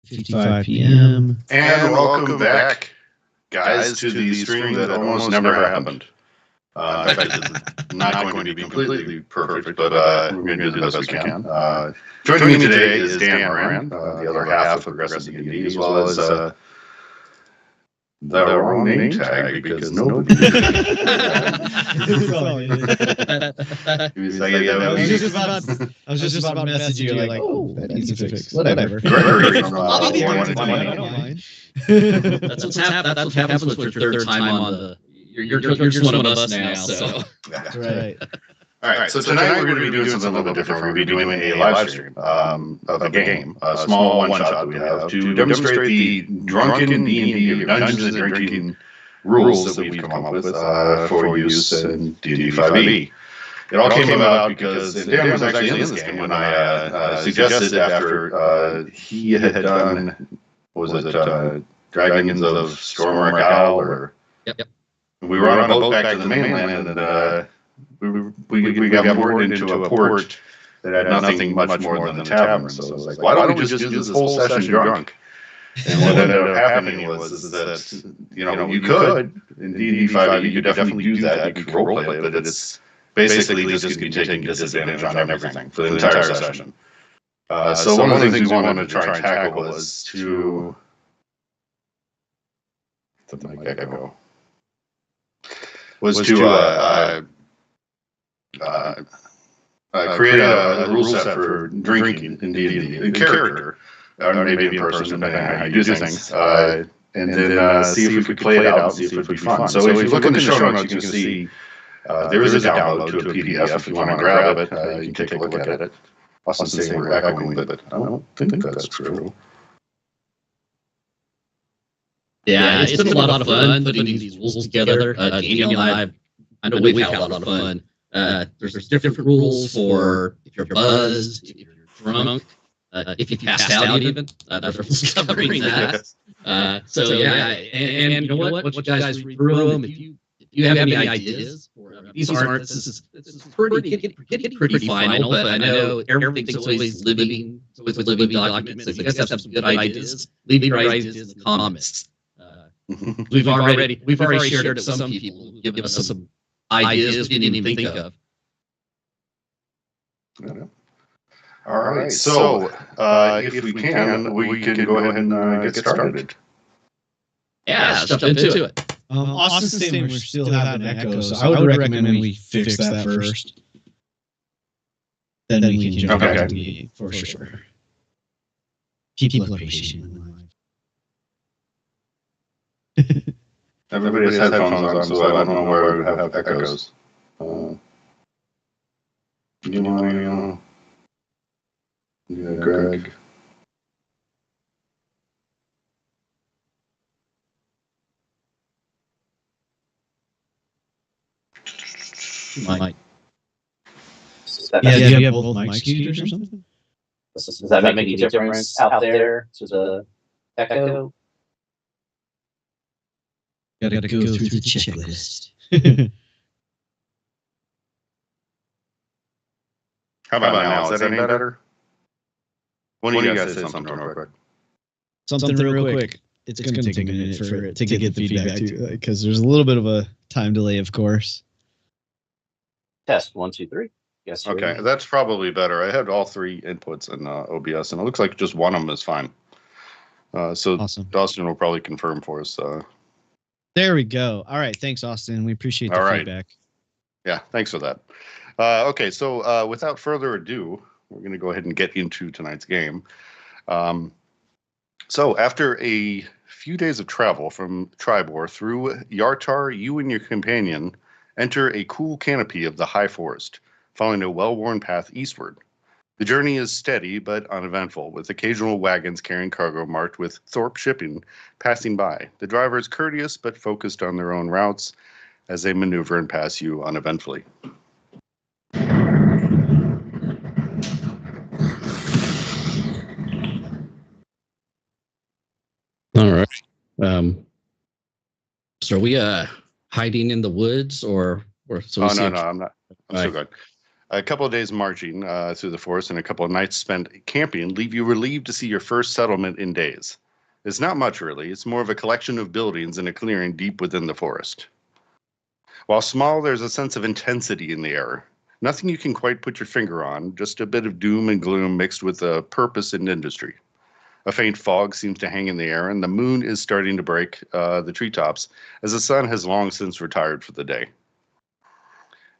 5:55 p.m. And welcome back, guys, to the stream that almost never happened. In fact, it's not going to be completely perfect, but we're going to do the best we can. Joining me today is Dan Moran, the other half of Progressive D&D, as well as the wrong name tag, because nobody... I was just about to message you like, oh, that needs a fix. Whatever. Gregory from I'll be the one to I don't mind. That's what happens with your third time on the... You're just one of us now, so... That's right. All right, so tonight we're going to be doing something a little bit different. We're going to be doing a live stream of a game, a small one-shot that we have to demonstrate the drunken D&D, Dungeons and Drinking rules that we've come up with for use in D&D 5e. It all came about because Dan was actually in this game when I suggested after he had done, what was it, Dragons of Storm or Gal, or... Yep. We were on a boat back to the mainland, and we got moored into a port that had nothing much more than the tavern. So I was like, why don't we just do this whole session drunk? And what ended up happening was that, you could, in D&D 5e, you could definitely do that, you could roleplay it, but it's basically just going to be taking disadvantage on everything for the entire session. So one of the things we wanted to try and tackle was to... Something like echo. Was to create a rule set for drinking in D&D, in character, or maybe in person, depending on how you do things, and then see if we could play it out and see if it would be fun. So if you look in the show notes, you can see there is a download to a PDF. If you want to grab it, you can take a look at it. Austin's saying we're echoing, but I don't think that's true. Yeah, it's been a lot of fun putting these rules together. Daniel and I know we've had a lot of fun. There's different rules for if you're buzzed, if you're drunk, if you passed out even. There's rules covering that. So yeah, and you know what? Once you guys read through them, if you have any ideas, these aren't. This is getting pretty final, but I know everything's always living with living documents. So if you guys have some good ideas, leave your ideas in the comments. We've already shared it with some people who've given us some ideas we didn't even think of. All right, so if we can go ahead and get started. Yeah, let's jump into it. Austin's saying we're still having echoes, so I would recommend we fix that first. Then we can jump into the for sure. People are patient. Everybody has headphones on, so I don't know where I would have echoes. Greg. Mike. Yeah, do you have both mics used or something? Does that make any difference out there to the echo? Gotta go through the checklist. How about now? Is that any better? One of you guys say something real quick. Something real quick. It's going to take a minute for it to get the feedback too, because there's a little bit of a time delay, of course. Test 1, 2, 3. Yes. Okay, that's probably better. I had all three inputs in OBS, and it looks like just one of them is fine. So awesome. Dustin will probably confirm for us. There we go. All right, thanks, Austin. We appreciate the feedback. Yeah, thanks for that. Okay, so without further ado, we're going to go ahead and get into tonight's game. So after a few days of travel from Tribor through Yartar, you and your companion enter a cool canopy of the high forest, following a well-worn path eastward. The journey is steady but uneventful, with occasional wagons carrying cargo marked with Thorpe Shipping passing by. The driver is courteous but focused on their own routes as they maneuver and pass you uneventfully. All right. So are we hiding in the woods or so? No, I'm not. I'm so good. A couple of days marching through the forest and a couple of nights spent camping leave you relieved to see your first settlement in days. It's not much, really. It's more of a collection of buildings in a clearing deep within the forest. While small, there's a sense of intensity in the air. Nothing you can quite put your finger on, just a bit of doom and gloom mixed with a purpose and industry. A faint fog seems to hang in the air, and the moon is starting to break the treetops as the sun has long since retired for the day.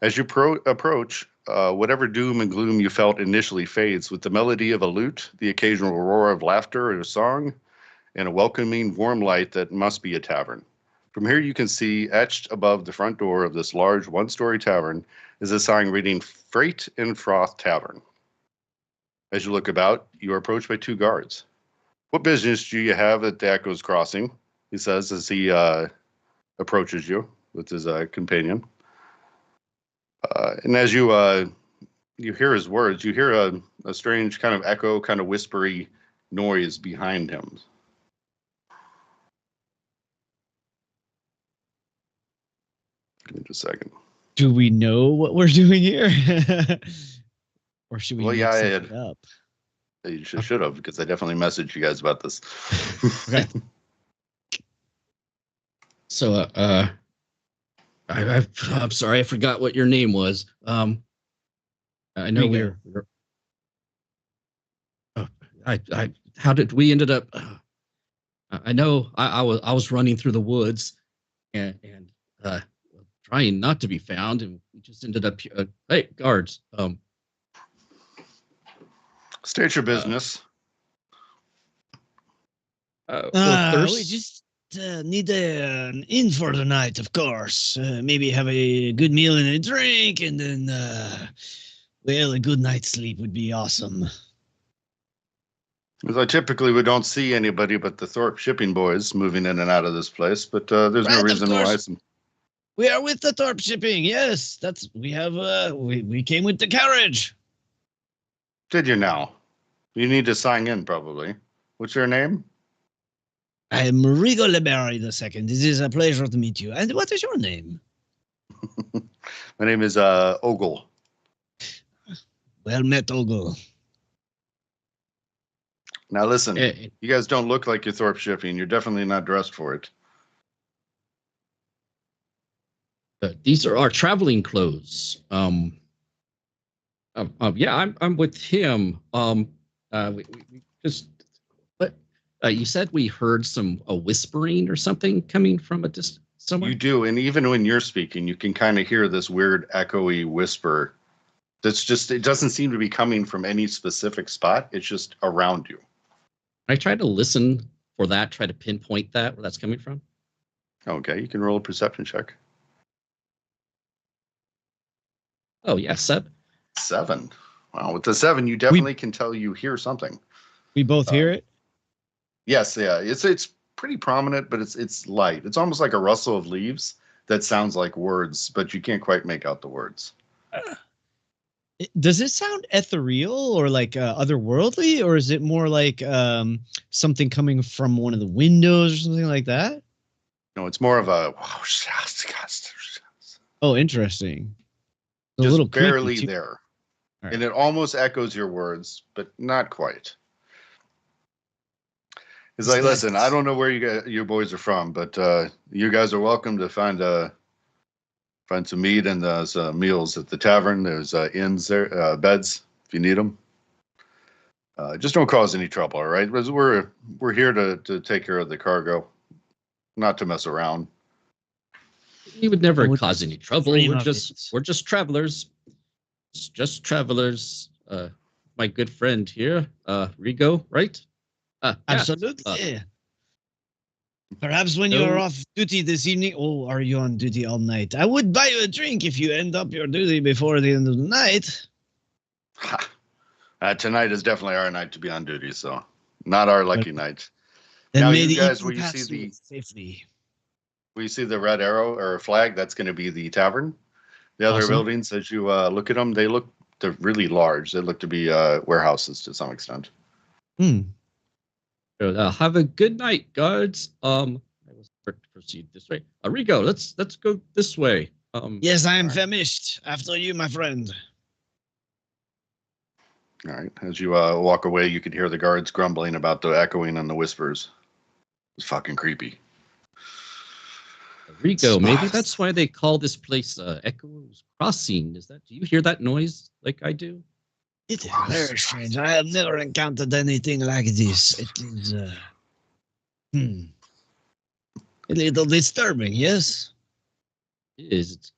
As you approach, whatever doom and gloom you felt initially fades with the melody of a lute, the occasional roar of laughter or a song, and a welcoming, warm light that must be a tavern. From here you can see, etched above the front door of this large one-story tavern, is a sign reading Freight and Froth Tavern. As you look about, you are approached by two guards. What business do you have at the Echoes Crossing? He says as he approaches you with his companion. And as you hear his words, you hear a strange kind of echo, kind of whispery noise behind him. Give me just a second. Do we know what we're doing here? Or should we mix it up? You should have, because I definitely messaged you guys about this. Okay. So, I'm sorry, I forgot what your name was. I know we're how did we ended up? I know I was running through the woods and trying not to be found, and we just ended up. Hey, guards. State your business. We just need an inn for the night, of course. Maybe have a good meal and a drink, and then, well, a good night's sleep would be awesome. Because we don't see anybody but the Thorpe shipping boys moving in and out of this place, but there's no reason why. We are with the Thorpe shipping. Yes, we came with the carriage. Did you now? You need to sign in, probably. What's your name? I am Rigo Leberry II. It is a pleasure to meet you. And what is your name? My name is Ogle. Well met, Ogle. Now listen, you guys don't look like you're Thorpe shipping. You're definitely not dressed for it. These are our traveling clothes. Yeah, I'm with him. We just. But you said we heard a whispering or something coming from a distance somewhere. You do, and even when you're speaking, you can kind of hear this weird echoey whisper. It doesn't seem to be coming from any specific spot. It's just around you. I try to listen for that. Try to pinpoint where that's coming from. Okay, you can roll a perception check. Oh yeah, 7. 7. Wow, with the 7, you definitely can tell you hear something. We both hear it? Yes, yeah. It's pretty prominent, but it's light. It's almost like a rustle of leaves that sounds like words, but you can't quite make out the words. Does it sound ethereal or like otherworldly, or is it more like something coming from one of the windows or something like that? No, it's more of a... Oh, interesting. Just a little barely there. Right. And it almost echoes your words, but not quite. It's like, listen, I don't know where you boys are from, but you guys are welcome to find some meat and some meals at the tavern. There's inns there, beds if you need them. Just don't cause any trouble, all right? We're here to take care of the cargo, not to mess around. You would never cause any trouble. We're just travelers. Just travelers. My good friend here, Rigo, right? Absolutely. Perhaps when you are off duty this evening, are you on duty all night? I would buy you a drink if you end up your duty before the end of the night. Tonight is definitely our night to be on duty, so not our lucky night. Then now, you guys, where you see safely. Where you see the red arrow or flag, that's going to be the tavern. The other buildings, as you look at them, they're really large. They look to be warehouses to some extent. Have a good night, guards. I was to proceed this way. Rigo, let's go this way. Yes, I am famished. After you, my friend. All right. As you walk away, you could hear the guards grumbling about the echoing and the whispers. It's fucking creepy. Rico, maybe that's why they call this place Echo's Crossing. Is that? Do you hear that noise like I do? It is very strange. I have never encountered anything like this. It is a little disturbing. Yes. It is. It's,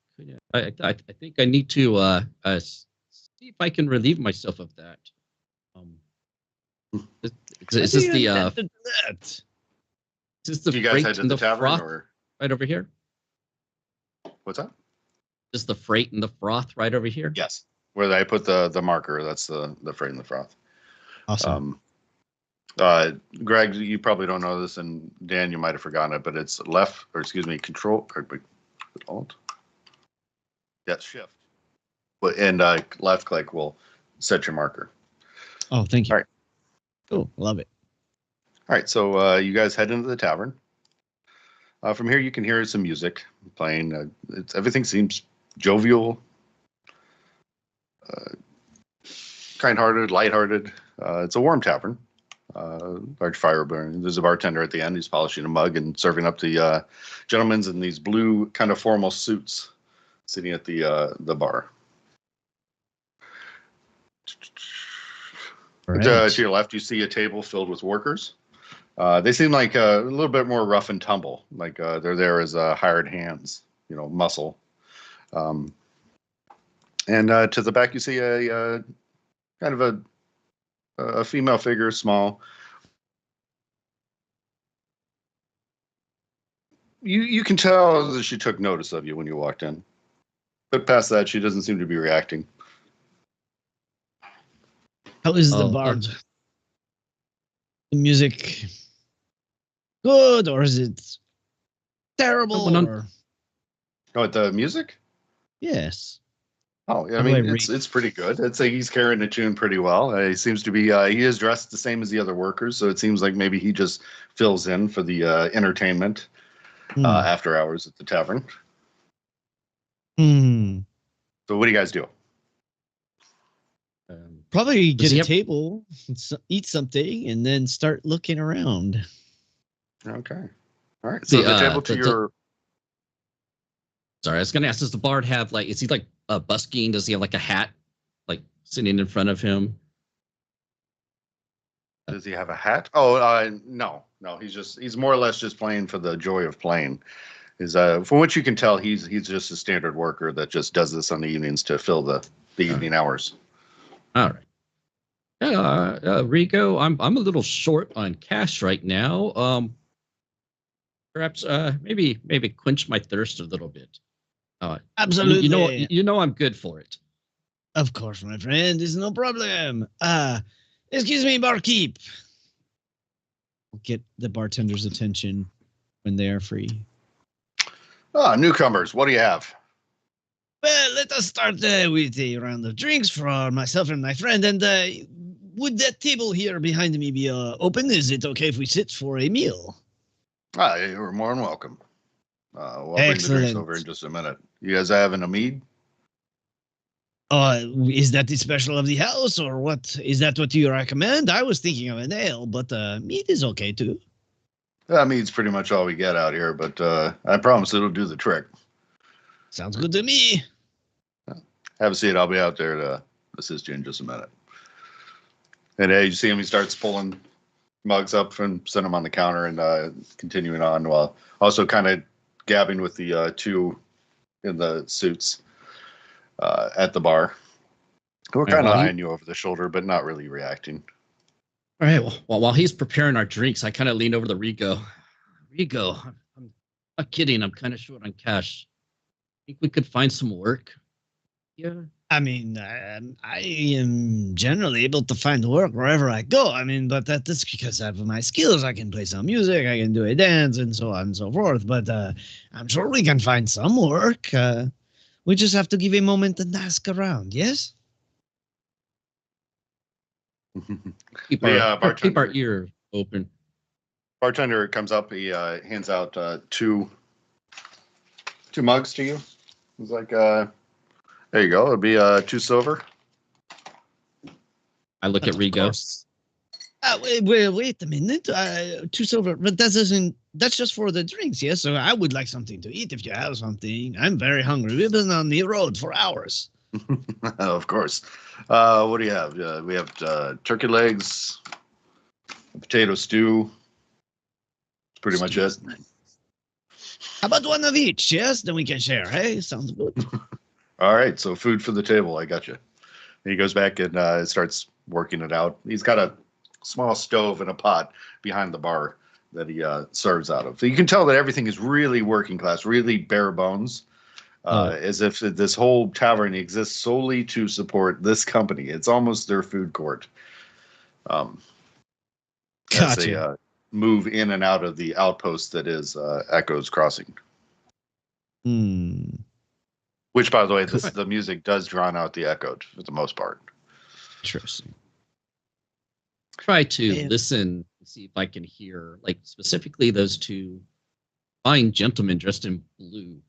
I think I need to see if I can relieve myself of that. Is this the is this the you guys freight head to and the the tavern froth or right over here? what's that? Is the freight and the froth right over here? Yes. Where I put the marker, that's the freight and the froth. Awesome. Greg, you probably don't know this, and Dan, you might have forgotten it, but it's control, alt. That's shift. And left click will set your marker. Oh, thank you. All right. Cool. Love it. All right, so you guys head into the tavern. From here, you can hear some music playing. Everything seems jovial, kind-hearted, lighthearted. It's a warm tavern. Large fire burning. There's a bartender at the end. He's polishing a mug and serving up the gentlemen in these blue kind of formal suits sitting at the bar. Right. To your left, you see a table filled with workers. They seem like a little bit more rough and tumble, like they're there as hired hands, muscle. And to the back, you see a kind of a female figure, small. You can tell that she took notice of you when you walked in, but past that, she doesn't seem to be reacting. How is the bard? The music good, or is it terrible? Oh, the music? Yes. Oh, yeah, I mean, it's pretty good. I'd say he's carrying the tune pretty well. He seems to be, he is dressed the same as the other workers, so it seems like maybe he just fills in for the entertainment after hours at the tavern. So what do you guys do? Probably get a table, eat something, and then start looking around. Okay. All right. So the table to your... Sorry, I was going to ask, does the bard have, is he busking? Does he have a hat, sitting in front of him? Does he have a hat? Oh, no. He's more or less just playing for the joy of playing. From what you can tell, he's just a standard worker that just does this on the evenings to fill the evening hours. All right. Yeah, Rico, I'm a little short on cash right now. Perhaps maybe quench my thirst a little bit. Absolutely. You know I'm good for it. Of course, my friend, it's no problem. Excuse me, barkeep. I'll get the bartender's attention when they are free. Newcomers, what do you have? Well, let us start with a round of drinks for myself and my friend. And would that table here behind me be open? Is it okay if we sit for a meal? You're more than welcome. We'll bring the drinks over in just a minute. You guys having a mead? Is that the special of the house, or what? Is that what you recommend? I was thinking of an ale, but mead is okay too. Mead's pretty much all we get out here, but I promise it'll do the trick. Sounds good to me. Have a seat. I'll be out there to assist you in just a minute. And you see him, he starts pulling mugs up and setting them on the counter and continuing on while also kind of gabbing with the two in the suits at the bar. We're kind of eyeing you over the shoulder, but not really reacting. All right. Well, while he's preparing our drinks, I kind of lean over to Rico. Rico, I'm not kidding. I'm kind of short on cash. Think we could find some work? Yeah. I mean, I am generally able to find work wherever I go. I mean, but that's because of my skills. I can play some music, I can do a dance, and so on and so forth. But I'm sure we can find some work. We just have to give a moment and ask around, yes? Keep our ear open. Bartender comes up. He hands out two mugs to you. He's like, there you go. It'll be 2 silver. I look at Of Rigo. course. Wait a minute. 2 silver, but that's just for the drinks, yes? So I would like something to eat if you have something. I'm very hungry. We've been on the road for hours. Of course. What do you have? We have turkey legs, a potato stew. That's pretty much it. How about one of each, yes? Then we can share, hey? Sounds good. All right, so food for the table. I got you. And he goes back and starts working it out. He's got a small stove and a pot behind the bar that he serves out of. So you can tell that everything is really working class, really bare bones, as if this whole tavern exists solely to support this company. It's almost their food court. As they move in and out of the outpost that is Echo's Crossing. Which, by the way, the music does drown out the echo for the most part. Interesting. Try to listen, see if I can hear, like, specifically those 2 fine gentlemen dressed in blue.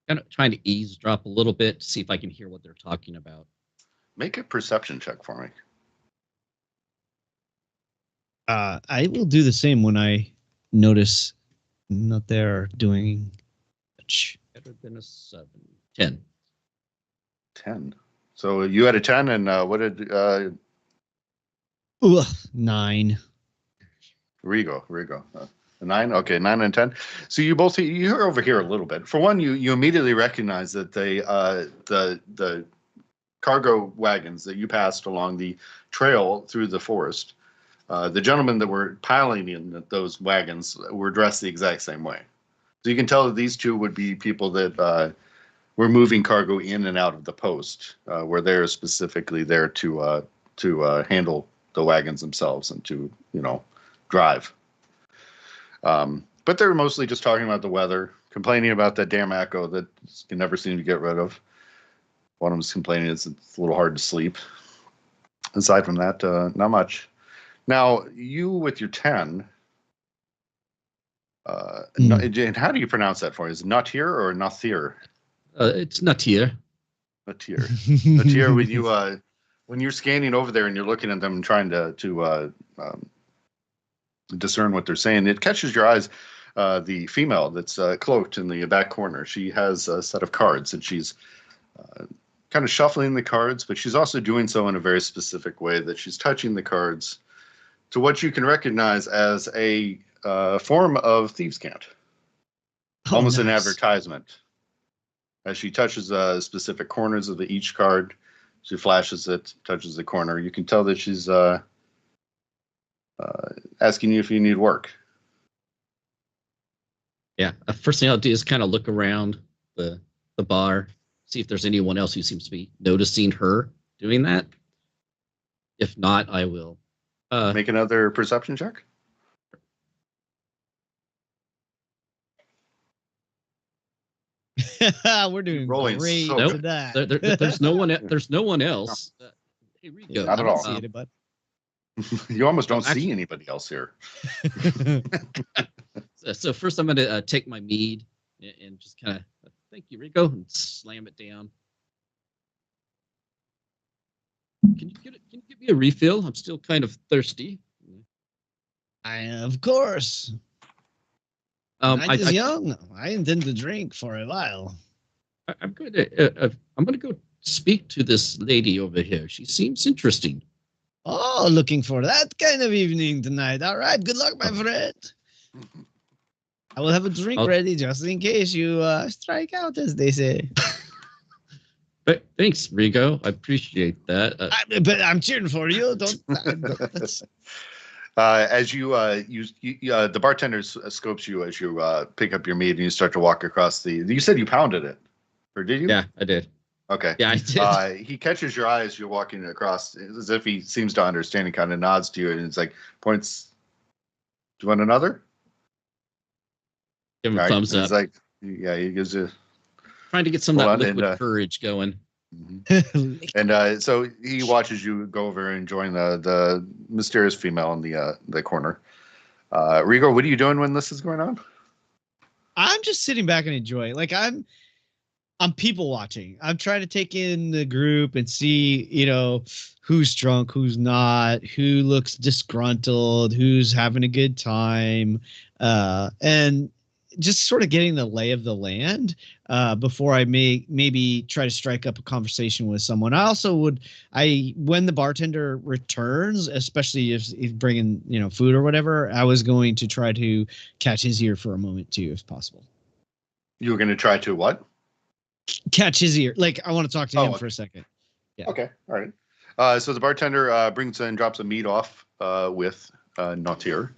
Kind of trying to eavesdrop a little bit to see if I can hear what they're talking about. Make a perception check for me. I will do the same when I notice not there doing much. Better than a 7. 10. 10. So you had a 10, and what did 9. Rigo. A 9. Okay, 9 and 10. So you're over here a little bit. For one, you immediately recognize that the cargo wagons that you passed along the trail through the forest, the gentlemen that were piling in those wagons were dressed the exact same way. So you can tell that these 2 would be people that were moving cargo in and out of the post, where they're specifically there to handle the wagons themselves and to, drive. But they're mostly just talking about the weather, complaining about that damn echo that you never seem to get rid of. One of them's complaining it's a little hard to sleep. Aside from that, not much. Now, you with your 10, and how do you pronounce that for me? Is it Natir or Nathir? It's Natir. Natir. Natir, when you're scanning over there and you're looking at them and trying to discern what they're saying, it catches your eyes. The female that's cloaked in the back corner, she has a set of cards and she's kind of shuffling the cards, but she's also doing so in a very specific way that she's touching the cards to what you can recognize as a form of thieves' cant. Almost nice. An advertisement. As she touches specific corners of each card, she flashes it, touches the corner. You can tell that she's asking you if you need work. Yeah, first thing I'll do is kind of look around the bar, see if there's anyone else who seems to be noticing her doing that. If not, I will make another perception check. We're doing rolling great so to that. There's no one. There's no one else. Hey, Rigo, not at all. See it, bud. You almost don't see anybody else here. So first, I'm going to take my mead and just kind of thank you, Rigo, and slam it down. Can you give me a refill? I'm still kind of thirsty. Of course. Night is young. I intend to drink for a while. I'm going to go speak to this lady over here. She seems interesting. Oh, looking for that kind of evening tonight. All right. Good luck, my friend. I will have a drink ready just in case you strike out, as they say. But thanks, Rigo. I appreciate that. But I'm cheering for you. As the bartender scopes you as you pick up your meat and you start to walk across you said you pounded it, or did you? Yeah, I did. Okay. Yeah, I did. He catches your eye as you're walking across, as if he seems to understand. He kind of nods to you and it's like points. Do you want another? Give him a thumbs up. He's like, yeah, he gives you. Trying to get some of that liquid courage going. Mm-hmm. And so he watches you go over and join the mysterious female in the corner. Rigo, what are you doing when this is going on? I'm just sitting back and enjoying. Like I'm people watching. I'm trying to take in the group and see, who's drunk, who's not, who looks disgruntled, who's having a good time, and just sort of getting the lay of the land before I maybe try to strike up a conversation with someone. I also when the bartender returns, especially if he's bringing food or whatever, I was going to try to catch his ear for a moment too, if possible. You were going to try to what? Catch his ear. Like, I want to talk to him for a second. Yeah. Okay. All right. So the bartender brings in, drops a meat off with Nautier,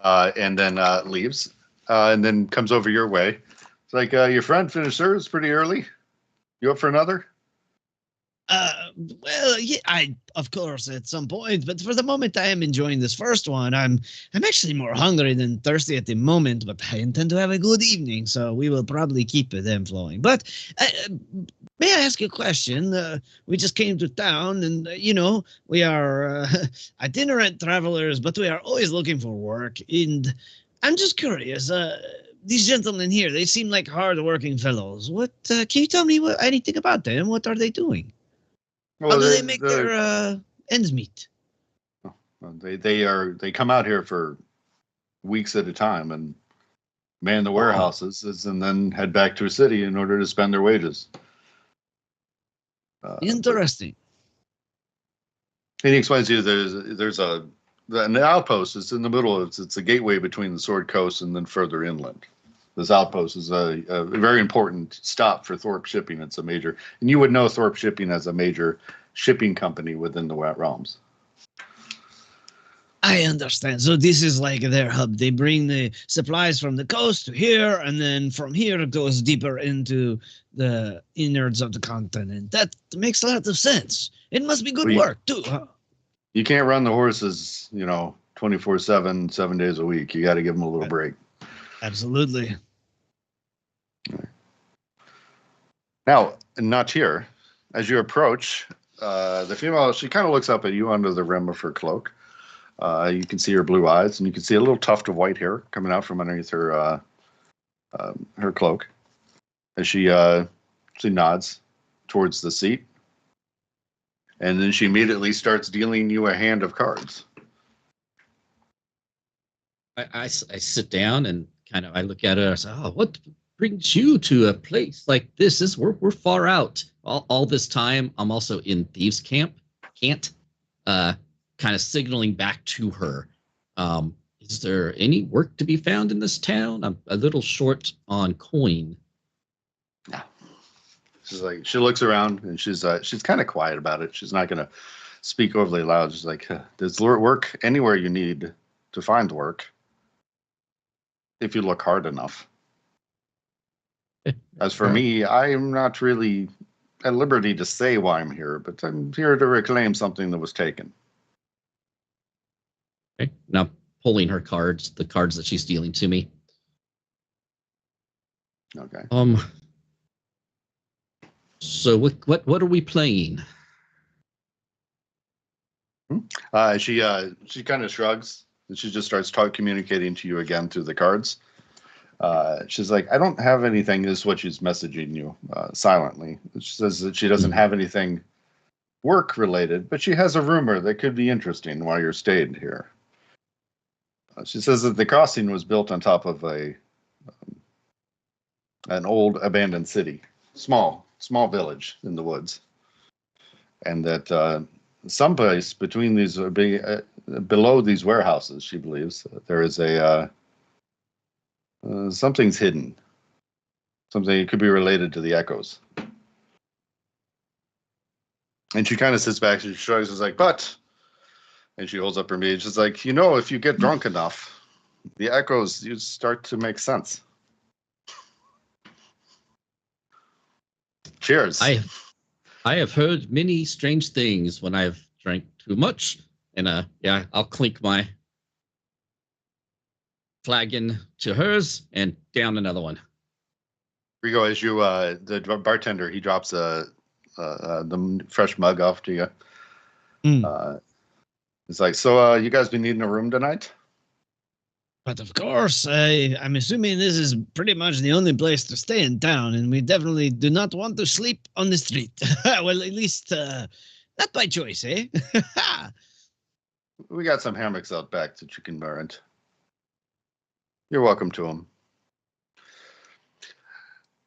and then leaves, and then comes over your way. It's like, your friend finished hers pretty early. You up for another? Well, yeah, of course, at some point, but for the moment, I am enjoying this first one. I'm actually more hungry than thirsty at the moment, but I intend to have a good evening, so we will probably keep them flowing. But may I ask you a question? We just came to town, and we are itinerant travelers, but we are always looking for work. And I'm just curious. These gentlemen here, they seem like hard-working fellows. What can you tell me anything about them? What are they doing? Well, how do they make their ends meet? They come out here for weeks at a time and man the warehouses and then head back to a city in order to spend their wages. Interesting. And he explains to you there's an outpost. It's in the middle. It's a gateway between the Sword Coast and then further inland. This outpost is a very important stop for Thorpe Shipping. It's a major, and you would know Thorpe Shipping as a major shipping company within the realms. I understand. So this is like their hub. They bring the supplies from the coast to here, and then from here it goes deeper into the innards of the continent. That makes a lot of sense. It must be good work too, huh? You can't run the horses, 24/7, 7 days a week. You got to give them a little break. Absolutely. Now, not here. As you approach, the female, she kind of looks up at you under the rim of her cloak. You can see her blue eyes, and you can see a little tuft of white hair coming out from underneath her cloak. As she nods towards the seat, and then she immediately starts dealing you a hand of cards. I sit down and I look at her. I say, "Oh, what brings you to a place like this? We're far out. All this time, I'm also in thieves' camp. Can't kind of signaling back to her. Is there any work to be found in this town? I'm a little short on coin." No. She's like, she looks around and she's kind of quiet about it. She's not going to speak overly loud. She's like, "There's work anywhere you need to find work, if you look hard enough. As for me, I'm not really at liberty to say why I'm here, but I'm here to reclaim something that was taken." Okay. Now pulling her cards, the cards that she's dealing to me. Okay. So what are we playing? She kind of shrugs and she just starts communicating to you again through the cards. She's like, "I don't have anything." This is what she's messaging you silently. She says that she doesn't have anything work related, but she has a rumor that could be interesting while you're staying here. She says that the crossing was built on top of an old abandoned city, small village in the woods, and that someplace between these below these warehouses, she believes there is a something's hidden. Something that could be related to the echoes. And she kind of sits back, she shrugs, is like, "But," and she holds up her mead. She's like, "If you get drunk enough, the echoes, you start to make sense." Cheers. I have heard many strange things when I've drank too much, and I'll clink my flagon to hers and down another one. Rigo, as you the bartender, he drops the fresh mug off to you. It's like, "So you guys been needing a room tonight?" But of course, I'm assuming this is pretty much the only place to stay in town, and we definitely do not want to sleep on the street. Well, at least not by choice, eh? We got some hammocks out back that you can rent. You're welcome to them.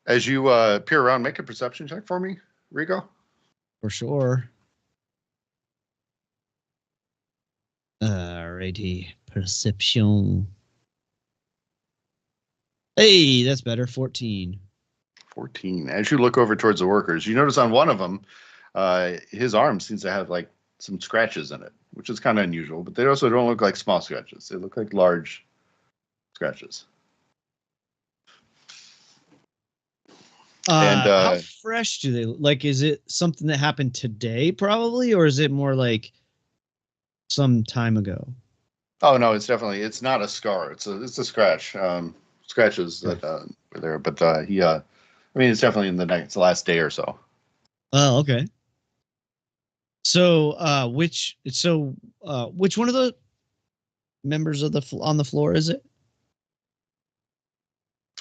As you peer around, make a perception check for me, Rigo. For sure. Alrighty, perception. Hey, that's better. 14. 14. As you look over towards the workers, you notice on one of them, his arm seems to have like some scratches in it, which is kind of unusual, but they also don't look like small scratches. They look like large scratches. And how fresh do they look? Like? Is it something that happened today, probably, or is it more like some time ago? Oh no, it's not a scar. It's a scratch. Scratches that were there, but I mean, it's definitely in the last day or so. Oh, okay. So, which one of the members of on the floor is it?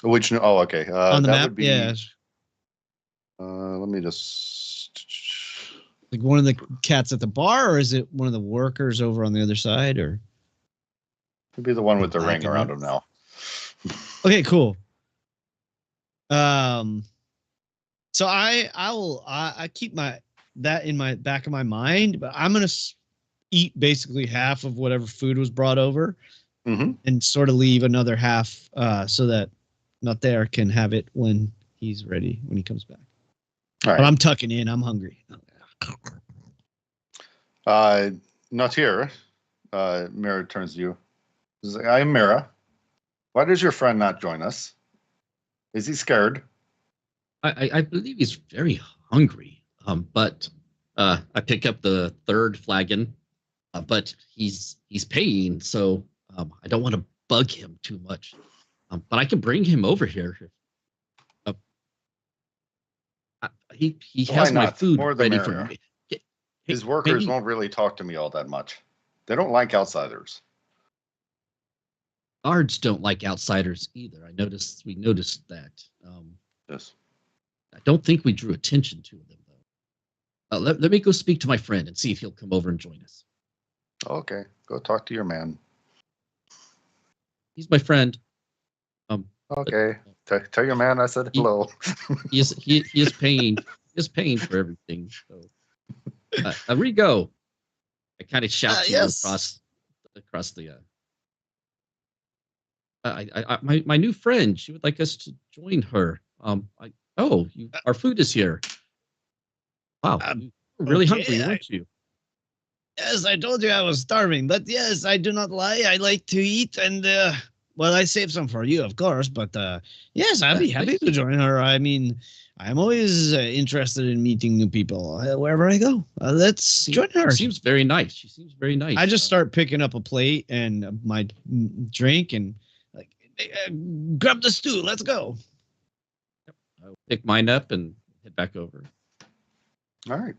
Which? Oh, okay. On the that map, would be, yeah. Let me just. Like one of the cats at the bar, or is it one of the workers over on the other side, or? Could be the one with the ring around him now. Okay, cool. So I keep that in my back of my mind, but I'm gonna eat basically half of whatever food was brought over, and sort of leave another half so that Not There can have it when he's ready, when he comes back. All right. But I'm tucking in. I'm hungry. Not here. Mira turns to you. I am Mira. Why does your friend not join us? Is he scared? I believe he's very hungry. But I pick up the third flagon. But he's paying, so I don't want to bug him too much. But I can bring him over here. He has my food ready for me. His workers won't really talk to me all that much. They don't like outsiders. Guards don't like outsiders either. We noticed that. Yes. I don't think we drew attention to them, though. Let me go speak to my friend and see if he'll come over and join us. Okay, go talk to your man. He's my friend. Okay, tell your man I said hello. He is paying. He is paying for everything. So, Rigo, I kind of shout to you across the. My new friend. She would like us to join her. Our food is here. Wow, you're really hungry, aren't you? Yes, I told you I was starving, but yes, I do not lie. I like to eat, and well, I saved some for you, of course. But yes, I'd be happy to join her. I mean, I'm always interested in meeting new people wherever I go. Let's join her. She seems very nice. She seems very nice. I just start picking up a plate and my drink and like, grab the stew. Let's go. I'll pick mine up and head back over. All right.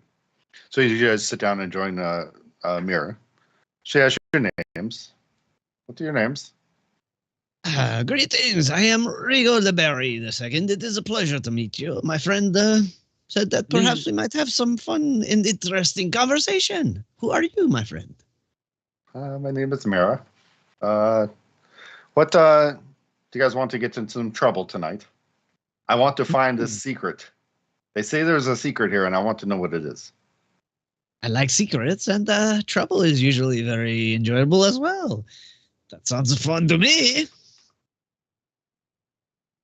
So you guys sit down and join Mira. She asks your names. What are your names? Greetings. I am Rigo the Berry II. It is a pleasure to meet you. My friend said that perhaps we might have some fun and interesting conversation. Who are you, my friend? My name is Mira. What do you guys want to get into some trouble tonight? I want to find this secret. They say there's a secret here, and I want to know what it is. I like secrets, and trouble is usually very enjoyable as well. That sounds fun to me.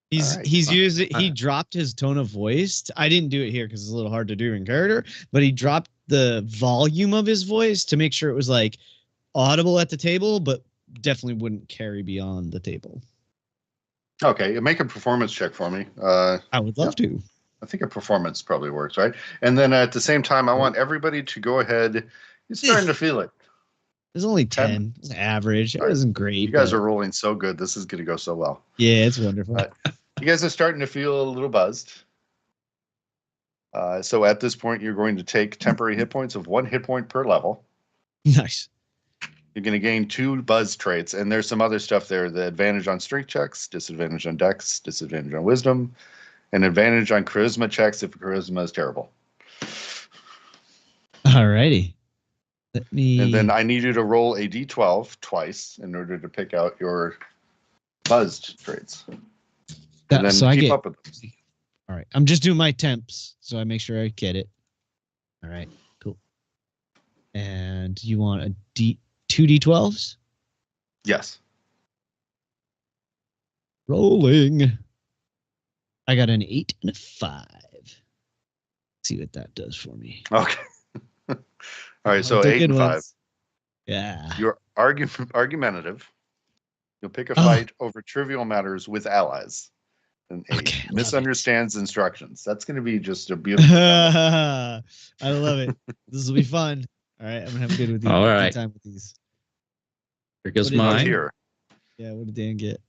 He dropped his tone of voice. I didn't do it here because it's a little hard to do in character, but he dropped the volume of his voice to make sure it was like audible at the table, but definitely wouldn't carry beyond the table. Okay, make a performance check for me. I would love to. I think a performance probably works, right? And then at the same time, I want everybody to go ahead. You're starting to feel it. There's only 10. It's average. It wasn't great. You guys are rolling so good. This is going to go so well. Yeah, it's wonderful. You guys are starting to feel a little buzzed. So at this point, you're going to take temporary hit points of 1 hit point per level. Nice. You're going to gain 2 buzz traits, and there's some other stuff there. The advantage on strength checks, disadvantage on dex, disadvantage on wisdom, and advantage on charisma checks if charisma is terrible. Alrighty. Let me. And then I need you to roll a d12 twice in order to pick out your buzzed traits. And then so keep up with them. All right. I'm just doing my temps, so I make sure I get it. All right. Cool. And you want a 2 d12s? Yes. Rolling. I got an 8 and a 5. Let's see what that does for me. Okay. All right. So 8 and 5. Yeah. You're argumentative. You'll pick a fight over trivial matters with allies. And 8 misunderstands instructions. That's going to be just a beautiful. I love it. This will be fun. All right. I'm going to have good time with these. Here goes mine. Here. Yeah. What did Dan get?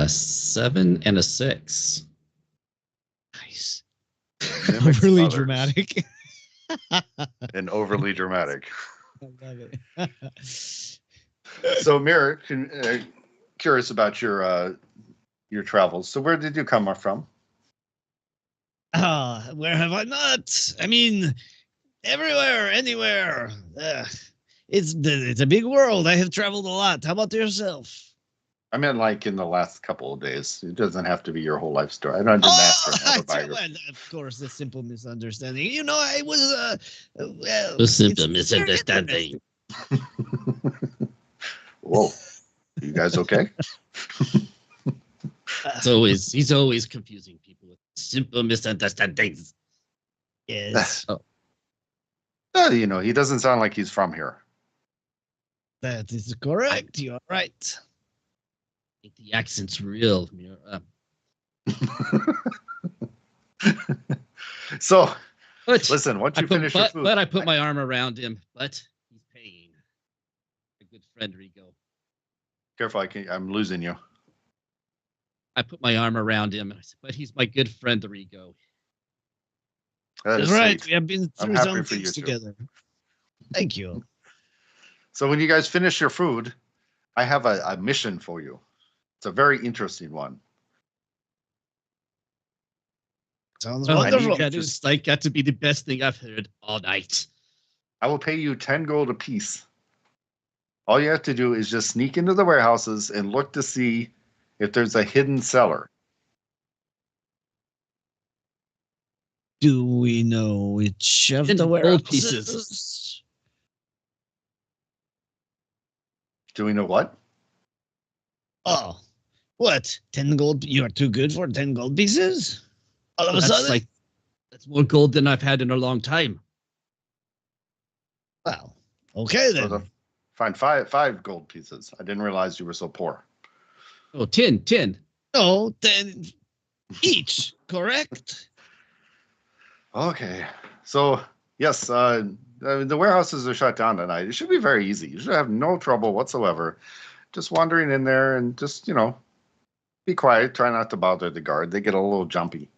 7 and a 6. Nice. Overly dramatic. And overly dramatic. I love it. So, Mirror, curious about your travels. So, where did you come from? Where have I not? I mean, everywhere, anywhere. It's a big world. I have traveled a lot. How about yourself? I meant like in the last couple of days. It doesn't have to be your whole life story. I didn't ask for an autobiography. Of course, a simple misunderstanding. You know, I was a simple misunderstanding. Whoa, you guys okay? He's always confusing people with simple misunderstandings. Yes. You know, he doesn't sound like he's from here. That is correct. You are right. I think the accent's real. So, listen, once you finish your food. But I put my arm around him, but he's paying. A good friend, Rigo. Careful, I'm losing you. I put my arm around him, but he's my good friend, Rigo. That's right. Sweet. We have been through some things together. Thank you. So when you guys finish your food, I have a mission for you. It's a very interesting one. Sounds wonderful. It's like got to be the best thing I've heard all night. I will pay you 10 gold apiece. All you have to do is just sneak into the warehouses and look to see if there's a hidden cellar. Do we know which of the gold pieces? Do we know what? Oh, what? 10 gold? You are too good for 10 gold pieces? All of a sudden? That's more gold than I've had in a long time. Well, okay then. So find five gold pieces. I didn't realize you were so poor. Oh, 10. No, 10 each, correct? Okay. So, yes, the warehouses are shut down tonight. It should be very easy. You should have no trouble whatsoever. Just wandering in there and just, be quiet. Try not to bother the guard. They get a little jumpy.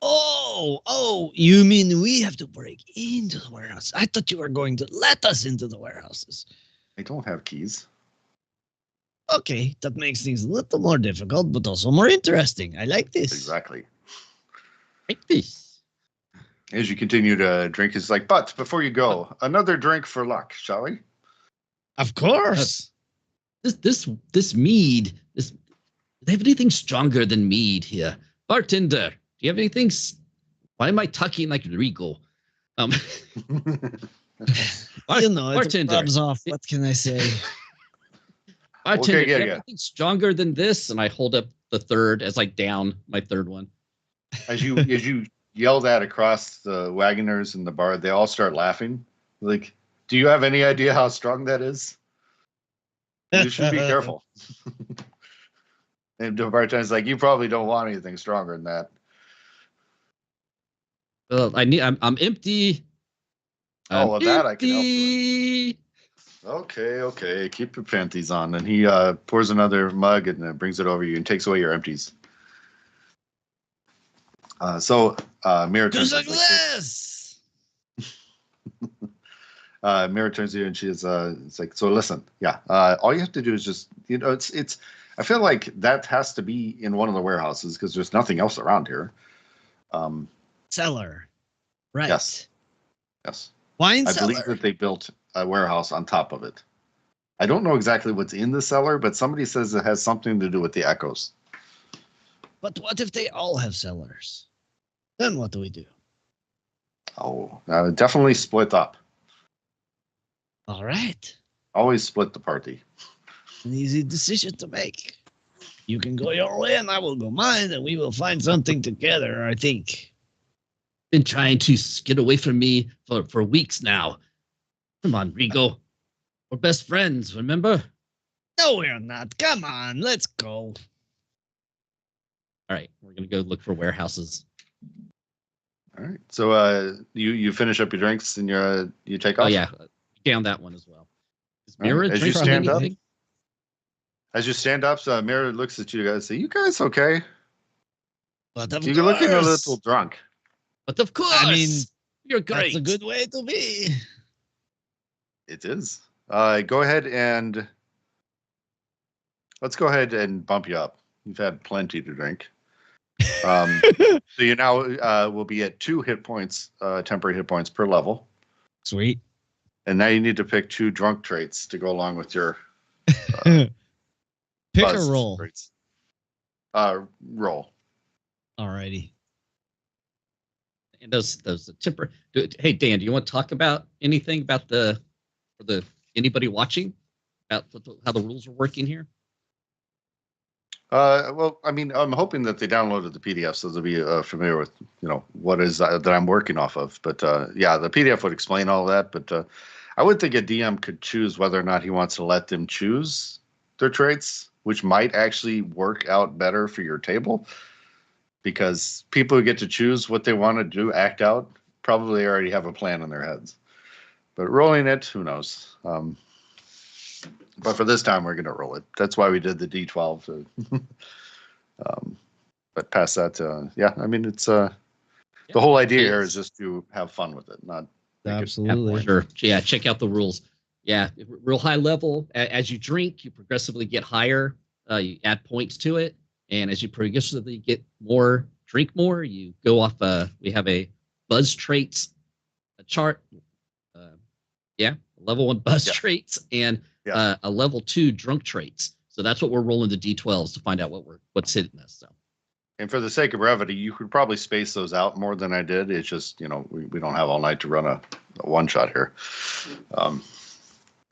Oh, you mean we have to break into the warehouse? I thought you were going to let us into the warehouses. I don't have keys. Okay, that makes things a little more difficult, but also more interesting. I like this. Exactly. Like this. As you continue to drink, it's like, but before you go, another drink for luck, shall we? Of course. This mead, do they have anything stronger than mead here? Bartender, do you have anything? Why am I talking like Rigo? It rubs off. What can I say? Bartender, do you have anything stronger than this? And I hold up the third as down my third one. As you yell that across the wagoners in the bar, they all start laughing. Like, do you have any idea how strong that is? You should be careful. And the bartender's like, you probably don't want anything stronger than that. Well, I'm empty. That I can help you with. Okay. Keep your panties on. And he pours another mug and brings it over you and takes away your empties. Mirror turns. Mira turns to you and she's it's like, so listen, all you have to do is just, it's. I feel like that has to be in one of the warehouses because there's nothing else around here. Cellar, right? Yes. Wine I cellar. believe that they built a warehouse on top of it. I don't know exactly what's in the cellar, but somebody says it has something to do with the echoes. But what if they all have cellars? Then what do we do? Oh, definitely split up. All right. Always split the party. An easy decision to make. You can go your way and I will go mine, and we will find something together, I think. Been trying to get away from me for weeks now. Come on, Rigo. We're best friends, remember? No, we're not. Come on, let's go. All right, we're going to go look for warehouses. All right. So you finish up your drinks and you take off? Oh, yeah. Down that one as well. Is Mira As you stand up? anything? As you stand up, Mira looks at you guys and says, you guys okay? But of You're looking a little drunk. But of course. I mean, you're great. that's a good way to be. It is. Go ahead and let's go ahead and bump you up. You've had plenty to drink. So you now will be at 2 hit points, temporary hit points per level. Sweet. And now you need to pick 2 drunk traits to go along with your pick a roll. Traits. Roll. Alrighty. And those temper. Hey Dan, do you want to talk about anything about the anybody watching about how the rules are working here? Well, I mean, I'm hoping that they downloaded the PDF so they'll be familiar with, what is that I'm working off of. But yeah, the PDF would explain all that. But I would think a DM could choose whether or not he wants to let them choose their traits, which might actually work out better for your table. Because people who get to choose what they want to do, act out, probably already have a plan in their heads. But rolling it, who knows? But for this time, we're going to roll it. That's why we did the D12. But past that, yeah, I mean, it's the whole idea here is just to have fun with it, not absolutely. Sure. Yeah, check out the rules. Yeah, real high level. As you drink, you progressively get higher. You add points to it. And as you progressively get more, drink more, you go off. We have a buzz traits chart. Level 1 buzz traits and a level 2 drunk traits. So that's what we're rolling the D12s to find out what's hitting us. So, and for the sake of brevity, you could probably space those out more than I did. It's just we don't have all night to run a one shot here. Okay,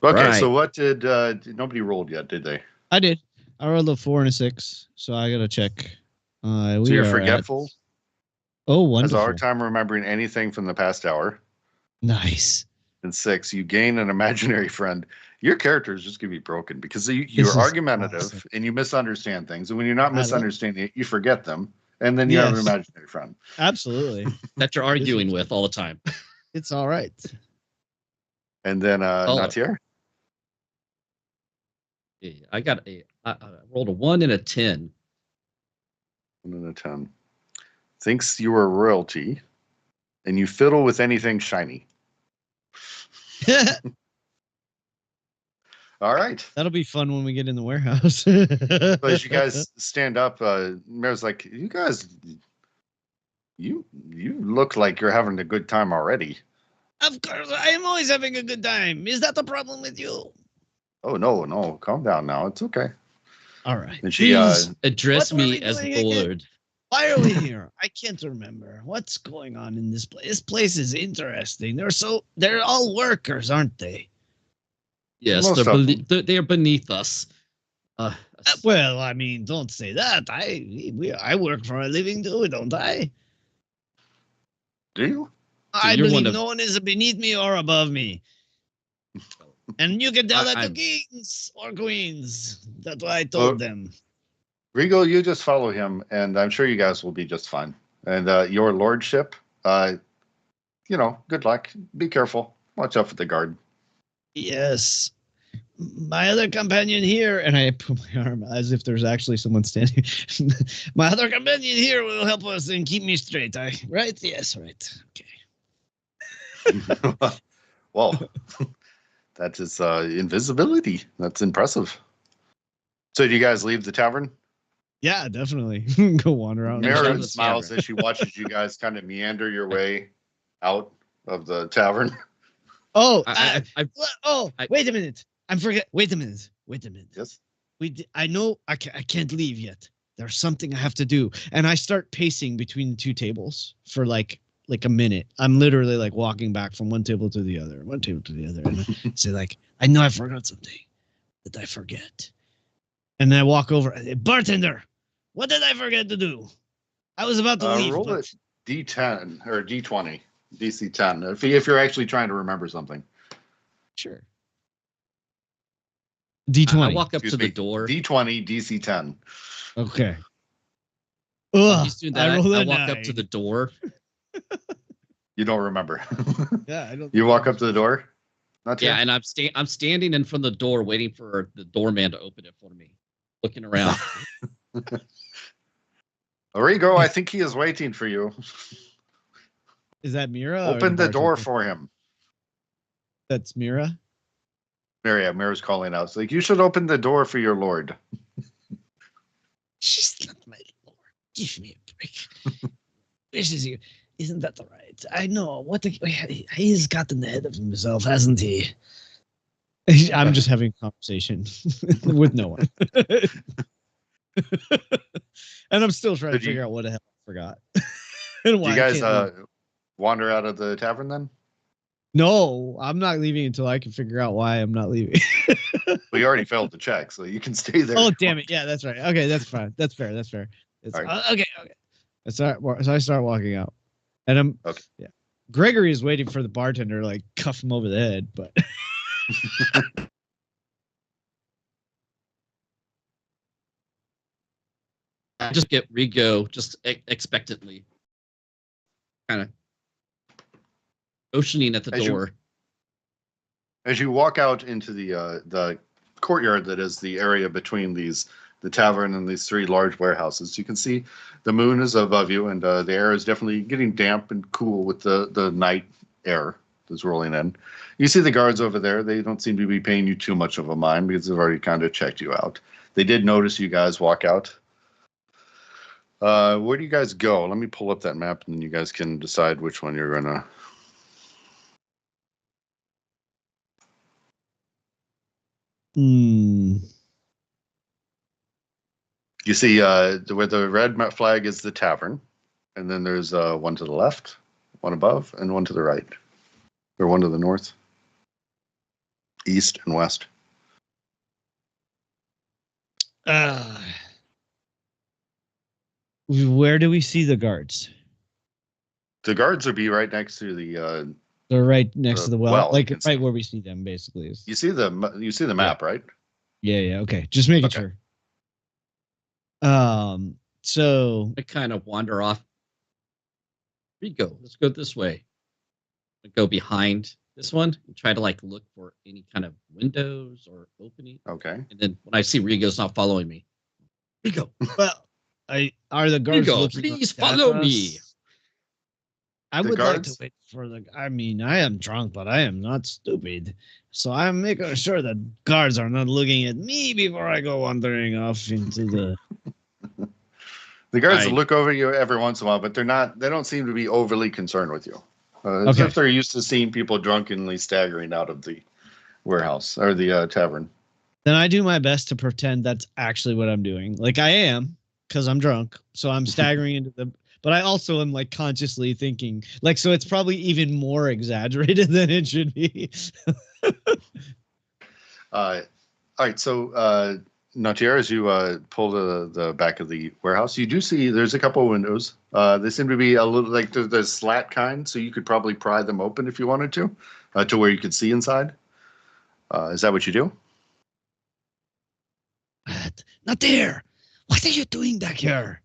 right. So what did nobody rolled yet? Did they? I did. I rolled a 4 and a 6, so I gotta check. So you're forgetful? Oh, wonderful. Has a hard time remembering anything from the past hour. Nice. And 6, you gain an imaginary friend. Your character is just gonna be broken because you're argumentative awesome. And you misunderstand things. And when you're not misunderstanding it, you forget them. And then you have an imaginary friend. Absolutely. That you're arguing with all the time. It's all right. And then Natier? Yeah, I rolled a 1 and a 10. 1 and a 10. Thinks you are royalty, and you fiddle with anything shiny. All right. That'll be fun when we get in the warehouse. So as you guys stand up, Mayor's like, you guys, you look like you're having a good time already. Of course, I am always having a good time. Is that the problem with you? Oh, no. Calm down now. It's okay. All right. And she address me as the Lord. Why are we here? I can't remember. What's going on in this place? This place is interesting. They're all workers, aren't they? Yes, they're beneath us. Well, I mean, don't say that. I work for a living too, don't I? Do you? I believe no one is beneath me or above me. And you can tell that to kings or queens. That's what I told them. Rigo, you just follow him, and I'm sure you guys will be just fine. And your lordship, good luck. Be careful. Watch out for the guard. Yes. My other companion here, and I put my arm as if there's actually someone standing. My other companion here will help us and keep me straight. Right? Yes, right. Okay. Well, that is invisibility. That's impressive. So do you guys leave the tavern? Yeah, definitely. Go wander out. Mara smiles as she watches you guys kind of meander your way out of the tavern. Oh, wait a minute. Wait a minute. Yes. I know I can't leave yet. There's something I have to do. And I start pacing between two tables for like a minute. I'm literally like walking back from one table to the other. And I say like, I know I forgot something. Did I forget? And then I walk over. Bartender, what did I forget to do? I was about to leave. Roll it D10 or D20, DC 10. If you're actually trying to remember something. Sure. D20. I walk up to the door. D20, DC 10. Okay. Ugh, I walk up to the door. You don't remember. Yeah, I don't. You walk up to the door. Not yet. And I'm standing in front of the door, waiting for the doorman to open it for me, looking around. Rigo, I think he is waiting for you. Is that Mira? Open the door for him. That's Mira? Mira's calling out. It's like, you should open the door for your lord. She's not my lord. Give me a break. Isn't that all right? I know. He's gotten ahead of himself, hasn't he? I'm just having a conversation with no one. And I'm still trying to figure out what the hell I forgot. And why you guys wander out of the tavern then? No, I'm not leaving until I can figure out why I'm not leaving. Well, you already failed the check, so you can stay there. Oh, damn it. Yeah, that's right. Okay, that's fine. That's fair. Right. Okay. So I start walking out. And I'm okay. Yeah. Gregory is waiting for the bartender to like cuff him over the head, but I just get Rigo just expectantly, kind of motioning at the door. As you walk out into the courtyard that is the area between the tavern and these three large warehouses, you can see the moon is above you, and the air is definitely getting damp and cool with the night air that's rolling in. You see the guards over there. They don't seem to be paying you too much of a mind because they've already kind of checked you out. They did notice you guys walk out. Where do you guys go? Let me pull up that map, and then you guys can decide which one you're gonna. You see where the red flag is the tavern, and then there's one to the left, one above, and one to the right. Or one to the north, east, and west. Where do we see the guards? The guards would be right next to the. They're right next to the well, like right where we see them, basically. You see the map, right? Yeah. Okay, just making sure. So I kind of wander off. Rigo, let's go this way. I go behind this one and try to like look for any kind of windows or opening. Okay. And then when I see Rigo's not following me, Rigo. Well, are the guards Rigo, please follow me. I would like to wait for I am drunk, but I am not stupid. So I'm making sure that guards are not looking at me before I go wandering off into the. The guards look over you every once in a while, but they don't seem to be overly concerned with you. As if they're used to seeing people drunkenly staggering out of the warehouse or the tavern. Then I do my best to pretend that's actually what I'm doing. Like I am, because I'm drunk. So I'm staggering into the. But I also am like consciously thinking, like, so it's probably even more exaggerated than it should be. All right. So, Nautier, as you pull the back of the warehouse, you do see there's a couple of windows. They seem to be a little like the slat kind, so you could probably pry them open if you wanted to where you could see inside. Is that what you do? Nautier, what are you doing back here?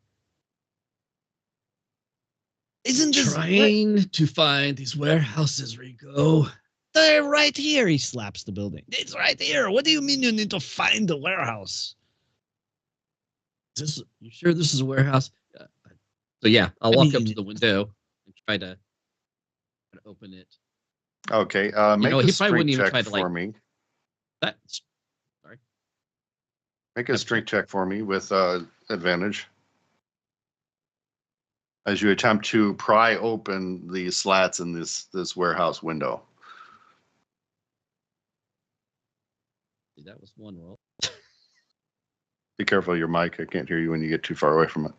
Isn't this trying to find these warehouses, Rigo? They're right here. He slaps the building. It's right here. What do you mean you need to find the warehouse? You sure this is a warehouse? So yeah, I'll walk up to the window and try to open it. Okay. Make know, a he probably strength wouldn't even check try to, like, for me. that. Make a strength check for me with advantage as you attempt to pry open the slats in this warehouse window. That was one roll. Be careful of your mic. I can't hear you when you get too far away from it.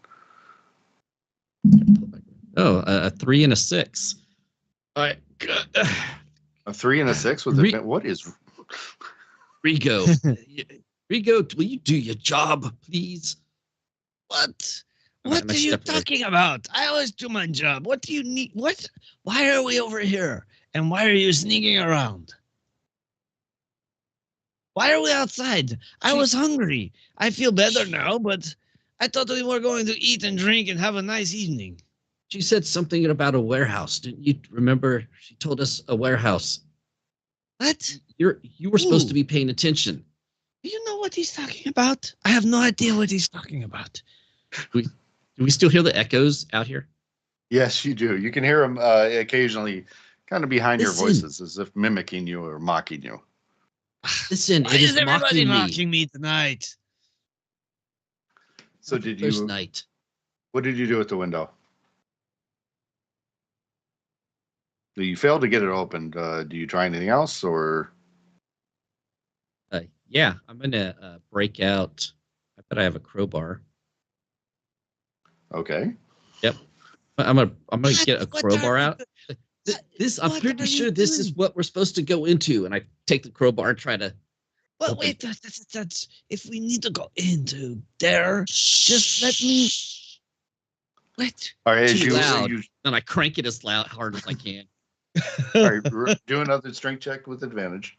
Oh, a 3 and a 6. All right. A 3 and a 6 with what is Rigo? Rigo, will you do your job, please? What? What are you talking about? I always do my job. What do you need? What? Why are we over here? And why are you sneaking around? Why are we outside? I was hungry. I feel better now, but I thought we were going to eat and drink and have a nice evening. She said something about a warehouse. Didn't you remember? She told us a warehouse. What? You were supposed to be paying attention. Do you know what he's talking about? I have no idea what he's talking about. Do we still hear the echoes out here? Yes, you do. You can hear them occasionally kind of behind your voices as if mimicking you or mocking you. Listen, Why is everybody mocking me tonight? So did you? First night. What did you do at the window? You failed to get it opened. Do you try anything else, or? Yeah, I'm gonna break out. I bet I have a crowbar. Okay. Yep. I'm gonna get a crowbar out. I'm pretty sure this is what we're supposed to go into, and I take the crowbar and try to. But wait, that's if we need to go into there, just let me. What? All right, Too loud. And I crank it as hard as I can. All right, do another strength check with advantage.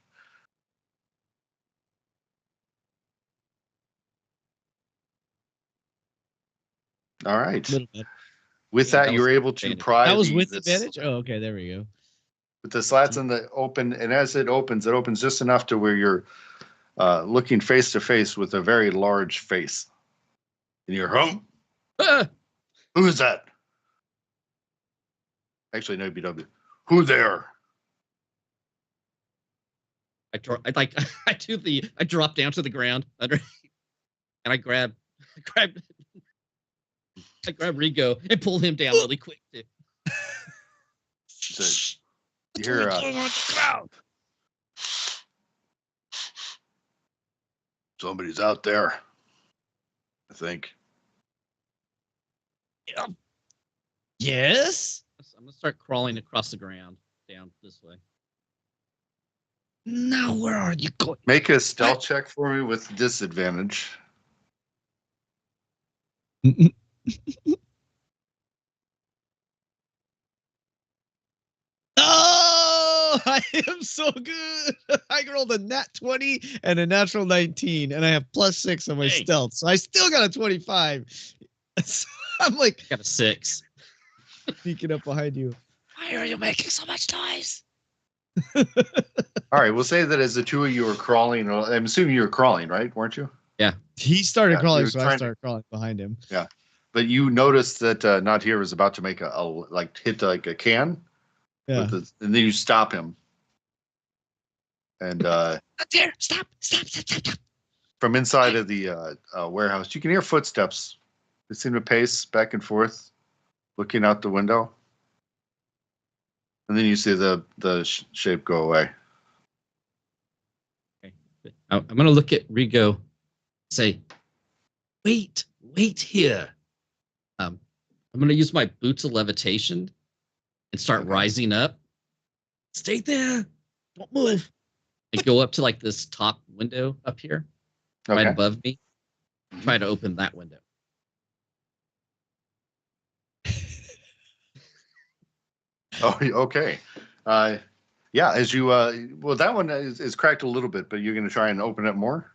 All right. With that, you're able to pry. That was with advantage? Oh, okay. There we go. With the slats in the open, and as it opens just enough to where you're looking face to face with a very large face. And you're home. Who is that? Actually, no, BW. Who there? I drop down to the ground under, and I grab Rigo and pull him down really quick too. So you hear somebody's out there, I think. Yeah. Yes? I'm gonna start crawling across the ground down this way. Now where are you going? Make a stealth check for me with disadvantage. Oh, I am so good. I rolled a nat 20 and a natural 19, and I have +6 on my stealth. So I still got a 25. So I'm like, I got a 6. Sneaking up behind you. Why are you making so much noise? All right, we'll say that as the two of you are crawling, I'm assuming you were crawling, right? Weren't you? Yeah. He started crawling, so I started crawling behind him. Yeah. But you noticed that Nadir was about to make hit a can. Yeah. And then you stop him. And Nadir, stop. From inside of the warehouse, you can hear footsteps. They seem to pace back and forth, looking out the window. And then you see the shape go away. Okay. I'm going to look at Rigo, say, wait here. I'm going to use my boots of levitation and start rising up. Stay there. Don't move. And go up to like this top window up here, right above me. Try to open that window. Oh, okay. Yeah, as you well, that one is cracked a little bit, but you're going to try and open it more.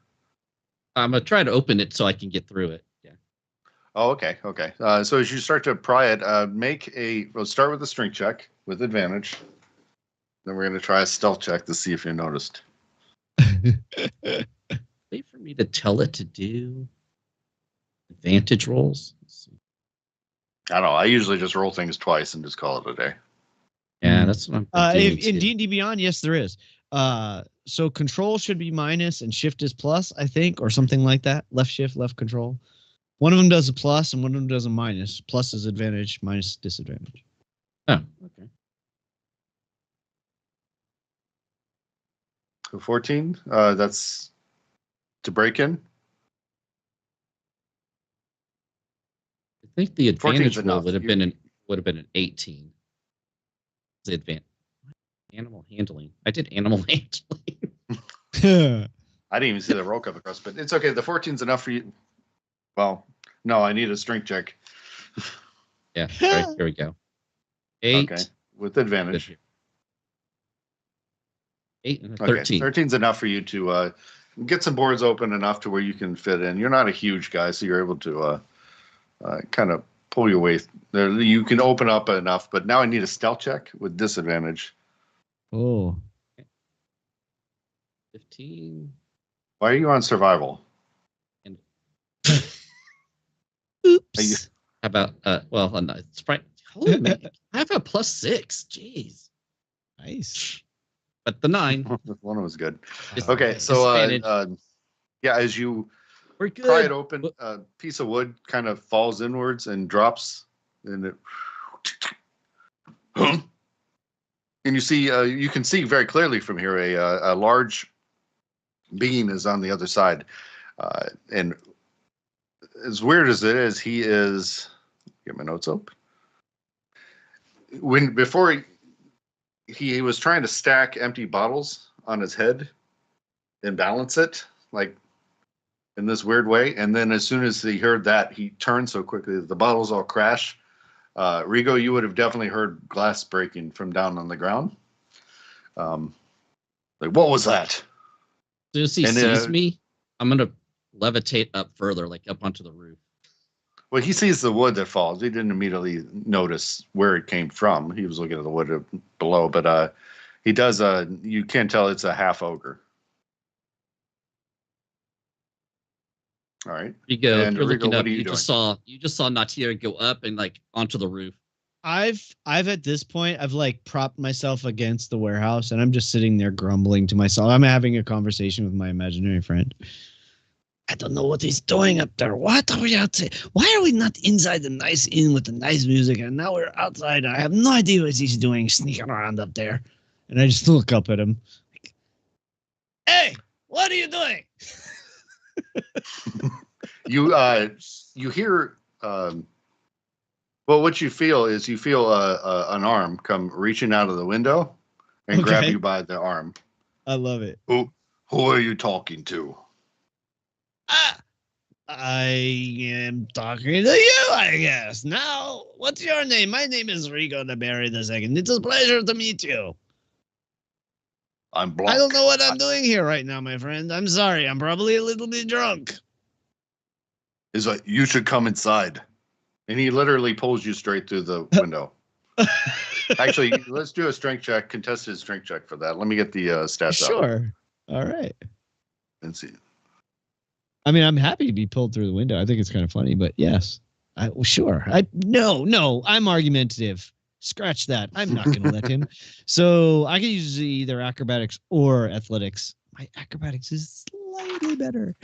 I'm gonna try to open it so I can get through it. Yeah. Oh, okay. So as you start to pry it, we'll start with a strength check with advantage. Then we're going to try a stealth check to see if you noticed. Wait for me to tell it to do advantage rolls. I don't know. I usually just roll things twice and just call it a day. Yeah, that's what I'm doing. In D&D Beyond, yes, there is. So control should be minus and shift is plus, I think, or something like that. Left shift, left control. One of them does a plus and one of them does a minus. Plus is advantage, minus disadvantage. Oh, okay. 14. That's to break in. I think the 14's advantage roll enough. would have been an 18. The advantage. Animal handling. I did animal handling. I didn't even see the roll come across, but it's okay. The 14's enough for you. Well, no, I need a strength check. Yeah, right, here we go. 8. Okay, with advantage. 8 and a Okay, 13. 13's enough for you to get some boards open enough to where you can fit in. You're not a huge guy, so you're able to kind of pull your way there. You can open up enough, but now I need a stealth check with disadvantage. Oh. 15. Why are you on survival? And Oops. how about it's right. Holy man, I have a +6. Jeez. Nice. But the 9. One was good. Dis- Okay, so disadvantage. yeah, as you We're good. pry it open, a piece of wood kind of falls inwards and drops, and it. And you see, you can see very clearly from here a large being is on the other side, and as weird as it is, he is. Get my notes up. Before he was trying to stack empty bottles on his head and balance it like in this weird way, and then as soon as he heard that, he turned so quickly that the bottles all crash. Rigo, you would have definitely heard glass breaking from down on the ground. Like, what was that? As soon as he sees me, I'm gonna levitate up further, like up onto the roof. Well, he sees the wood that falls. He didn't immediately notice where it came from. He was looking at the wood below, but he does. You can tell it's a half ogre. All right. Rigo, And if you're Rigo, looking what up, are you you doing? just saw Natia go up and like onto the roof. I've at this point I've like propped myself against the warehouse and I'm just sitting there grumbling to myself. I'm having a conversation with my imaginary friend. I don't know what he's doing up there. What are we outside? Why are we not inside the nice inn with the nice music and now we're outside? I have no idea what he's doing, sneaking around up there. And I just look up at him. Like, hey, what are you doing? You hear. Well, what you feel is an arm come reaching out of the window and grab you by the arm. I love it. Who are you talking to? I am talking to you, I guess. Now, what's your name? My name is Rigo the Berry II. It's a pleasure to meet you. I'm Blanc. I don't know what I'm doing here right now, my friend. I'm sorry. I'm probably a little bit drunk. He's like, you should come inside. And he literally pulls you straight through the window. Actually, let's do a strength check, contested strength check for that. Let me get the stats out. Sure. All right. And see. I mean, I'm happy to be pulled through the window. I think it's kind of funny, but yes. Sure. No, I'm argumentative. Scratch that. I'm not going to let him. So I can use either acrobatics or athletics. My acrobatics is slightly better.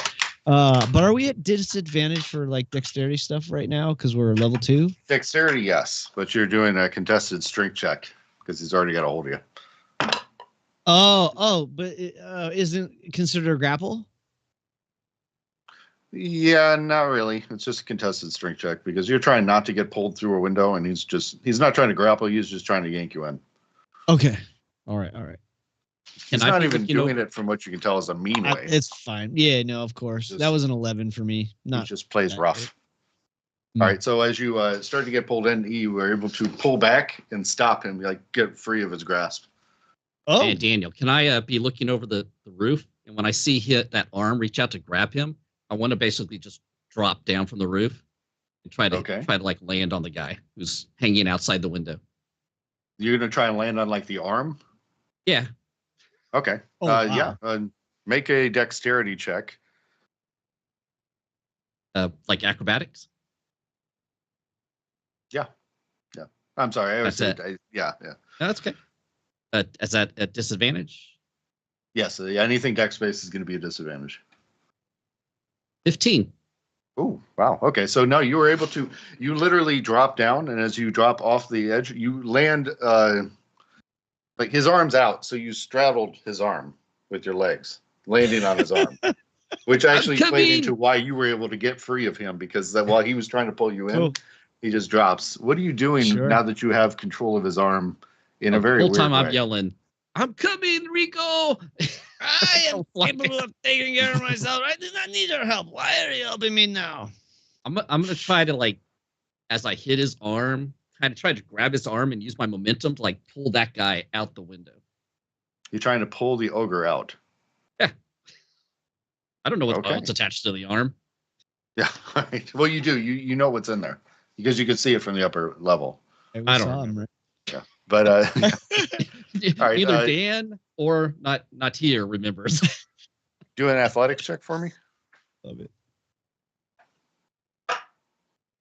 But are we at disadvantage for like dexterity stuff right now because we're level 2? Dexterity, yes, but you're doing a contested strength check because he's already got a hold of you. But isn't it considered a grapple? Yeah, not really. It's just a contested strength check because you're trying not to get pulled through a window, and he's not trying to grapple you. He's just trying to yank you in. Okay. All right. He's not even doing it from what you can tell as a mean way. It's fine. Yeah, no, of course. That was an 11 for me. He just plays rough. All right, so as you start to get pulled in, you were able to pull back and stop him, like get free of his grasp. Oh, and Daniel, can I be looking over the roof? And when I see that arm reach out to grab him, I want to basically just drop down from the roof and try to like land on the guy who's hanging outside the window. You're gonna try and land on like the arm? Yeah. Okay. Oh, wow. Yeah. Make a dexterity check. Like acrobatics? Yeah. I'm sorry. That's it. Yeah. No, that's okay. Is that a disadvantage? Yes. Anything dex based is going to be a disadvantage. 15. Oh, wow. Okay. So no, you were able to, you literally drop down, and as you drop off the edge, you land, like his arm's out. So you straddled his arm with your legs, landing on his arm, which actually played into why you were able to get free of him, because while he was trying to pull you in, he just drops. What are you doing now that you have control of his arm in a very weird way? The whole time I'm yelling, I'm coming, Rico. I am capable of taking care of myself. I do not need your help. Why are you helping me now? I'm gonna try to, like, as I hit his arm, try to grab his arm and use my momentum to, like, pull that guy out the window. You're trying to pull the ogre out. Yeah. I don't know what's attached to the arm. Yeah. Right. Well, you do. You know what's in there because you can see it from the upper level. I don't remember. Right? Yeah. But all right, either Dan or not here remembers. Do an athletics check for me. Love it.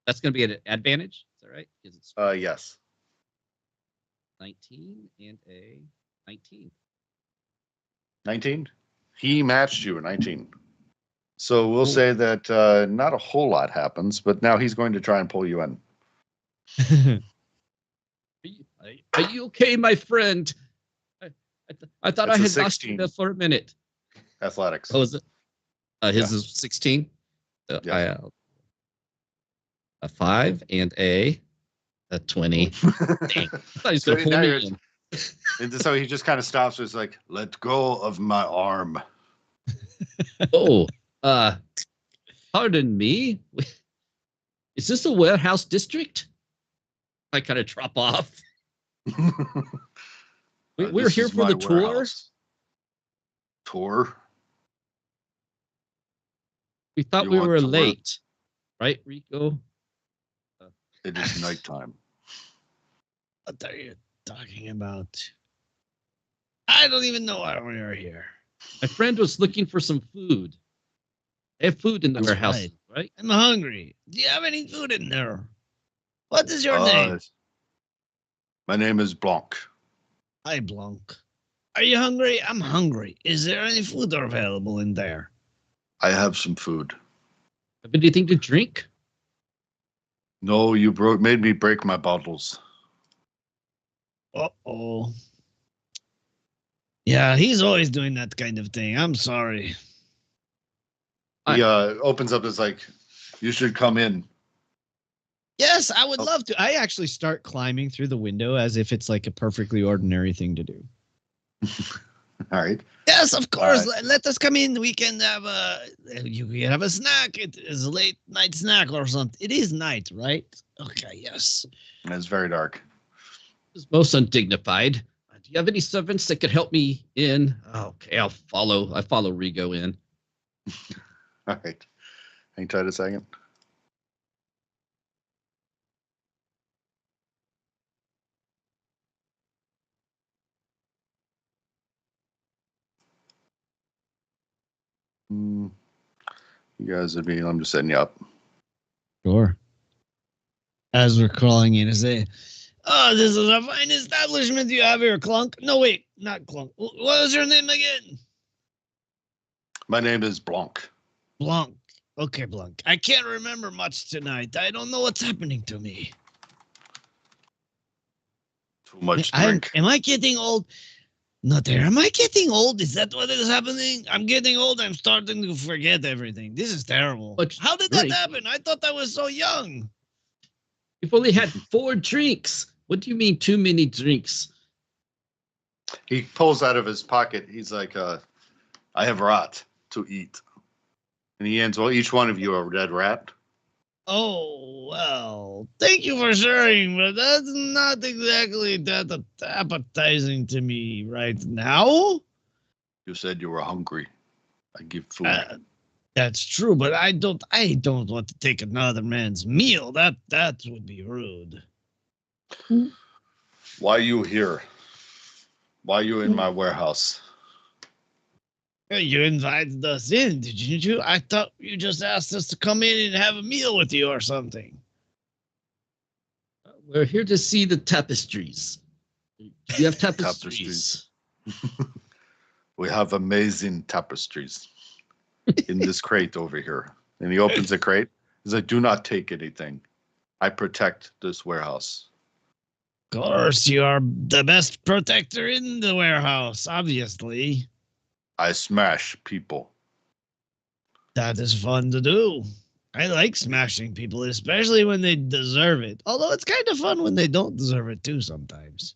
That's going to be an advantage. Is that right? Yes. 19 and a 19. 19. He matched you at 19. So we'll say that not a whole lot happens, but now he's going to try and pull you in. Are you okay, my friend? I thought I had lost you there for a minute. Athletics. Oh, is it? His is 16. Yeah. A 5 and a 20. Dang. I thought he was going to pull me in. And so he just kind of stops. It's like, let go of my arm. Oh, pardon me. Is this a warehouse district? I kind of drop off. We're here for the tour. Tour? We thought we were late. Right, Rico? It is nighttime. What are you talking about? I don't even know why we're here. My friend was looking for some food. They have food in the warehouse, right? I'm hungry. Do you have any food in there? What is your name? My name is Blanc. Hi, Blanc. Are you hungry? I'm hungry. Is there any food available in there? I have some food. Have anything to drink? No, you made me break my bottles. Uh-oh. Yeah, he's always doing that kind of thing. I'm sorry. He opens up his like, you should come in. Yes, I would love to. I actually start climbing through the window as if it's like a perfectly ordinary thing to do. All right. Yes, of course. Let us come in. We can have you can have a snack. It is a late night snack or something. It is night, right? Okay, yes. It's very dark. It's most undignified. Do you have any servants that could help me in? Okay, I follow Rigo in. All right. Hang tight a second. You guys would be, I'm just setting you up. Sure. As we're crawling in, I say, oh, this is a fine establishment you have here, Clunk. No, wait, not Clunk. What was your name again? My name is Blanc. Blanc. Okay, Blanc. I can't remember much tonight. I don't know what's happening to me. Too much drink. Am I getting old? Not there. Am I getting old? Is that what is happening? I'm getting old. I'm starting to forget everything. This is terrible. How did that happen? I thought I was so young. You've only had 4 drinks. What do you mean too many drinks? He pulls out of his pocket. He's like, I have rat to eat. And he ends, well, each one of you are a dead rat. Oh, well, thank you for sharing, but that's not exactly that appetizing to me right now. You said you were hungry. I give food. That's true, but I don't want to take another man's meal. That would be rude. Why are you here? Why are you in my warehouse? You invited us in, didn't you? I thought you just asked us to come in and have a meal with you or something. We're here to see the tapestries. Do you have tapestries? We have amazing tapestries in this crate over here. And he opens the crate. He's like, do not take anything. I protect this warehouse. Of course, you are the best protector in the warehouse, obviously. I smash people. That is fun to do. I like smashing people, especially when they deserve it. Although it's kind of fun when they don't deserve it too sometimes.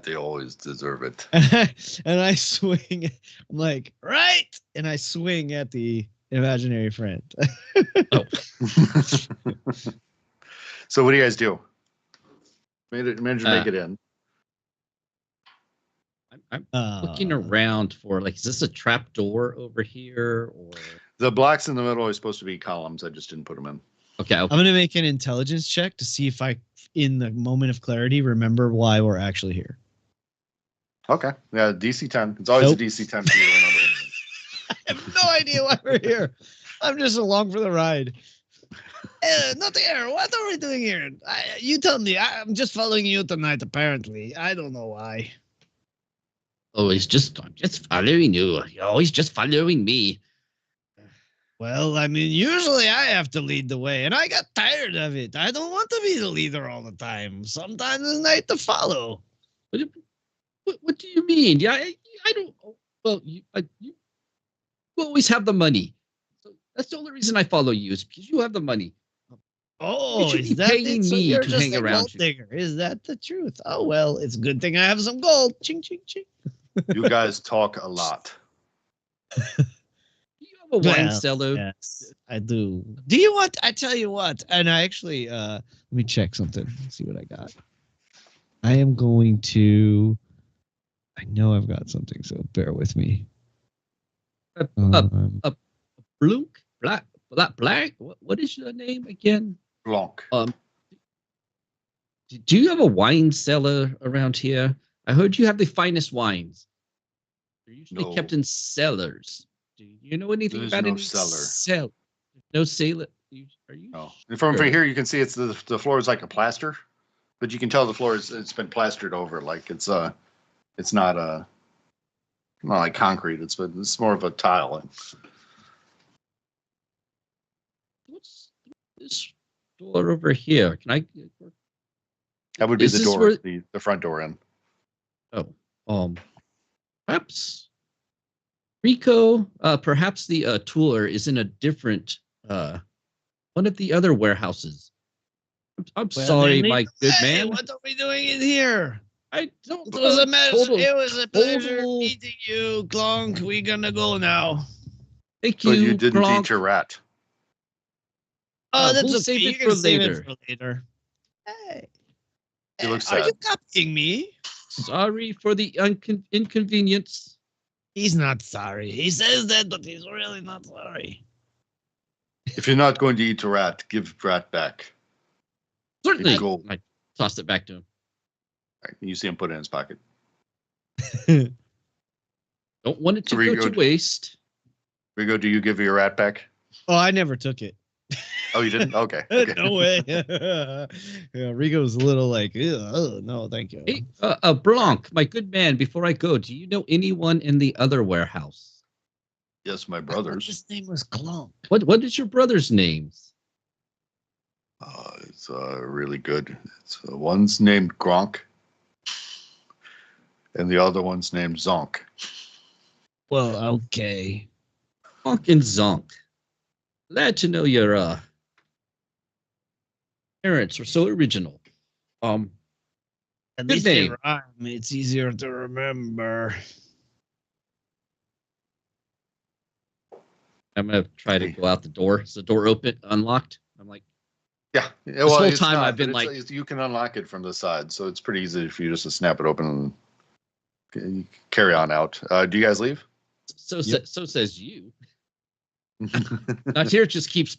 They always deserve it. And I swing. I'm like, right. And I swing at the imaginary friend. Oh. So what do you guys do? Manage to make it in. I'm looking around for, like, is this a trap door over here? Or The blocks in the middle are supposed to be columns. I just didn't put them in. Okay. I'm going to make an intelligence check to see if I, in the moment of clarity, remember why we're actually here. Okay. Yeah, DC 10. It's always Nope. a DC 10 for you to remember. I have no idea why we're here. I'm just along for the ride. Not here. What are we doing here? You tell me. I'm just following you tonight, apparently. I don't know why. Oh, I'm just following you. You're always just following me. Well, I mean, usually I have to lead the way, and I got tired of it. I don't want to be the leader all the time. Sometimes it's nice to follow. What do you mean? Yeah, I don't. Well, you always have the money. So that's the only reason I follow you, is because you have the money. Oh, should is be that paying it? So me you're to just hang a around gold you. digger. Is that the truth? Oh, well, it's a good thing I have some gold. Ching, ching, ching. You guys talk a lot. Do you have a wine Well, cellar? Yes, I do. Do you want? I tell you what. And I actually, let me check something. Let's see what I got. I am going to. I know I've got something, so bear with me. Black. What is your name again? Blanc. Do you have a wine cellar around here? I heard you have the finest wines. They're usually kept in cellars. Do you know anything There's about no any cellar. No cellar. Are you? No. And from here, you can see it's the floor is like a plaster, but you can tell the floor it's been plastered over. Like it's not like concrete. It's more of a tile. What's this door over here? Can I? That would be Is the this door, where- the front door in. Perhaps Rico. Perhaps the tooler is in a different one of the other warehouses. I'm sorry, my good man. What are we doing in here? I don't. It was a mess. Total- It was a pleasure total- meeting you, Clonk. We gonna go now. Thank But you. you didn't Gronk. eat your rat. Oh, that's we'll okay. save it You can for save it later. for later. Hey, You look are you sad. copying me? Sorry for the inconvenience. He's not sorry. He says that, but he's really not sorry. If you're not going to eat a rat, give rat back. Certainly. Gold. I tossed it back to him. Right, you see him put it in his pocket. Don't want it to Very go to good. waste. Rigo, do you give your rat back? Oh, I never took it. Oh, you didn't? Okay. Okay. No way. Yeah, Rigo's a little like, oh, no, thank you. Hey, Blanc, my good man, before I go, do you know anyone in the other warehouse? Yes, my I thought brothers. his name was Clonk. What is your brother's names? It's really good. It's one's named Gronk, and the other one's named Zonk. Well, okay. Blanc and Zonk. Glad to know your parents were so original. At Good least they name. rhyme. It's easier to remember. I'm gonna try to go out the door. Is the door open, unlocked? I'm like, Yeah. whole it's time not, I've been but like- you can unlock it from the side, so it's pretty easy for you just to snap it open and carry on out. Do you guys leave? so Yep. so says you. Not here. Just keeps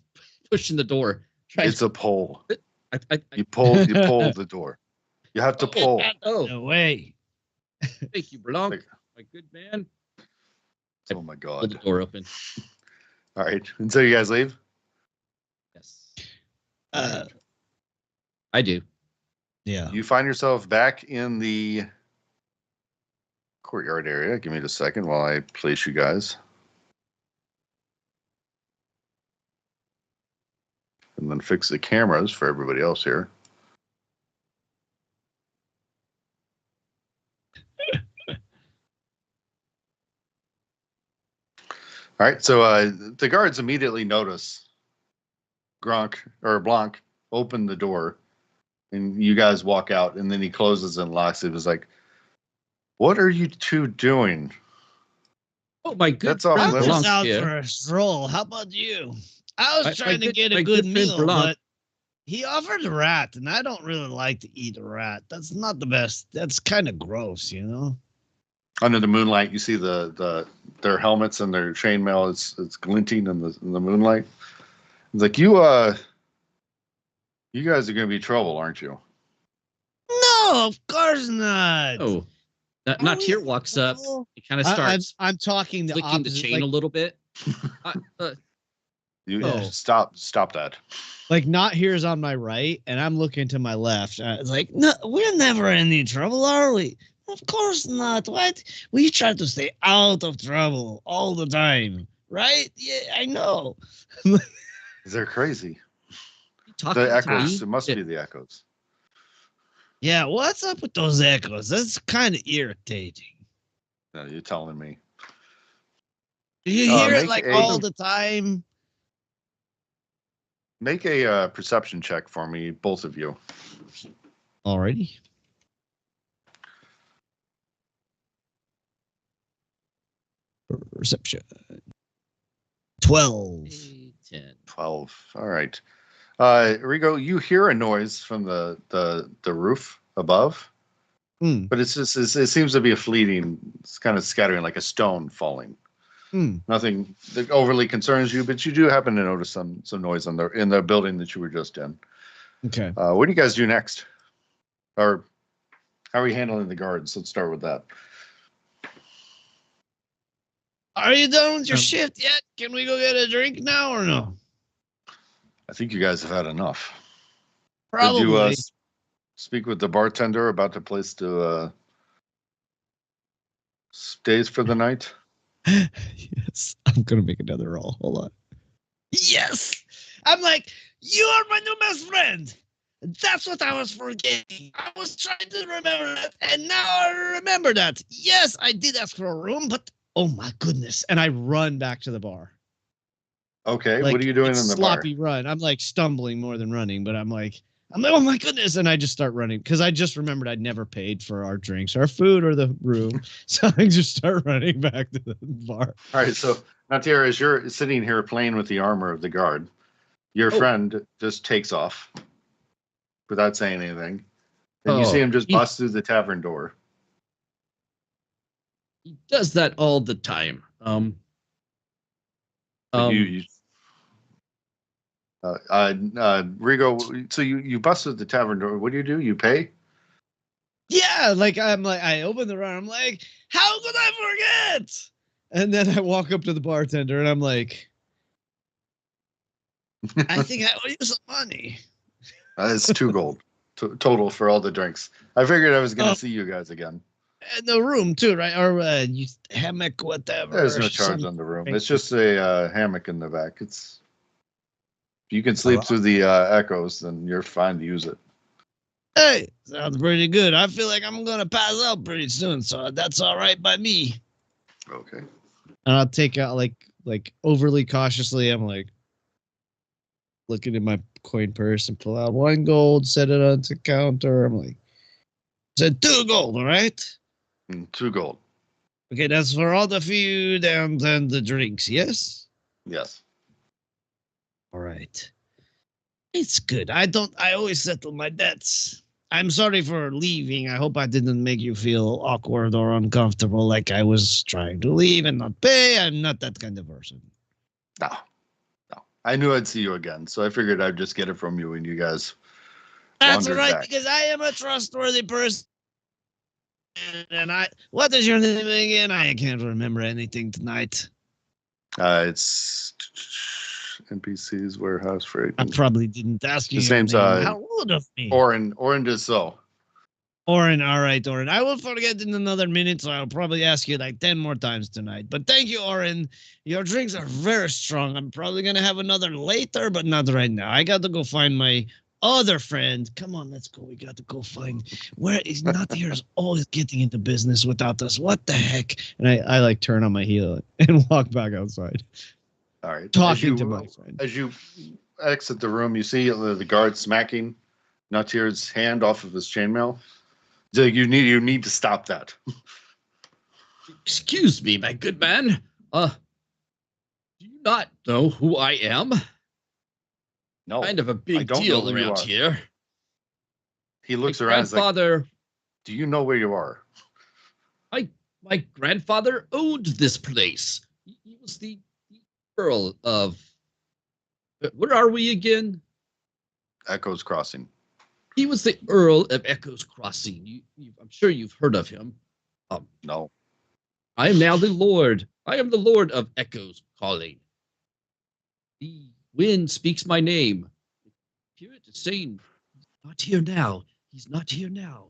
pushing the door. It's a pull. I You pull the door. You have to pull. Oh, No way. thank you, Blanc, Like- my good man. Oh my Pull the god. door open. All right. And so you guys leave? Yes, Uh, I do. Yeah. You find yourself back in the courtyard area. Give me just a second while I place you guys. And then fix the cameras for everybody else here. All right, so the guards immediately notice Blanc open the door, and you guys walk out, and then he closes and locks it. It was like, what are you two doing? Oh, my good That's off friend I'm limits. just Blanc out here. for a stroll. How about you? I was My trying to good- get my a good good friend meal, Blanc. but he offered a rat, and I don't really like to eat a rat. That's not the best. That's kind of gross, you know? Under the moonlight, you see their helmets and their chainmail. It's glinting in the moonlight. It's like you guys are gonna be trouble, aren't you? No, of course not. Oh, Are Natir we walks up. trouble? He kind of starts I'm talking the flicking the opposite. chain a little bit. Oh. Stop that. Like not here's on my right, and I'm looking to my left. It's like, no, we're never in any trouble, are we? Of course not. What? We try to stay out of trouble all the time, right? Yeah, I know. They're crazy. talking The to echoes. me? It must be the echoes. Yeah, what's up with those echoes? That's kind of irritating. No, you're telling me. Do you hear it make like a- all the time? Make a perception check for me, both of you. Already? Perception. 12. 10. 12. All right. Rigo, you hear a noise from the roof above, but it seems to be a fleeting, it's kind of scattering like a stone falling. Nothing that overly concerns you, but you do happen to notice some noise in the building that you were just in. Okay. What do you guys do next? Or how are you handling the guards? Let's start with that. Are you done with your shift yet? Can we go get a drink now or no? I think you guys have had enough. Probably. Did you speak with the bartender about the place to stays for the night? Yes. I'm going to make another roll. Hold on. Yes. I'm like, you are my new best friend. That's what I was forgetting. I was trying to remember that, and now I remember that. Yes, I did ask for a room, but oh my goodness. And I run back to the bar. Okay, Like, what are you doing in the sloppy run. I'm like stumbling more than running, but I'm like, oh my goodness. And I just start running because I just remembered I'd never paid for our drinks, our food, or the room. So I just start running back to the bar. All right, so Natir, as you're sitting here playing with the armor of the guard, your friend just takes off without saying anything. And you see him just bust through the tavern door. He does that all the time. Rigo, so you busted the tavern door. What do? You pay? Yeah, like I open the door. I'm like, how could I forget? And then I walk up to the bartender and I'm like, I think I owe you some money. It's 2 gold total for all the drinks. I figured I was going to see you guys again. And the room too, right? Or you hammock, whatever. There's no charge on the room. It's just a hammock in the back. If you can sleep through the echoes, then you're fine to use it. Hey, sounds pretty good. I feel like I'm gonna pass out pretty soon, so that's all right by me. Okay. And I'll take out like overly cautiously. I'm like looking in my coin purse and pull out 1 gold, set it on the counter. I'm like, said 2 gold, all right? 2 gold. Okay, that's for all the food and then the drinks, yes? Yes. All right. It's good. I always settle my debts. I'm sorry for leaving. I hope I didn't make you feel awkward or uncomfortable like I was trying to leave and not pay. I'm not that kind of person. No. I knew I'd see you again, so I figured I'd just get it from you when you guys That's wandered right, back. because I am a trustworthy person. And what is your name again? I can't remember anything tonight. It's NPCs, warehouse, freight. I probably didn't ask you. His your name's name. How rude of me. Orin Deso. Orin, all right, Orin. I will forget in another minute, so I'll probably ask you like 10 more times tonight. But thank you, Orin. Your drinks are very strong. I'm probably going to have another later, but not right now. I got to go find my other friend. Come on, let's go. We got to go find where he's not here. Is always getting into business without us. What the heck? And I like turn on my heel and walk back outside. All right. Talking to my friend. As you exit the room, you see the guard smacking Natier's hand off of his chainmail. So you need to stop that. Excuse me, my good man. Do you not know who I am? No, Kind of a big deal around here. He looks my around. He's grandfather, like, do you know where you are? My grandfather owned this place. He was the Earl of. Where are we again? Echoes Crossing. He was the Earl of Echoes Crossing. I'm sure you've heard of him. No. I am now the Lord. I am the Lord of Echoes Calling. The wind speaks my name. Hear it saying, "He's not here now. He's not here now."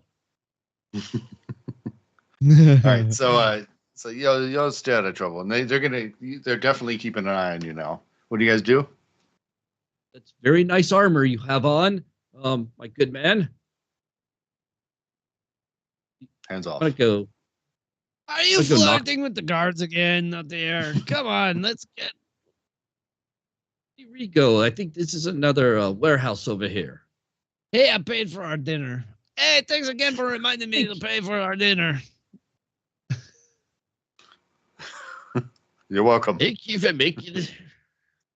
All right, so you'll stay out of trouble, and they're definitely keeping an eye on you now. What do you guys do? That's very nice armor you have on, my good man. Hands off. I'm gonna go. Are you I'll go flirting with the guards again, Natier? Come on, let's get. Here we go. I think this is another warehouse over here. Hey, I paid for our dinner. Hey, thanks again for reminding me to pay for our dinner. You're welcome. Thank you for making it.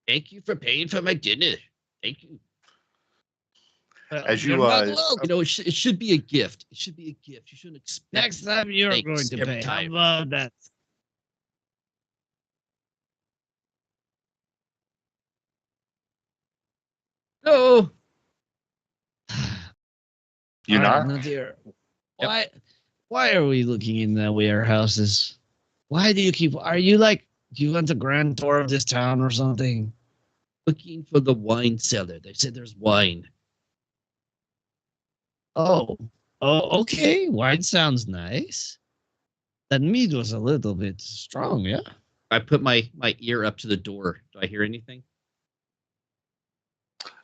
Thank you for paying for my dinner. Thank you. As you, You're not welcome. You know, it should be a gift. It should be a gift. You shouldn't expect. Next time you're thanks going to every pay. time. How about that? No. You're All right, not? Natier. Why are we looking in the warehouses? Why do you keep? Are you like? Do you want a grand tour of this town or something? Looking for the wine cellar. They said there's wine. Oh, okay. Wine sounds nice. That meat was a little bit strong, yeah. I put my ear up to the door. Do I hear anything?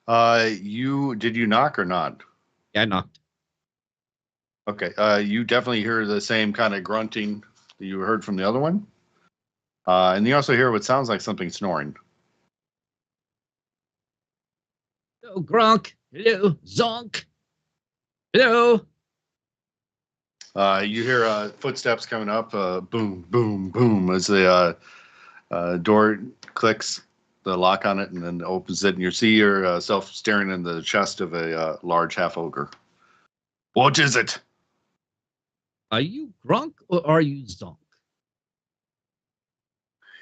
Did you knock or not? Yeah, I knocked. Okay. You definitely hear the same kind of grunting that you heard from the other one. And you also hear what sounds like something snoring. Hello, Gronk. Hello, Zonk. Hello. You hear footsteps coming up. Boom, boom, boom, as the door clicks, the lock on it, and then opens it, and you see yourself staring in the chest of a large half ogre. What is it? Are you Gronk or are you Zonk?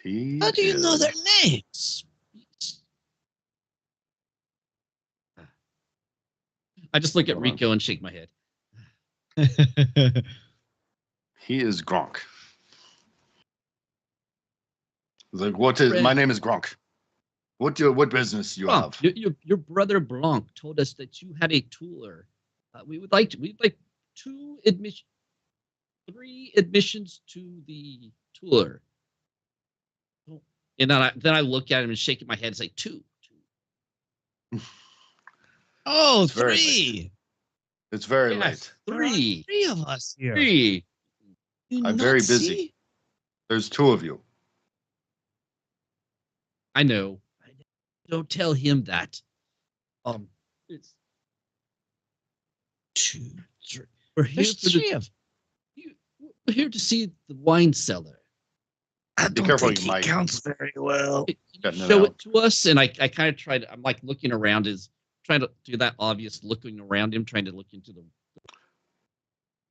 How do you know their names? I just look at Rico and shake my head. He is Gronk. He's like, what is? My name is Gronk. What business you have? Your brother Blanc told us that you had a tour. We'd like 3 admissions to the tour. And then I look at him and shaking my head and say 2. Oh, It's very 3. It's very Yes, late. 3. 3 of us here. 3. I'm very busy. There's 2 of you. I know. Don't tell him that. It's 2, 3. we're here There's for 3 of. we're here to see the wine cellar. I Be don't careful, think you he might. counts very well. Cutting it Show out. it to us, and I kind of try to. I'm like looking around, trying to do that obvious looking around him, trying to look into the.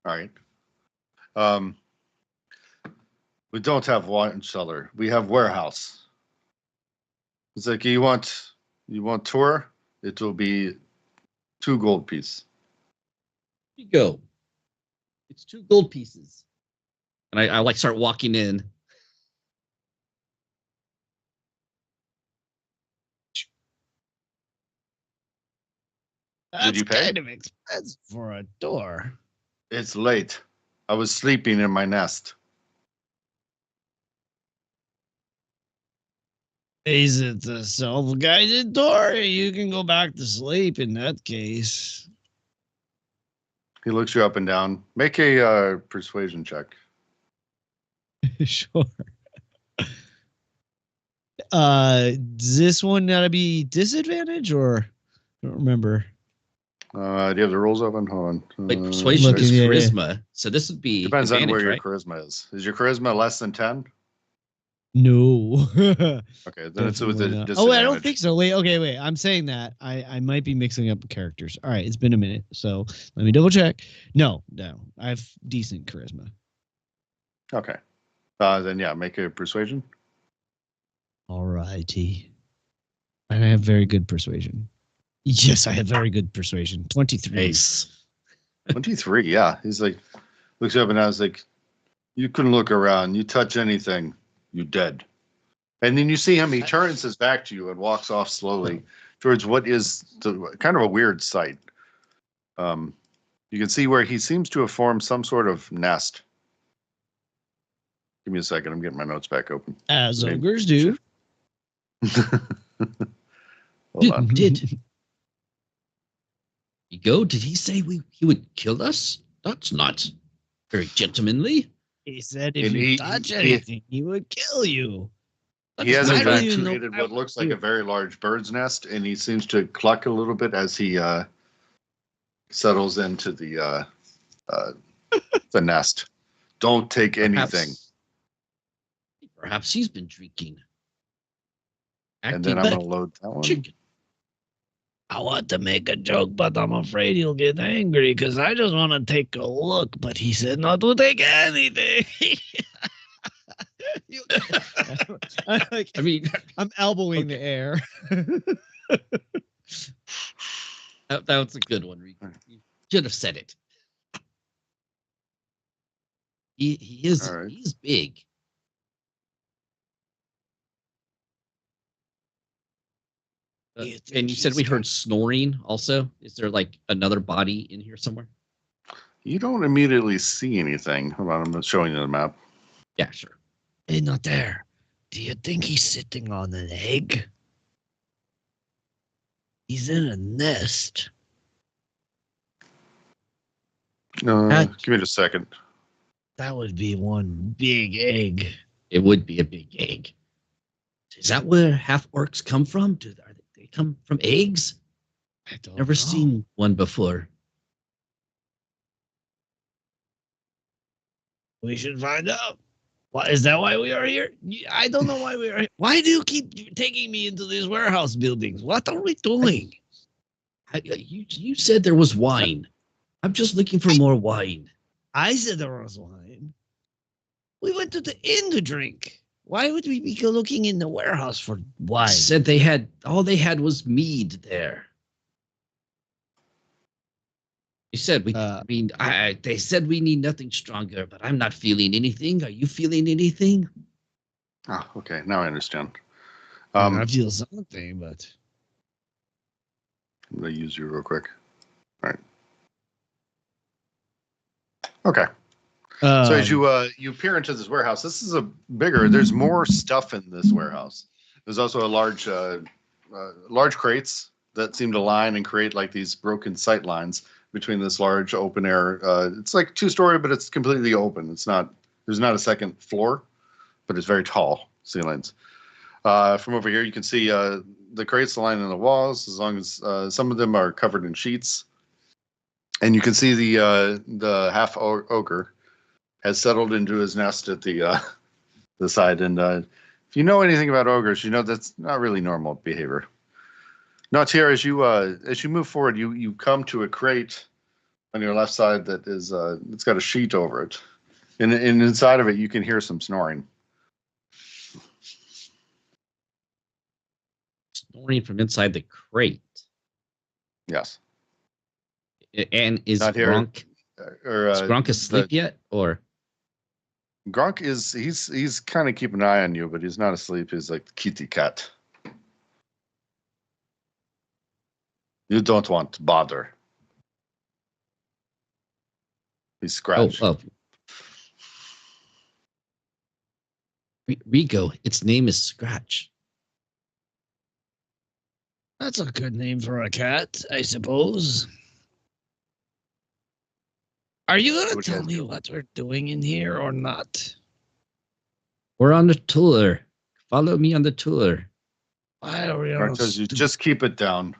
All right. We don't have wine cellar. We have warehouse. It's like you want tour. It will be 2 gold piece. Here you go. It's 2 gold pieces, and I like start walking in. Did you pay? Kind of expensive for a door. It's late. I was sleeping in my nest. Is it a self-guided door? You can go back to sleep in that case. He looks you up and down. Make a persuasion check. Sure. Does this one gotta be disadvantage or I don't remember. Do you have the rules open? Hold on. Wait, persuasion is yeah, charisma. So this would be Depends on where your right? charisma is. Is your charisma less than 10? No. Okay, then it's with Definitely a not. disadvantage. Oh, I don't think so. Wait, okay. I'm saying that. I might be mixing up characters. All right, it's been a minute, so let me double check. No. I have decent charisma. Okay. Then yeah, make a persuasion. All righty. And I have very good persuasion. Yes, I have very good persuasion. 23. Nice. 23, yeah. He's like, looks up and I was like, you couldn't look around. You touch anything, you dead. And then you see him, he turns his back to you and walks off slowly towards what is kind of a weird sight. You can see where he seems to have formed some sort of nest. Give me a second. I'm getting my notes back open. As ogres do. Hold on. Did Did he say he would kill us? That's not very gentlemanly. He said if you touch anything, he would kill you. He has I in don't fact even know- created what looks like a very large bird's nest, and he seems to cluck a little bit as he settles into the nest. Don't take anything. Perhaps he's been drinking. And then I'm going to load that one. Chicken. I want to make a joke, but I'm afraid he'll get angry because I just want to take a look. But he said not to take anything. I mean, I'm elbowing the air. that was a good one, Rico. You should have said it. He is All right. He's big. And you said we heard snoring also. Is there like another body in here somewhere? You don't immediately see anything. Hold on, I'm showing you the map. Yeah, sure. He's not there. Do you think he's sitting on an egg? He's in a nest. Give me just a second. That would be one big egg. It would be a big egg. Is that where half orcs come from? Are they come from eggs? I don't Never know. seen one before. We should find out. Is that why we are here? I don't know why we are here. Why do you keep taking me into these warehouse buildings? What are we doing? You said there was wine. I'm just looking for more wine. I said there was wine. We went to the inn to drink. Why would we be looking in the warehouse for wine? I said all they had was mead there. You said they said we need nothing stronger, but I'm not feeling anything. Are you feeling anything? Oh, okay. Now I understand. I feel something, but I'm going to use you real quick. All right. Okay. So as you peer into this warehouse, this is there's more stuff in this warehouse. There's also a large crates that seem to line and create like these broken sight lines between this large open air. It's like 2-story, but it's completely open. There's not a second floor, but it's very tall ceilings. From over here, you can see the crates lining the walls, as long as some of them are covered in sheets. And you can see the half ogre has settled into his nest at the side. And if you know anything about ogres, you know that's not really normal behavior. Now, Tiara, as you move forward, you come to a crate on your left side that is it's got a sheet over it, and inside of it you can hear some snoring. Snoring from inside the crate. Yes. And is Not here. Gronk asleep yet, or? Gronk he's kind of keeping an eye on you, but he's not asleep. He's like the kitty cat. You don't want to bother. He's scratched. Rigo, its name is Scratch. That's a good name for a cat, I suppose. Are you going to tell me what we're doing in here or not? We're on the tour. Follow me on the tour. Why are we Mark says you just keep it down.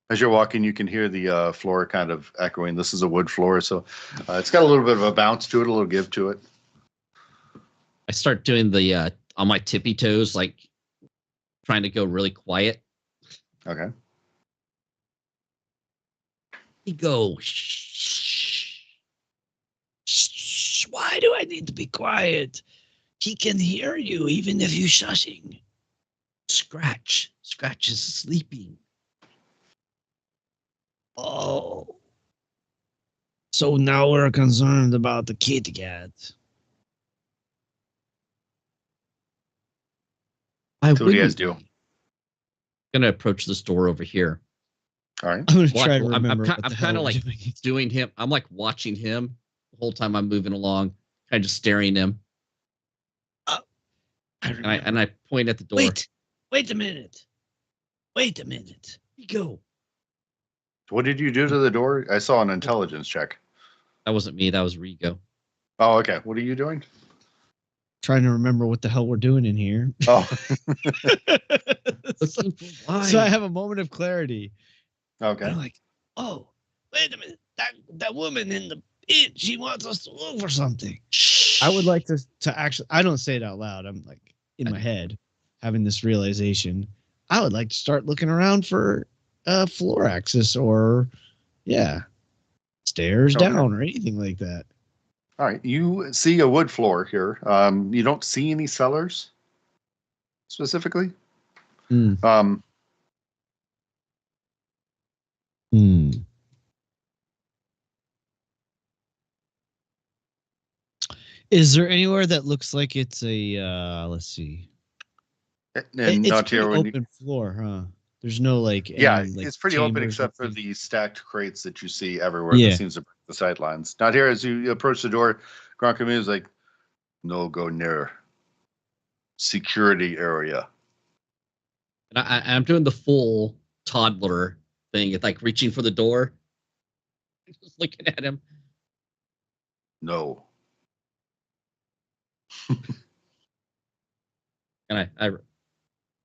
As you're walking, you can hear the floor kind of echoing. This is a wood floor, so it's got a little bit of a bounce to it, a little give to it. I start doing the on my tippy toes, like trying to go really quiet. Okay. You go. Shh. Shh. Why do I need to be quiet? He can hear you even if you're shushing. Scratch. Scratch is sleeping. Oh. So now we're concerned about the kitty cat. So what do you guys do? I'm gonna approach this door over here. All right. I'm gonna try to remember. I'm kind of like doing him. I'm like watching him the whole time I'm moving along, kind of just staring at him. And I point at the door. Wait a minute. You go. What did you do to the door? I saw an intelligence check. That wasn't me. That was Rigo. Oh, okay. What are you doing? Trying to remember what the hell we're doing in here. Oh. So I have a moment of clarity. Okay. And I'm like, oh, wait a minute. That woman in the inn, she wants us to look for something. I would like to actually, I don't say it out loud. I'm like in my head having this realization. I would like to start looking around for floor access or, stairs down or anything like that. All right. You see a wood floor here. You don't see any cellars specifically. Is there anywhere that looks like it's a let's see? And it's pretty open floor, huh? There's no it's pretty open except for the stacked crates that you see everywhere. That seems to break the sightlines. Not here. As you approach the door, Gronkamy is like, "No go near security area." And I'm doing the full toddler thing. It's like reaching for the door. Just looking at him. No. And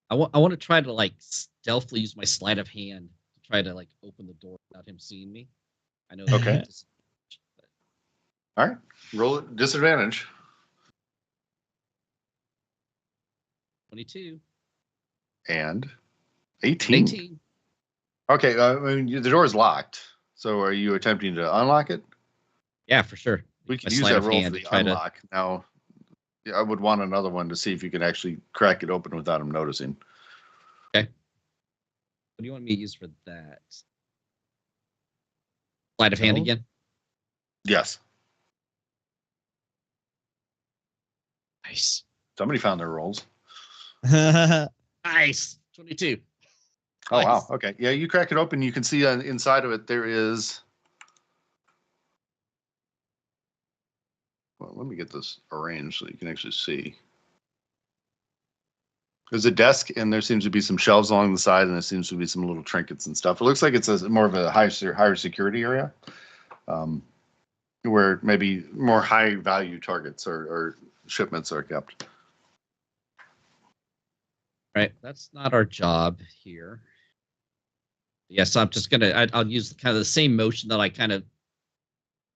I want to try to like stealthily use my sleight of hand to try to like open the door without him seeing me. I know. Okay. All right. Roll disadvantage. 22. And 18. Okay. I mean, the door is locked. So are you attempting to unlock it? Yeah, for sure. We can use that roll for the unlock. Now, I would want another one to see if you can actually crack it open without him noticing. Okay. What do you want me to use for that? Sleight of hand again? Yes. Nice. Somebody found their rolls. Nice. 22. Oh, nice. Wow. Okay. Yeah, you crack it open. You can see inside of it, there is... Well, let me get this arranged so you can actually see. There's a desk, and there seems to be some shelves along the side, and there seems to be some little trinkets and stuff. It looks like it's more of a higher security area, where maybe more high value targets or shipments are kept. Right, that's not our job here. Yes, I'm just gonna. I'll use kind of the same motion that I kind of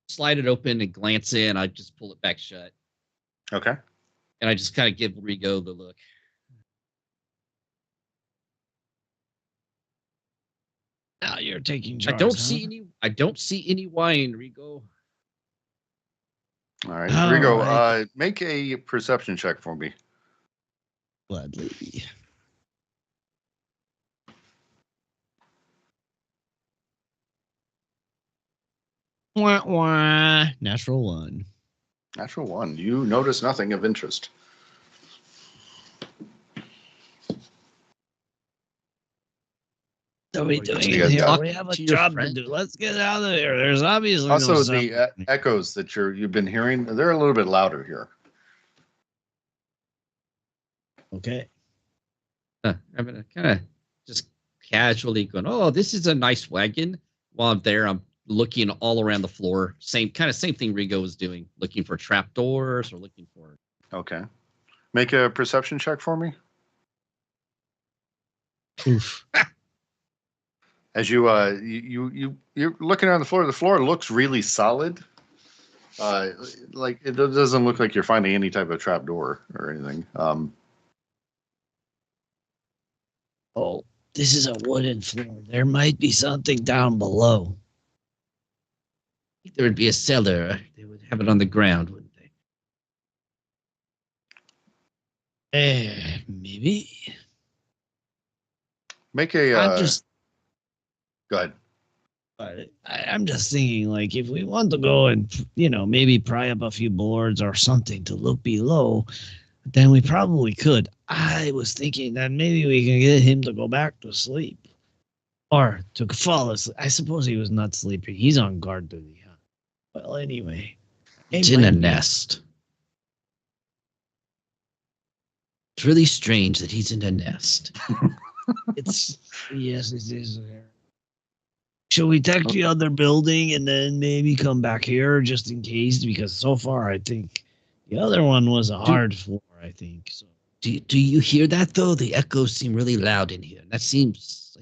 slide it open and glance in. I just pull it back shut. Okay. And I just kind of give Rigo the look. Now you're taking charge. I don't see any wine, Rigo. All right, Rigo, make a perception check for me. Gladly. Wah, wah. Natural 1. Natural 1. You notice nothing of interest. are we doing You in guys here? got- We have a to your job to friend? do. Let's get out of here. There's obviously Also, no the sound. echoes that you've been hearing, they're a little bit louder here. Okay. I'm gonna kind of just casually going, oh, this is a nice wagon. While I'm there, I'm looking all around the floor. Same thing Rigo was doing, looking for trapdoors or looking for. Okay. Make a perception check for me. Oof. As you're looking around the floor. The floor looks really solid. Like it doesn't look like you're finding any type of trapdoor or anything. Oh, this is a wooden floor. There might be something down below. I think there would be a cellar. They would have it on the ground, wouldn't they? Maybe. Make a. I'm just. Go ahead. I'm just thinking, like, if we want to go and, maybe pry up a few boards or something to look below, then we probably could. I was thinking that maybe we can get him to go back to sleep. Or to fall asleep. I suppose he was not sleeping. He's on guard duty. Huh? Well, anyway. It's in a nest. It's really strange that he's in a nest. Yes, it is. Shall we take the other building and then maybe come back here just in case? Because so far, I think the other one was a hard floor, I think. So. Do you hear that, though? The echoes seem really loud in here. That seems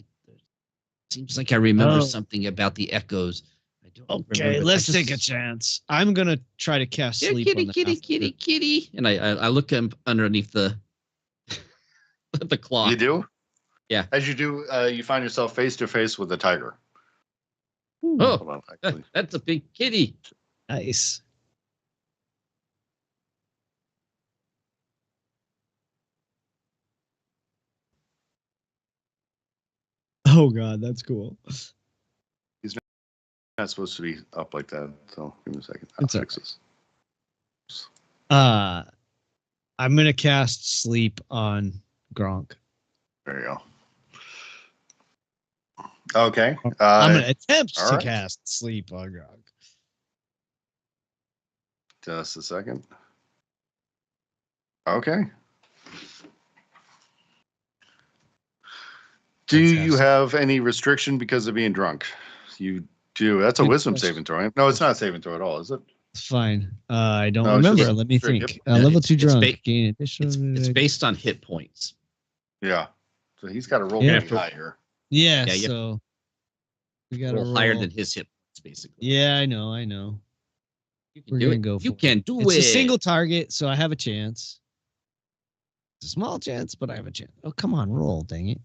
like I remember something about the echoes. I don't Okay, remember. let's take a chance. I'm going to try to cast Here, sleep kitty, on the kitty. And I look underneath the the clock. You do? Yeah. As you do, you find yourself face to face with a tiger. Oh, Hold on, actually. that's a big kitty. Nice. Oh, God, that's cool. Not supposed to be up like that. So give me a second. It's I'll fix this. I'm going to cast sleep on Gronk. There you go. Okay. I'm going to attempt all to right. cast sleep on Gronk. Just a second. Okay. Do you have any restriction because of being drunk? You do. That's a Good wisdom question. saving throw. Right? No, it's not a saving throw at all, is it? It's fine. I don't No, it's remember. just Let me straight think. hip. Level It's- 2 it's drunk. ba- Gain additional. It's based on hit points. Yeah. So he's got to roll Yeah. pretty high here. Yeah, Yeah, you so we got to Roll higher than his hit points, basically. Yeah, I know. You We're can do gonna it. go You for can do It's it. a single target, so I have a chance. It's a small chance, but I have a chance. Oh, come on, roll, dang it.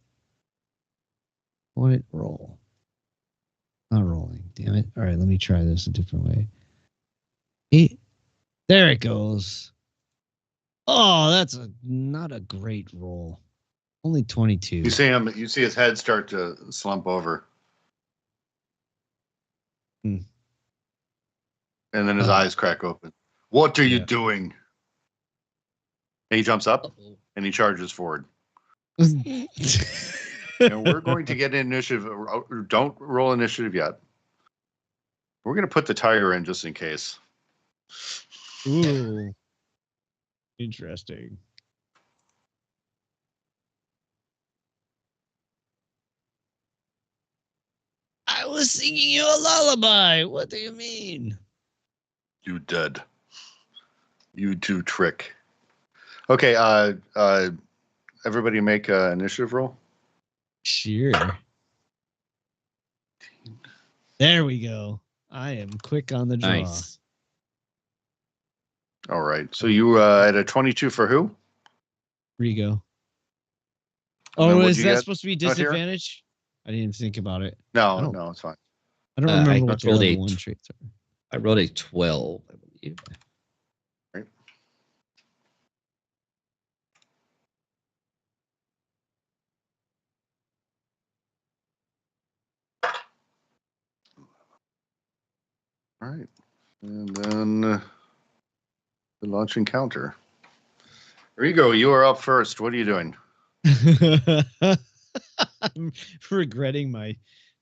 What roll? Not rolling, damn it. All right, let me try this a different way. There it goes. Oh, that's not a great roll. Only 22. You see him. You see his head start to slump over, Hmm. and then his eyes crack open. What are you Yeah. doing? And he jumps up Uh-oh. and he charges forward. And we're going to get initiative. Don't roll initiative yet. We're going to put the tiger in just in case. Ooh. Interesting. I was singing you a lullaby. What do you mean? You dead. You do trick. Okay. Everybody make an initiative roll. Sure. There we go. I am quick on the draw. Nice. All right. So you at a 22 for who? Rigo. And Oh, then what'd is you that get supposed to be out here? disadvantage? I didn't think about it. No, I don't- no, it's fine. I don't I remember what the rolled level a 1 tw- traits are. I rolled a 12, I believe. All right. And then the launch encounter. Rigo, you are up first. What are you doing? I'm regretting my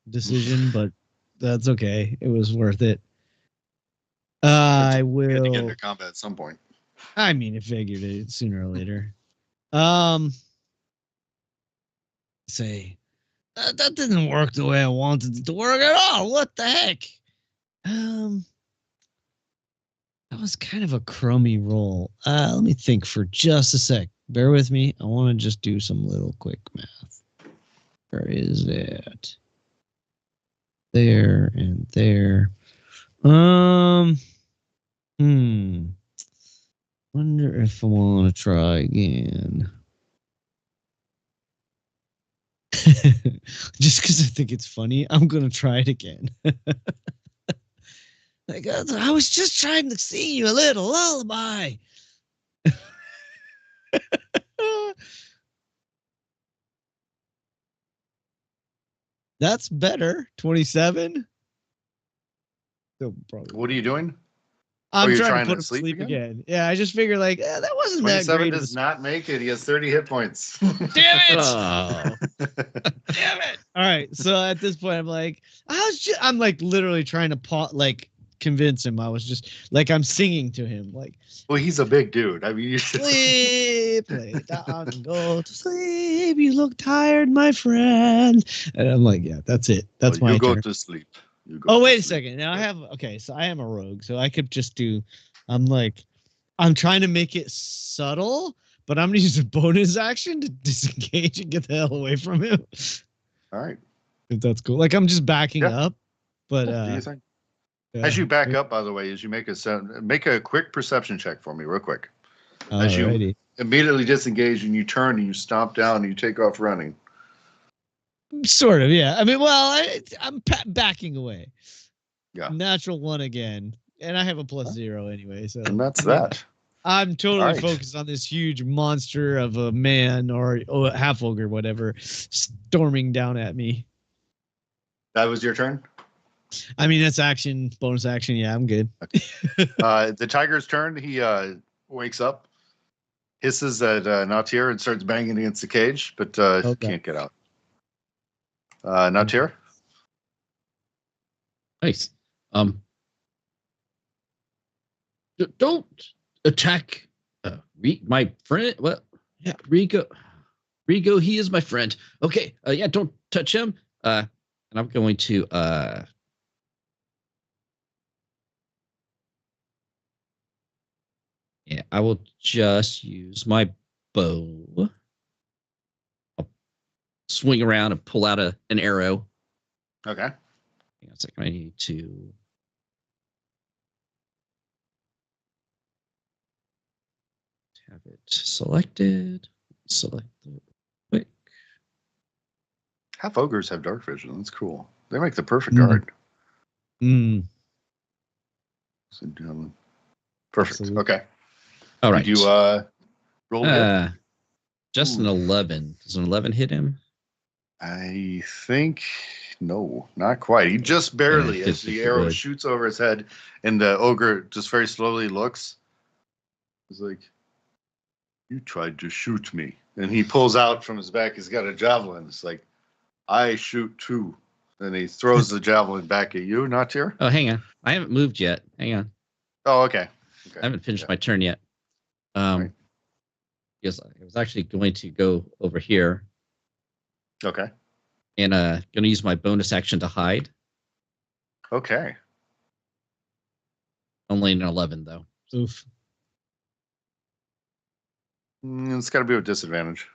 decision, but that's okay. It was worth it. I Had to get will. into combat at some point. I mean, I figured it sooner or later. Say that didn't work the way I wanted it to work at all. What the heck? That was kind of a crummy roll. Let me think for just a sec. Bear with me. I want to just do some little quick math. Where is it? There and there. Wonder if I want to try again. Just because I think it's funny, I'm gonna try it again. Like, I was just trying to sing you a little lullaby. That's better. 27. What are you doing? I'm you're trying to put him to sleep again. Yeah, I just figured like that wasn't that 27 great. does not make it. He has 30 hit points. Damn it! Oh. Damn it! All right, so at this point, I'm like, I'm like literally trying to convince him. I was just like, I'm singing to him, like, well, he's a big dude. I mean, you should sleep, lay down and go to sleep. You look tired, my friend. And I'm like, yeah, that's it. That's my you go turn. to sleep. Oh, wait a second. Now so I am a rogue, so I could just do. I'm trying to make it subtle, but I'm gonna use a bonus action to disengage and get the hell away from him. All right. If that's cool. Like I'm just backing up, but do you think? As you back up, by the way, as you make a quick perception check for me, real quick. As you immediately disengage and you turn and you stomp down and you take off running. Sort of, yeah. I mean, well, I'm backing away. Yeah. Natural 1 again, and I have a +0 anyway. So and that's that. I'm totally focused on this huge monster of a man or half ogre, whatever, storming down at me. That was your turn? I mean, that's action, bonus action. Yeah, I'm good. The tiger's turn. He wakes up, hisses at Nautier and starts banging against the cage, but can't get out. Nautier? Nice. Don't attack my friend. What? Yeah, Rico, he is my friend. Okay. Yeah, don't touch him. And I'm going to yeah, I will just use my bow. I'll swing around and pull out an arrow. Okay. Hang on a second. I need to. Have it selected. Select the quick. Half ogres have dark vision. That's cool. They make the perfect guard. Perfect. Absolutely. Okay. All right. Did you roll again? Just an 11. Does an 11 hit him? I think no, not quite. He just barely, as the arrow shoots over his head, and the ogre just very slowly looks. He's like, "You tried to shoot me," and he pulls out from his back. He's got a javelin. It's like, "I shoot too," and he throws the javelin back at you. Nautier? Oh, hang on. I haven't moved yet. Hang on. Oh, okay. I haven't finished my turn yet. Yes, I was actually going to go over here. Okay. And going to use my bonus action to hide. Okay. Only an 11 though. Oof. It's got to be with disadvantage.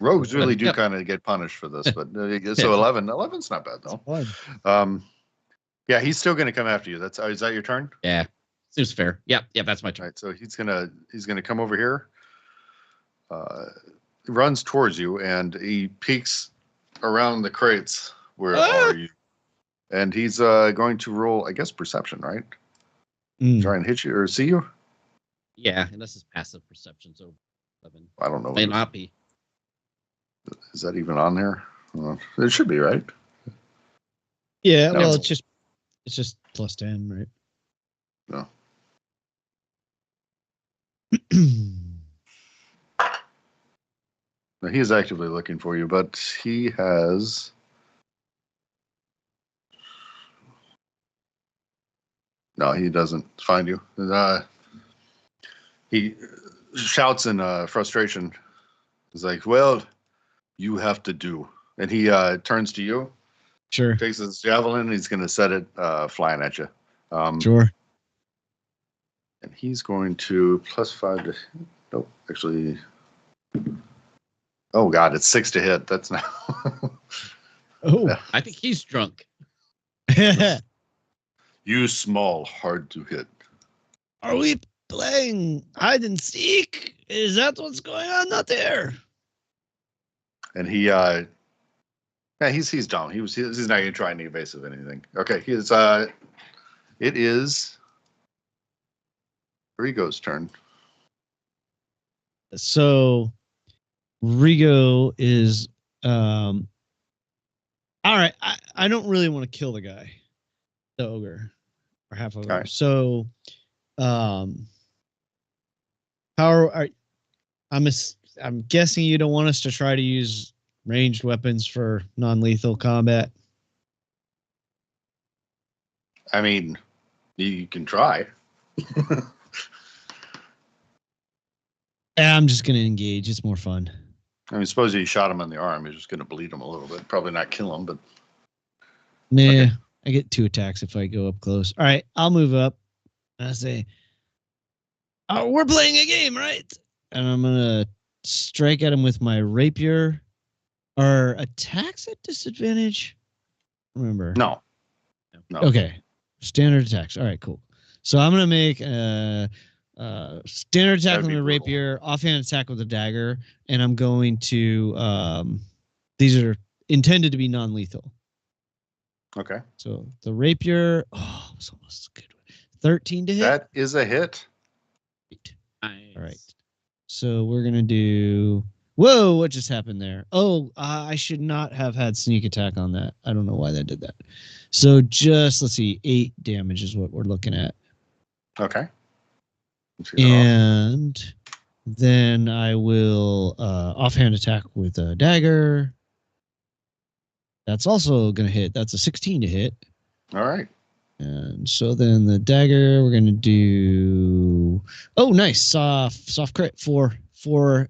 Rogues really do kind of get punished for this, but so 11. 11's not bad though. Yeah, he's still going to come after you. Is that your turn? Yeah, seems fair. Yeah, that's my turn. All right, so he's gonna come over here. Runs towards you and he peeks around the crates. Where are you? And he's going to roll, I guess, perception, right? Try and hit you or see you. Yeah, unless it's passive perception. So 11. I don't know. May not be. Is that even on there? It should be, right? Yeah. No, well, it's just +10, right? No. No, he is actively looking for you, but he has. No, he doesn't find you. He shouts in frustration. He's like, "Well, you have to do." And he turns to you, Sure. takes his javelin, and he's going to set it flying at you. Sure. And he's going to +5 to. Nope, actually. Oh God, it's 6 to hit. That's not. Oh. I think he's drunk. You small, hard to hit. Are we playing hide and seek? Is that what's going on out there? And he, yeah, he's dumb. He's not going to try any evasive anything. Okay, it is Rigo's turn. So Rigo is all right. I don't really want to kill the guy, the ogre or half ogre. Right. So I'm guessing you don't want us to try to use ranged weapons for non-lethal combat. I mean, you can try. I'm just gonna engage. It's more fun. I mean, suppose you shot him in the arm, you're just going to bleed him a little bit. Probably not kill him, but Nah, okay. I get 2 attacks if I go up close. All right, I'll move up. And I say, "Oh, we're playing a game, right?" And I'm gonna strike at him with my rapier. Are attacks at disadvantage? Remember? no. Okay, standard attacks. All right, cool. So I'm gonna make standard attack That'd with be a brutal. rapier, offhand attack with a dagger, and I'm going to these are intended to be non-lethal. Okay. So the rapier, oh, it's almost a good one. 13 to hit. That is a hit. Nice. All right. So we're gonna do. Whoa! What just happened there? Oh, I should not have had sneak attack on that. I don't know why that did that. So just let's see, 8 damage is what we're looking at. Okay. And then I will offhand attack with a dagger. That's also going to hit. That's a 16 to hit. All right. And so then the dagger, we're going to do. Oh, nice. Soft crit. 4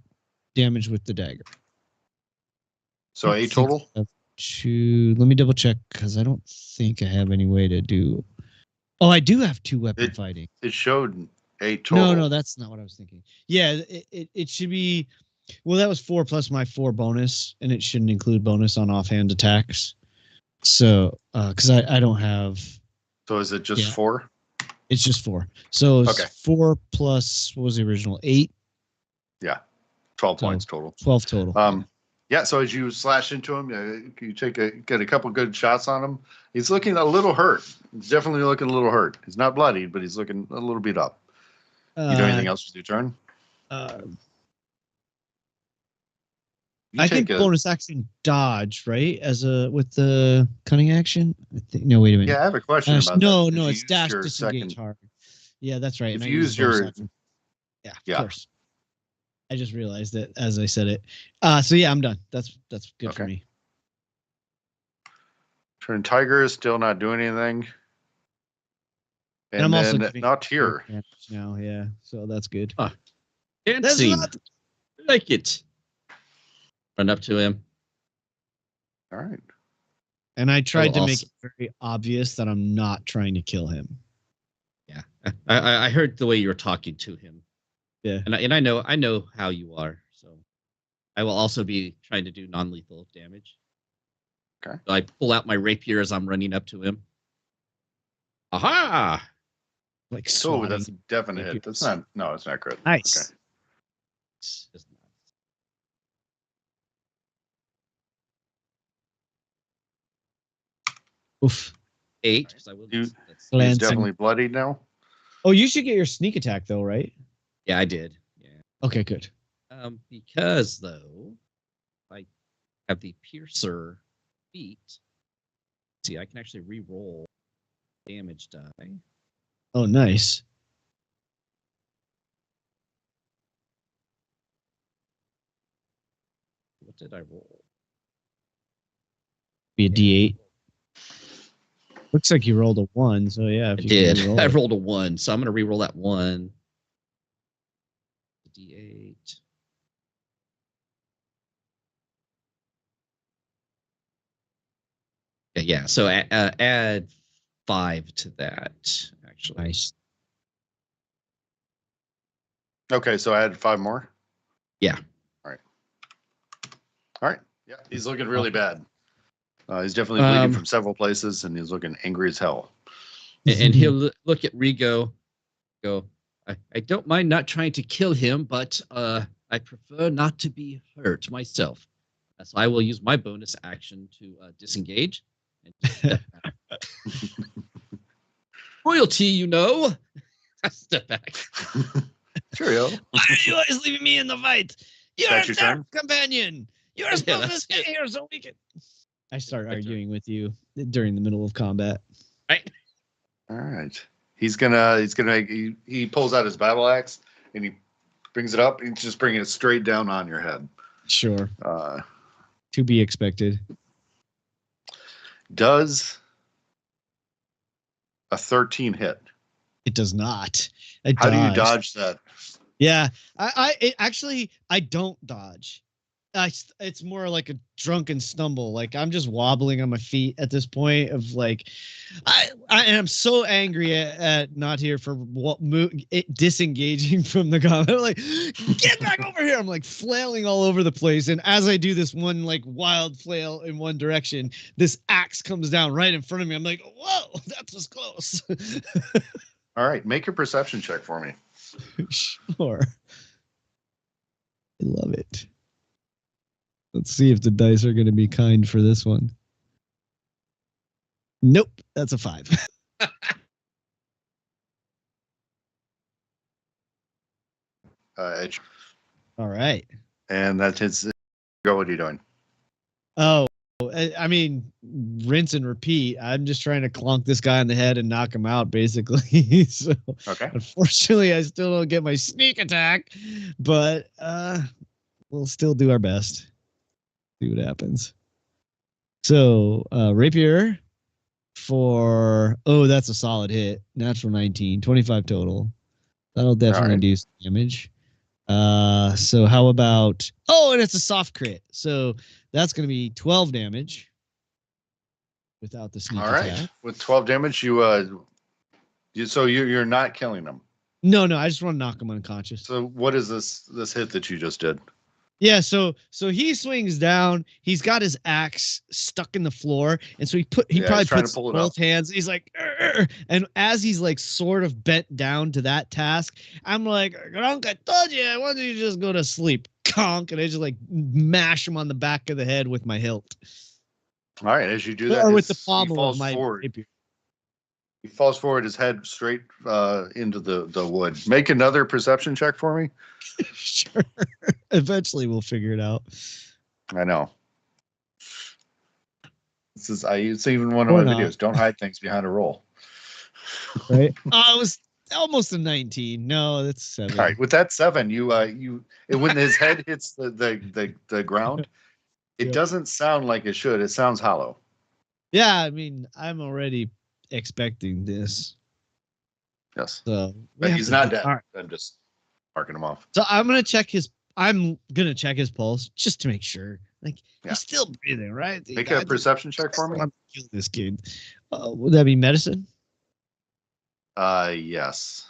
damage with the dagger. So 8 total? Let me double check because I don't think I have any way to do. Oh, I do have 2 weapon fighting. It showed 8 total. No, that's not what I was thinking. Yeah, it should be. Well, that was 4 plus my 4 bonus, and it shouldn't include bonus on offhand attacks. So, because I don't have. So is it just 4? It's just 4. So it's Okay. 4 plus what was the original 8? Yeah, 12 points total. 12 total. Yeah. So as you slash into him, you get a couple good shots on him. He's looking a little hurt. He's definitely looking a little hurt. He's not bloodied, but he's looking a little beat up. You do anything else with your turn? I think bonus action dodge, right? With the cunning action. I think. No, wait a minute. Yeah, I have a question about no, that. no, it's dash disengage hard. Yeah, that's right. If and you use your, yeah, of course. I just realized it as I said it. So yeah, I'm done. That's good for me. Turn Tiger is still not doing anything. And I'm then also not here. Now, yeah. So that's good. Dancing. I like it. Run up to him. All right. And I tried to make it very obvious that I'm not trying to kill him. Yeah, I heard the way you were talking to him. Yeah, and I know how you are. So I will also be trying to do non-lethal damage. Okay. So I pull out my rapier as I'm running up to him. Aha! Like so that's a definite hit. That's not. No, it's not crit. Nice. Okay. Oof. 8. He's definitely bloodied now. Oh, you should get your sneak attack though, right? Yeah, I did. Yeah. Okay, good. Because though, I have the piercer feat. See, I can actually re-roll damage die. Oh, nice. did I roll? Be a D8. Looks like you rolled a 1, so yeah. If I you did. can re-roll I it. rolled a 1, so I'm gonna re-roll that 1. D8. Yeah. So add 5 to that. Actually, Nice. Okay, so I add 5 more. Yeah. All right. Yeah, he's looking really bad. He's definitely bleeding from several places, and he's looking angry as hell. And he'll look at Rigo. Go. I don't mind not trying to kill him, but I prefer not to be hurt myself. So I will use my bonus action to disengage. And step back. Royalty, you know. I step back. Cheerio. Why are you always leaving me in the fight? You're That's a your turn? companion. You're supposed to stay here so we can. I start arguing with you during the middle of combat. Right. All right. He pulls out his battle axe and he brings it up and he's just bringing it straight down on your head. Sure. To be expected. Does a 13 hit? It does not. How do you dodge that? Yeah, I don't dodge. It's more like a drunken stumble. Like I'm just wobbling on my feet at this point. Of like, I am so angry at not here for disengaging from the combat. I'm like, get back over here! I'm like flailing all over the place, and as I do this one like wild flail in one direction, this axe comes down right in front of me. I'm like, whoa, that was close. All right, make a perception check for me. Sure. I love it. Let's see if the dice are going to be kind for this one. Nope, that's a 5. All right. And that's his go. What are you doing? Oh, I mean, rinse and repeat. I'm just trying to clunk this guy on the head and knock him out, basically. So, Okay. unfortunately, I still don't get my sneak attack, but we'll still do our best. See what happens. So, rapier for that's a solid hit. Natural 19, 25 total. That'll definitely do some damage. So how about and it's a soft crit. So that's gonna be 12 damage without the sneak attack. With 12 damage, you're not killing him. No, I just want to knock him unconscious. So what is this hit that you just did? Yeah, so he swings down. He's got his axe stuck in the floor, and so he probably puts both hands. He's like, "Arr!" And as he's like sort of bent down to that task, I'm like, Gronk, I told you, why don't you just go to sleep? Conk, and I just like mash him on the back of the head with my hilt. All right, as you do that, or with the pommel of my rapier. He falls forward, his head straight into the wood. Make another perception check for me. Sure. Eventually we'll figure it out. I know. It's even one of my videos. Don't hide things behind a roll. Right? It was almost a 19. No, that's 7. All right, with that 7, when his head hits the ground, it doesn't sound like it should. It sounds hollow. Yeah, I mean, I'm already expecting this. Yes. So, but he's not dead. Right. I'm just marking him off. So I'm gonna check his pulse just to make sure. Like he's still breathing, right? Make a perception check for me. Kill this kid. Would that be medicine? Yes.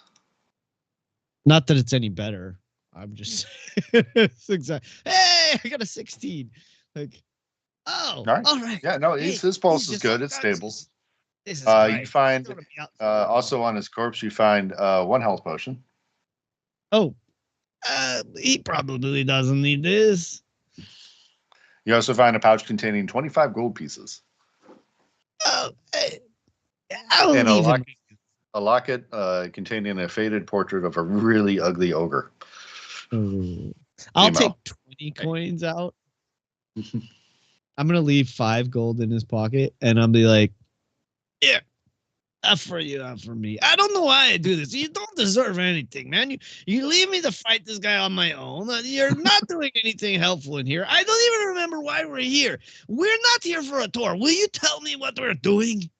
Not that it's any better. I'm just it's exactly. Hey, I got a 16. Like, all right. Yeah, no, his pulse is good. It's stable. This is you find also on his corpse, you find 1 health potion. Oh, he probably doesn't need this. You also find a pouch containing 25 gold pieces. Oh, and a locket containing a faded portrait of a really ugly ogre. I'll take 20 coins out. I'm gonna leave 5 gold in his pocket, and I'll be like, "Yeah, for you, not for me. I don't know why I do this. You don't deserve anything, man. You leave me to fight this guy on my own. You're not doing anything helpful in here. I don't even remember why we're here. We're not here for a tour. Will you tell me what we're doing?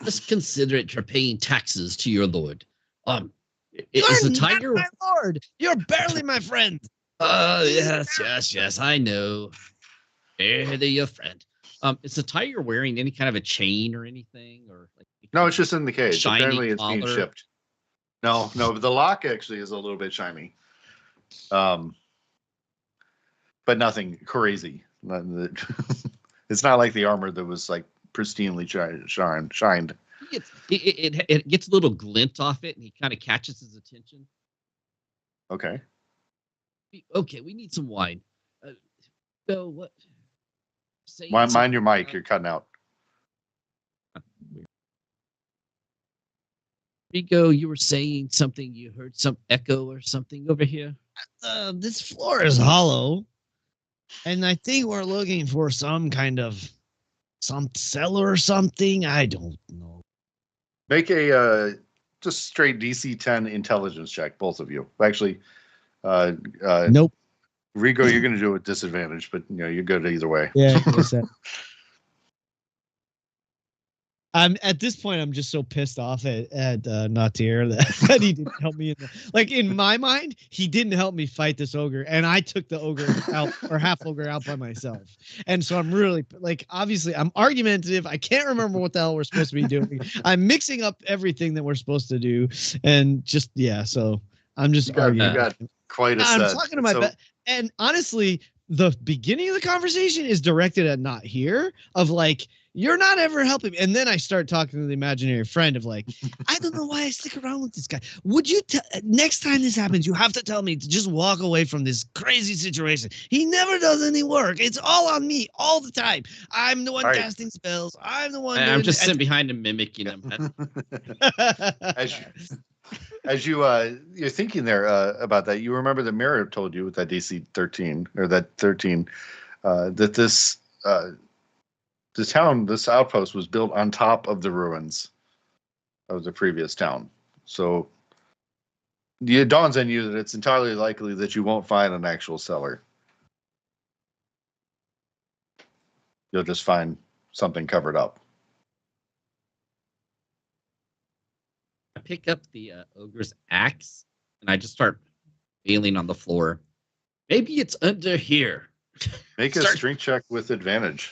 Just consider it you're paying taxes to your lord. You're Is the not tiger? my lord. You're barely my friend. Yes, I know. Barely your friend. Is the tiger wearing any kind of a chain or anything, or like? No, it's just in the cage. Shiny Apparently, it's being collar. shipped. No, but the lock actually is a little bit shiny. But nothing crazy. It's not like the armor that was like pristinely shined. It gets a little glint off it, and he kind of catches his attention. Okay. Okay, we need some wine. So what? Mind your mic. You're cutting out. Rico, you were saying something. You heard some echo or something over here. This floor is hollow, and I think we're looking for some cellar or something. I don't know. Make a just straight DC 10 intelligence check, both of you. Actually, Nope. Rico, you're going to do it with disadvantage, but you're good either way. Yeah. At this point, I'm just so pissed off at Natir that he didn't help me. In my mind, he didn't help me fight this ogre, and I took the ogre out or half ogre out by myself. And so I'm really obviously I'm argumentative. I can't remember what the hell we're supposed to be doing. I'm mixing up everything that we're supposed to do, and so I'm just arguing. You got quite a set. I'm talking to my and honestly, the beginning of the conversation is directed at not here of you're not ever helping me. And then I start talking to the imaginary friend of I don't know why I stick around with this guy. Would you next time this happens, you have to tell me to just walk away from this crazy situation. He never does any work. It's all on me all the time. I'm the one casting spells. I'm the one. I'm just sitting behind him mimicking him. As you're thinking there about that, you remember the mirror told you with that DC 13 or that 13 that this outpost was built on top of the ruins of the previous town. So it dawns on you that it's entirely likely that you won't find an actual cellar. You'll just find something covered up. I pick up the ogre's axe and I just start feeling on the floor. Maybe it's under here. Make a strength check with advantage.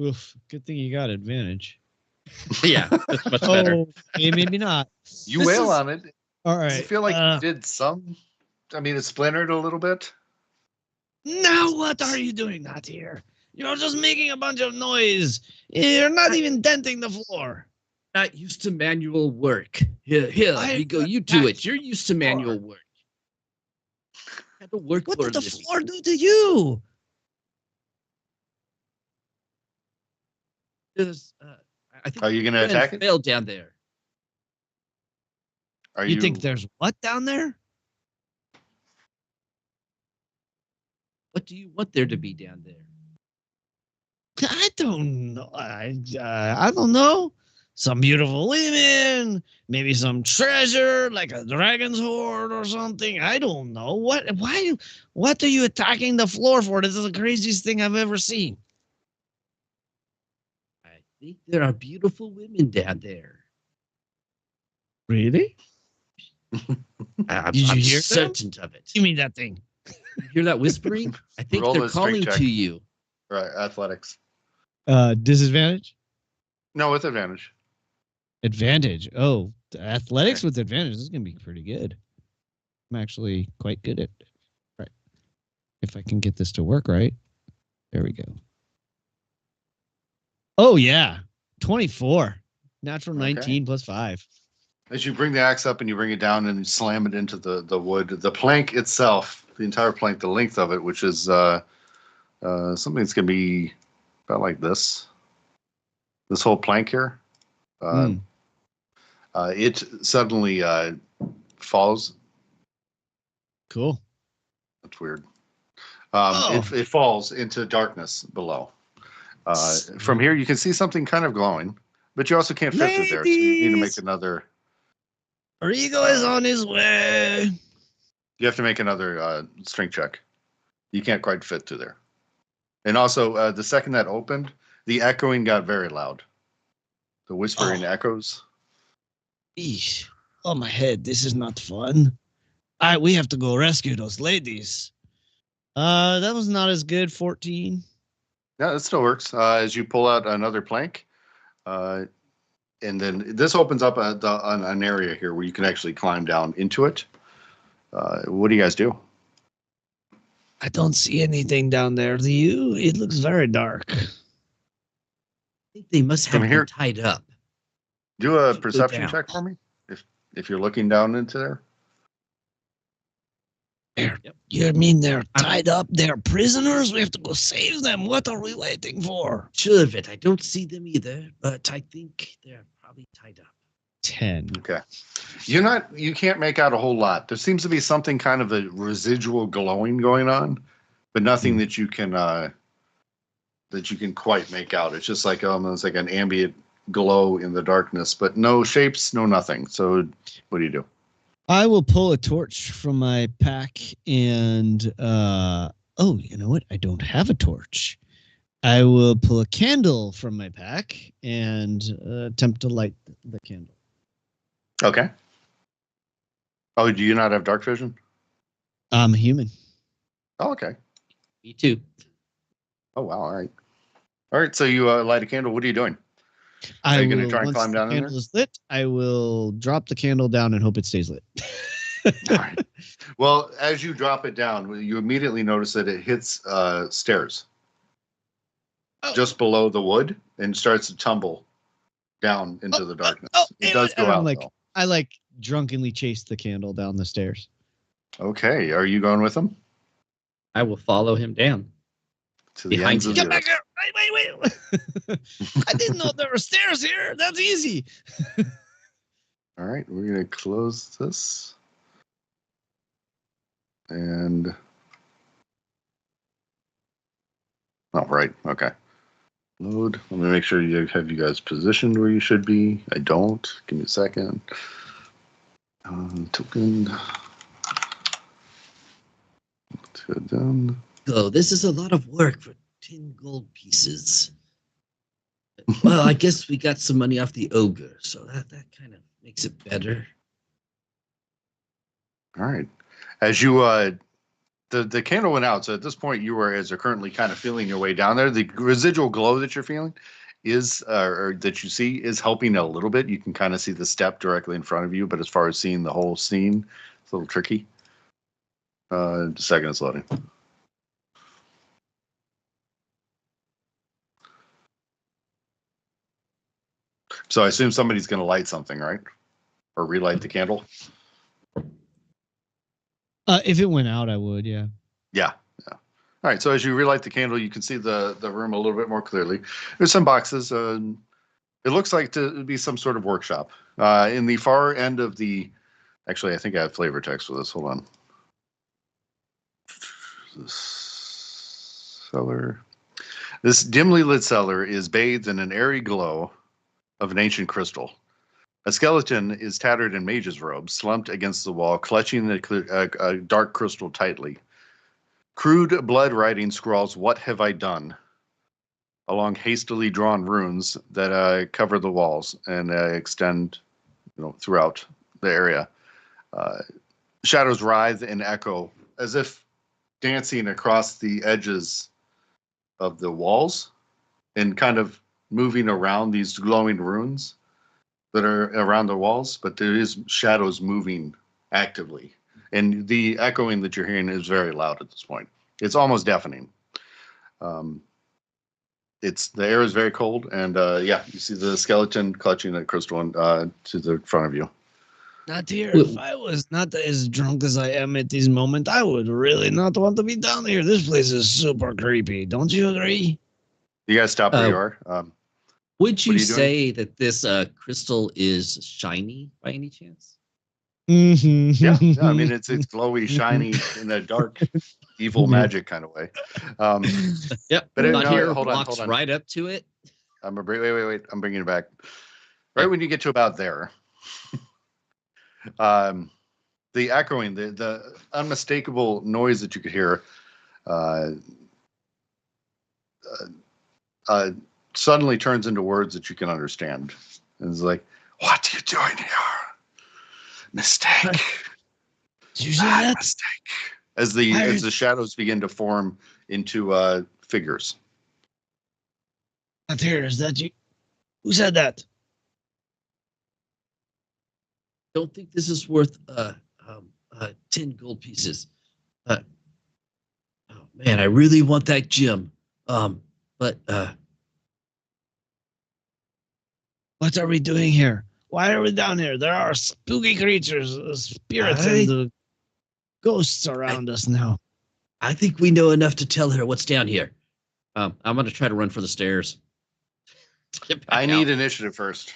Oof, good thing you got advantage. Yeah, that's much better. Maybe not. You wail on it. All right. I feel like you did some. I mean, it splintered a little bit. Now what are you doing out here? You're just making a bunch of noise. You're not even denting the floor. Not used to manual work. Here, Rico, you do it. You're used to manual work. Had to work. What did the floor do to you? I think are you going to attack it? Failed down there. You think there's what down there? What do you want there to be down there? I don't know. I don't know. Some beautiful women, maybe some treasure, like a dragon's hoard or something. I don't know. What are you attacking the floor for? This is the craziest thing I've ever seen. I think there are beautiful women down there. Really? I'm hear certain of it. Give me that thing. You hear that whispering? I think they're calling to you. Right, athletics. Disadvantage? No, with advantage. Advantage. Oh, athletics with advantage. This is going to be pretty good. I'm actually quite good at it. Right. If I can get this to work right. There we go. Oh, yeah. 24. Natural 19 plus 5. As you bring the axe up and you bring it down and you slam it into the wood, the plank itself, the entire plank, the length of it, which is something that's going to be about like this. This whole plank here. It suddenly falls Cool. That's weird. It falls into darkness below. From here, you can see something kind of glowing, but you also can't fit through there. So you need to make another. Rigo is on his way. You have to make another strength check. You can't quite fit through there. And also, the second that opened, the echoing got very loud. The whispering echoes. Eesh. Oh, my head. This is not fun. We have to go rescue those ladies. That was not as good. 14. Yeah, it still works. As you pull out another plank, and then this opens up an area here where you can actually climb down into it. What do you guys do? I don't see anything down there. Do you? It looks very dark. I think they must have been tied up. Do a perception check for me, if you're looking down into there. You mean they're tied up? They're prisoners? We have to go save them. What are we waiting for? Sure of it. I don't see them either, but I think they're probably tied up. 10. Okay. You can't make out a whole lot. There seems to be something kind of a residual glowing going on, but nothing that you can quite make out. It's just like almost like an ambient glow in the darkness, but no shapes, no nothing. So what do? I will pull a torch from my pack and you know what? I don't have a torch. I will pull a candle from my pack and attempt to light the candle. Okay. Oh, do you not have dark vision? I'm a human. Oh, okay. Me too. Oh, wow. All right. So you light a candle. What are you doing? Are you going to try and climb down in there? Once the candle is lit, I will drop the candle down and hope it stays lit. All right. Well, as you drop it down, you immediately notice that it hits stairs just below the wood and starts to tumble down into the darkness. It does go out, though. I drunkenly chase the candle down the stairs. Okay. Are you going with him? I will follow him down. To the ends of the Get back here! Wait. I didn't know there were stairs here. That's easy. All right. We're going to close this. And... Oh, right. Okay. Load. Let me make sure you have you guys positioned where you should be. I don't. Give me a second. Token. Let's go down. Oh, this is a lot of work for 10 gold pieces. Well, I guess we got some money off the ogre, so that kind of makes it better. All right. As you the candle went out, so at this point you are currently kind of feeling your way down there. The residual glow that you're feeling is or that you see is helping a little bit. You can kind of see the step directly in front of you, but as far as seeing the whole scene, it's a little tricky. A second, it's loading. So I assume somebody's going to light something, right? Or relight the candle? If it went out, I would, yeah. Yeah. All right. So as you relight the candle, you can see the room a little bit more clearly. There's some boxes. It looks like to be some sort of workshop. In the far end of the... Actually, I think I have flavor text for this. Hold on. This dimly lit cellar is bathed in an airy glow of an ancient crystal. A skeleton is tattered in mage's robes, slumped against the wall, clutching a dark crystal tightly. Crude blood writing scrawls, "What have I done?" along hastily drawn runes that cover the walls and extend, throughout the area. Shadows writhe and echo as if dancing across the edges of the walls and kind of moving around these glowing runes that are around the walls, but there is shadows moving actively. And the echoing that you're hearing is very loud at this point. It's almost deafening. The air is very cold, and you see the skeleton clutching a crystal to the front of you. Not here. If I was not as drunk as I am at this moment, I would really not want to be down here. This place is super creepy. Don't you agree? You guys stop where you are. Would you say that this crystal is shiny by any chance? Mm-hmm. I mean it's glowy, shiny in a dark, evil magic kind of way. Yep. But Not no, here. hold on, Walks hold on. right up to it. Wait. I'm bringing it back. Right when you get to about there, the echoing, the unmistakable noise that you could hear, suddenly turns into words that you can understand. And it's like, "What are you doing here? Mistake. Bad mistake." As the shadows begin to form into figures. Not here. Is that you? Who said that? Don't think this is worth 10 gold pieces. Oh man, I really want that gem. But What are we doing here? Why are we down here? There are spooky creatures, spirits, and the ghosts around us now. I think we know enough to tell her what's down here. I'm gonna try to run for the stairs. I need initiative first.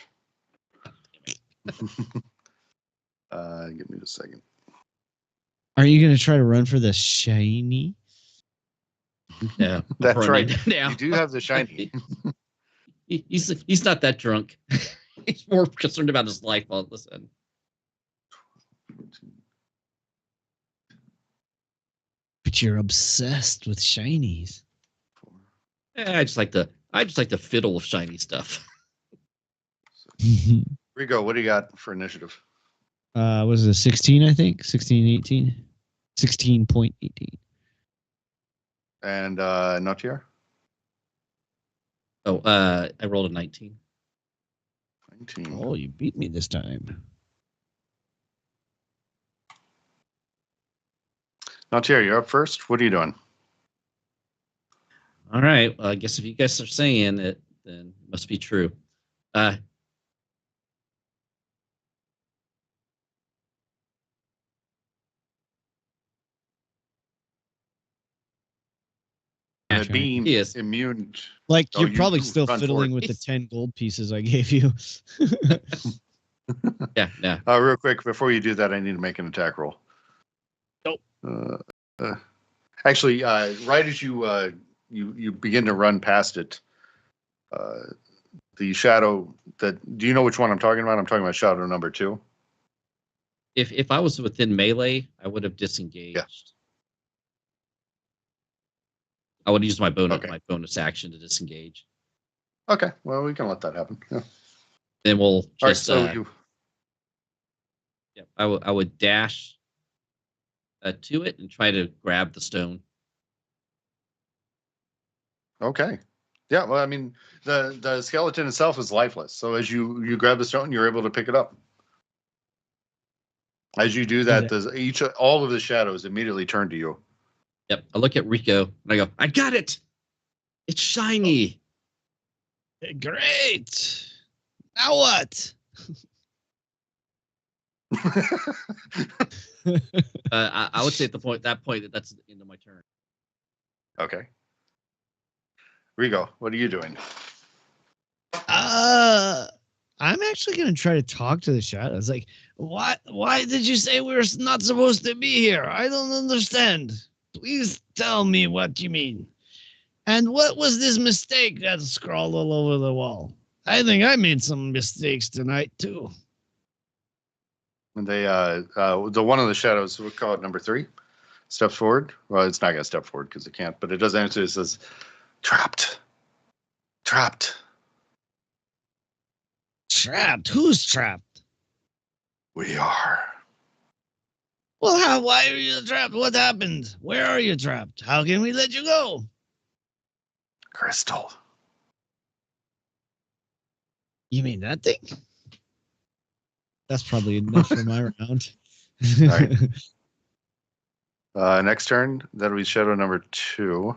Give me a second. Are you going to try to run for the shiny? Yeah, that's right. Now. You do have the shiny. He's not that drunk. He's more concerned about his life all of a sudden. But you're obsessed with shinies. I just like to fiddle with shiny stuff. Rigo, what do you got for initiative? Was it 16, I think? 16, 18? 16.18. And Notier? Oh, I rolled a 19. 19. Oh, you beat me this time. Notier, you're up first. What are you doing? All right. Well, I guess if you guys are saying it, then it must be true. Being is immune. Like, you're you probably still run fiddling forward. with the 10 gold pieces I gave you. Yeah. Real quick, before you do that, I need to make an attack roll. Nope. Actually, right as you begin to run past it, the shadow that. Do you know which one I'm talking about? I'm talking about shadow number 2. If I was within melee, I would have disengaged. Yeah. I would use my bonus Okay. my bonus action to disengage. Okay, well, we can let that happen. Yeah. Then we'll All right, just so I would dash to it and try to grab the stone. okay. Yeah, well, I mean, the skeleton itself is lifeless. So as you grab the stone, you're able to pick it up. As you do that, all of the shadows immediately turn to you. Yep. I look at Rico and I go, I got it. It's shiny. Great. Now what? I would say at that point that's the end of my turn. Okay. Rigo, what are you doing? I'm actually going to try to talk to the shadows. Like, why did you say we're not supposed to be here? I don't understand. Please tell me what you mean. And what was this mistake that's scrawled all over the wall? I think I made some mistakes tonight, too. And they, the one of the shadows, we'll call it number 3, steps forward. Well, it's not going to step forward because it can't, but it does answer. It says, trapped. Trapped. Trapped? Who's trapped? We are. Well, why are you trapped? What happened? Where are you trapped? How can we let you go? Crystal. You mean that thing? That's probably enough for my round. All right. Next turn, that'll be shadow number 2.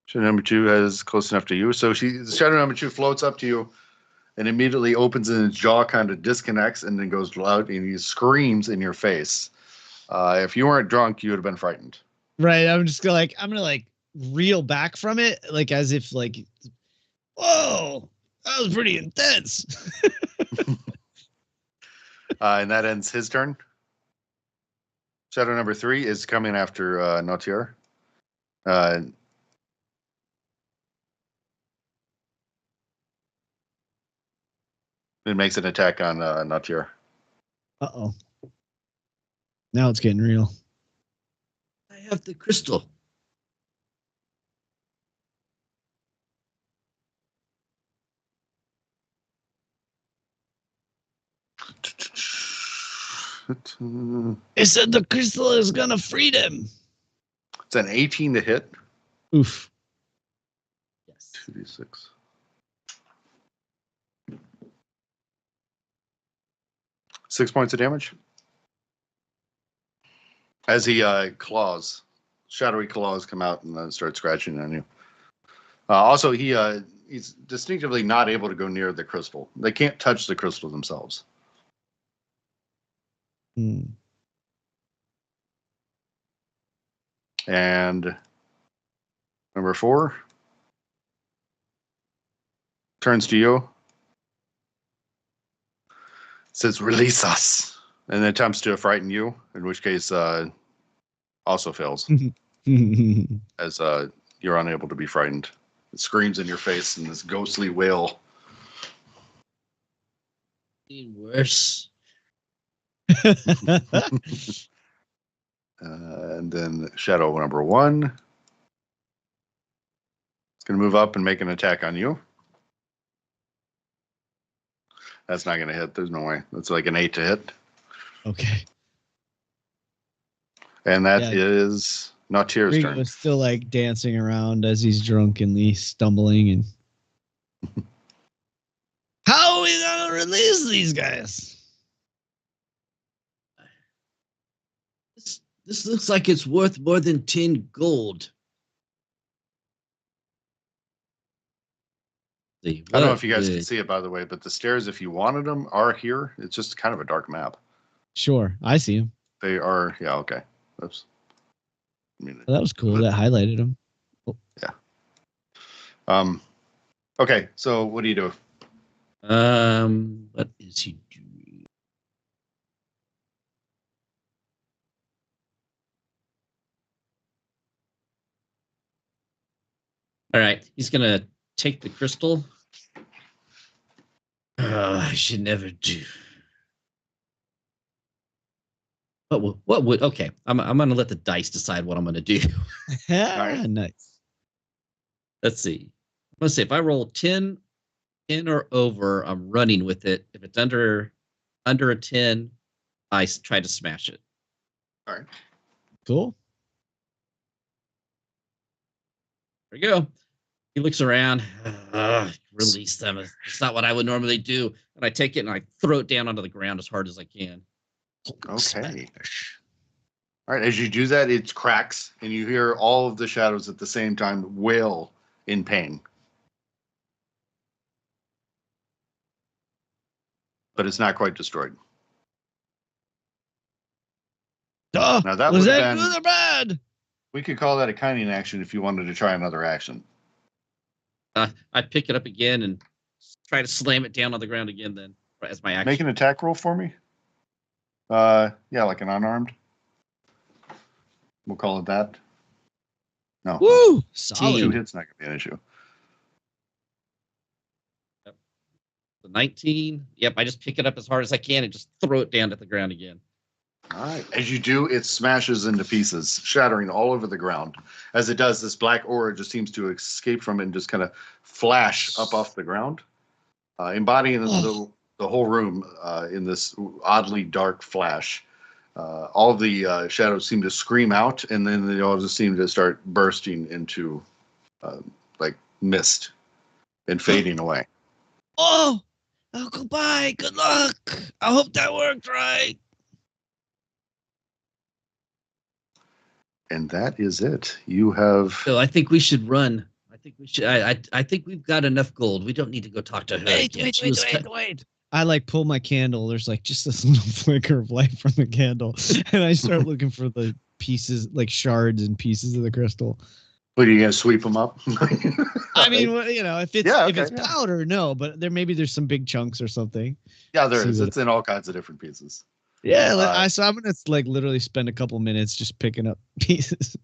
Shadow number 2 is close enough to you. So shadow number 2 floats up to you and immediately opens and his jaw kind of disconnects and then goes loud and he screams in your face. If you weren't drunk, you would have been frightened. Right. I'm gonna reel back from it, like as if whoa, that was pretty intense. And that ends his turn. Shadow number 3 is coming after Nautier. It makes an attack on Nautier. Uh-oh. Now it's getting real. I have the crystal. It said the crystal is gonna free them. It's an 18 to hit. Oof. Yes. 2d6. Six points of damage. As he claws, shadowy claws come out and start scratching on you. Also, he's distinctively not able to go near the crystal. They can't touch the crystal themselves. And number 4 turns to you. Says, "Release us," and attempts to frighten you, in which case also fails, as you're unable to be frightened. It screams in your face in this ghostly wail. Worse. And then shadow number 1 is going to move up and make an attack on you. That's not going to hit. There's no way. That's like an 8 to hit. Okay. And that is Nautier's turn. He's still like dancing around as he's drunkenly stumbling. And how are we gonna release these guys? This looks like it's worth more than 10 gold. I don't know if you guys can see it, by the way, but the stairs, if you wanted them, are here. It's just kind of a dark map. Sure, I see them. They are, yeah, okay. Oops. That was cool. That highlighted them. Oh. Yeah. Okay, so what do you do? What is he doing? All right, he's gonna take the crystal. I should never do. What would? Okay, I'm gonna let the dice decide what I'm gonna do. Right. Nice. Let's see. I'm gonna say if I roll 10 or over, I'm running with it. If it's under a 10, I try to smash it. All right. Cool. There we go. He looks around. Release them. It's not what I would normally do. And I take it and I throw it down onto the ground as hard as I can. Okay. All right. As you do that, it cracks, and you hear all of the shadows at the same time wail in pain. But it's not quite destroyed. Oh, Now that was would that have been good or bad? We could call that a cunning action if you wanted to try another action. I pick it up again and try to slam it down on the ground again. Then as my action. Make an attack roll for me. Yeah, like an unarmed. We'll call it that. No. Woo! Solid. 2 hits not gonna be an issue. Yep. The 19. Yep, I just pick it up as hard as I can and just throw it down at the ground again. All right. As you do, it smashes into pieces, shattering all over the ground. As it does, this black aura just seems to escape from it and just kind of flash up off the ground, embodying the whole room in this oddly dark flash. All of the shadows seem to scream out, and then they all just seem to start bursting into like mist and fading away. Oh, goodbye. Good luck. I hope that worked right. And that is it. You have. So I think we should run. I think we should. I think we've got enough gold. We don't need to go talk to her. Wait. I like pull my candle. There's like just this little flicker of light from the candle, and I start looking for the pieces, like shards and pieces of the crystal. What, are you gonna sweep them up? I mean, you know, if it's Yeah, if it's okay, yeah. powder, no, but there's some big chunks or something. Yeah, there See is. what- It's in all kinds of different pieces. Yeah, so I'm gonna like literally spend a couple minutes just picking up pieces.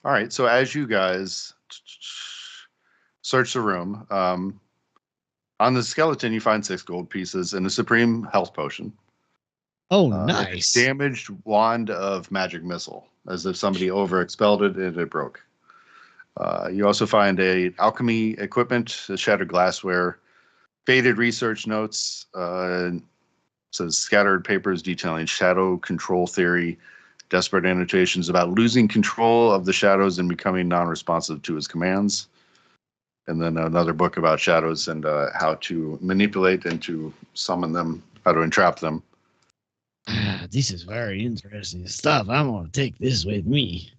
All right. So as you guys search the room, on the skeleton you find 6 gold pieces and a supreme health potion. Oh, A nice. damaged wand of magic missile, as if somebody overexpelled it and it broke. You also find a alchemy equipment, a shattered glassware, faded research notes, says scattered papers detailing shadow control theory, desperate annotations about losing control of the shadows and becoming non-responsive to his commands, and then another book about shadows and how to manipulate and to summon them, how to entrap them. This is very interesting stuff. I'm gonna take this with me.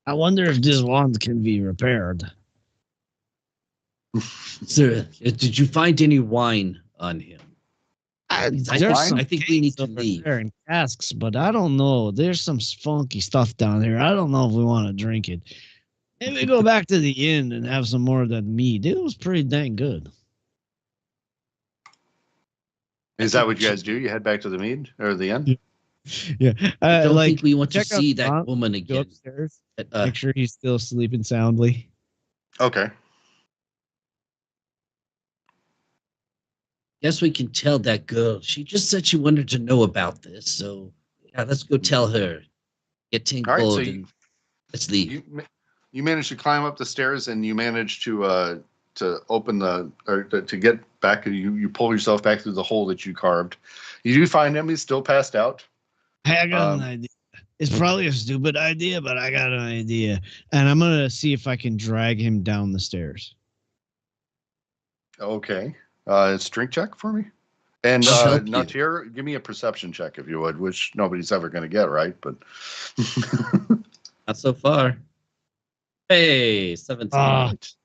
I wonder if this wand can be repaired. Sir, did you find any wine on him? I think we need to leave. There in casks, but I don't know. There's some funky stuff down here. I don't know if we want to drink it. Maybe go back to the inn and have some more of that meat. It was pretty dang good. Is that what you guys do? You head back to the mead or the inn? Yeah, I don't like think we want to check out see that Ron, woman go again. upstairs, make sure he's still sleeping soundly. Okay. Guess we can tell that girl. She just said she wanted to know about this. So, yeah, let's go tell her. Get 10 All right, gold so and let's leave. You managed to climb up the stairs and you managed to open to get back. You pull yourself back through the hole that you carved. You do find him. He's still passed out. Hey, I got an idea. It's probably a stupid idea, but I got an idea. And I'm going to see if I can drag him down the stairs. Okay. Strength check for me. And Nautier, give me a perception check if you would, which nobody's ever going to get, right? But not so far. Hey, 17.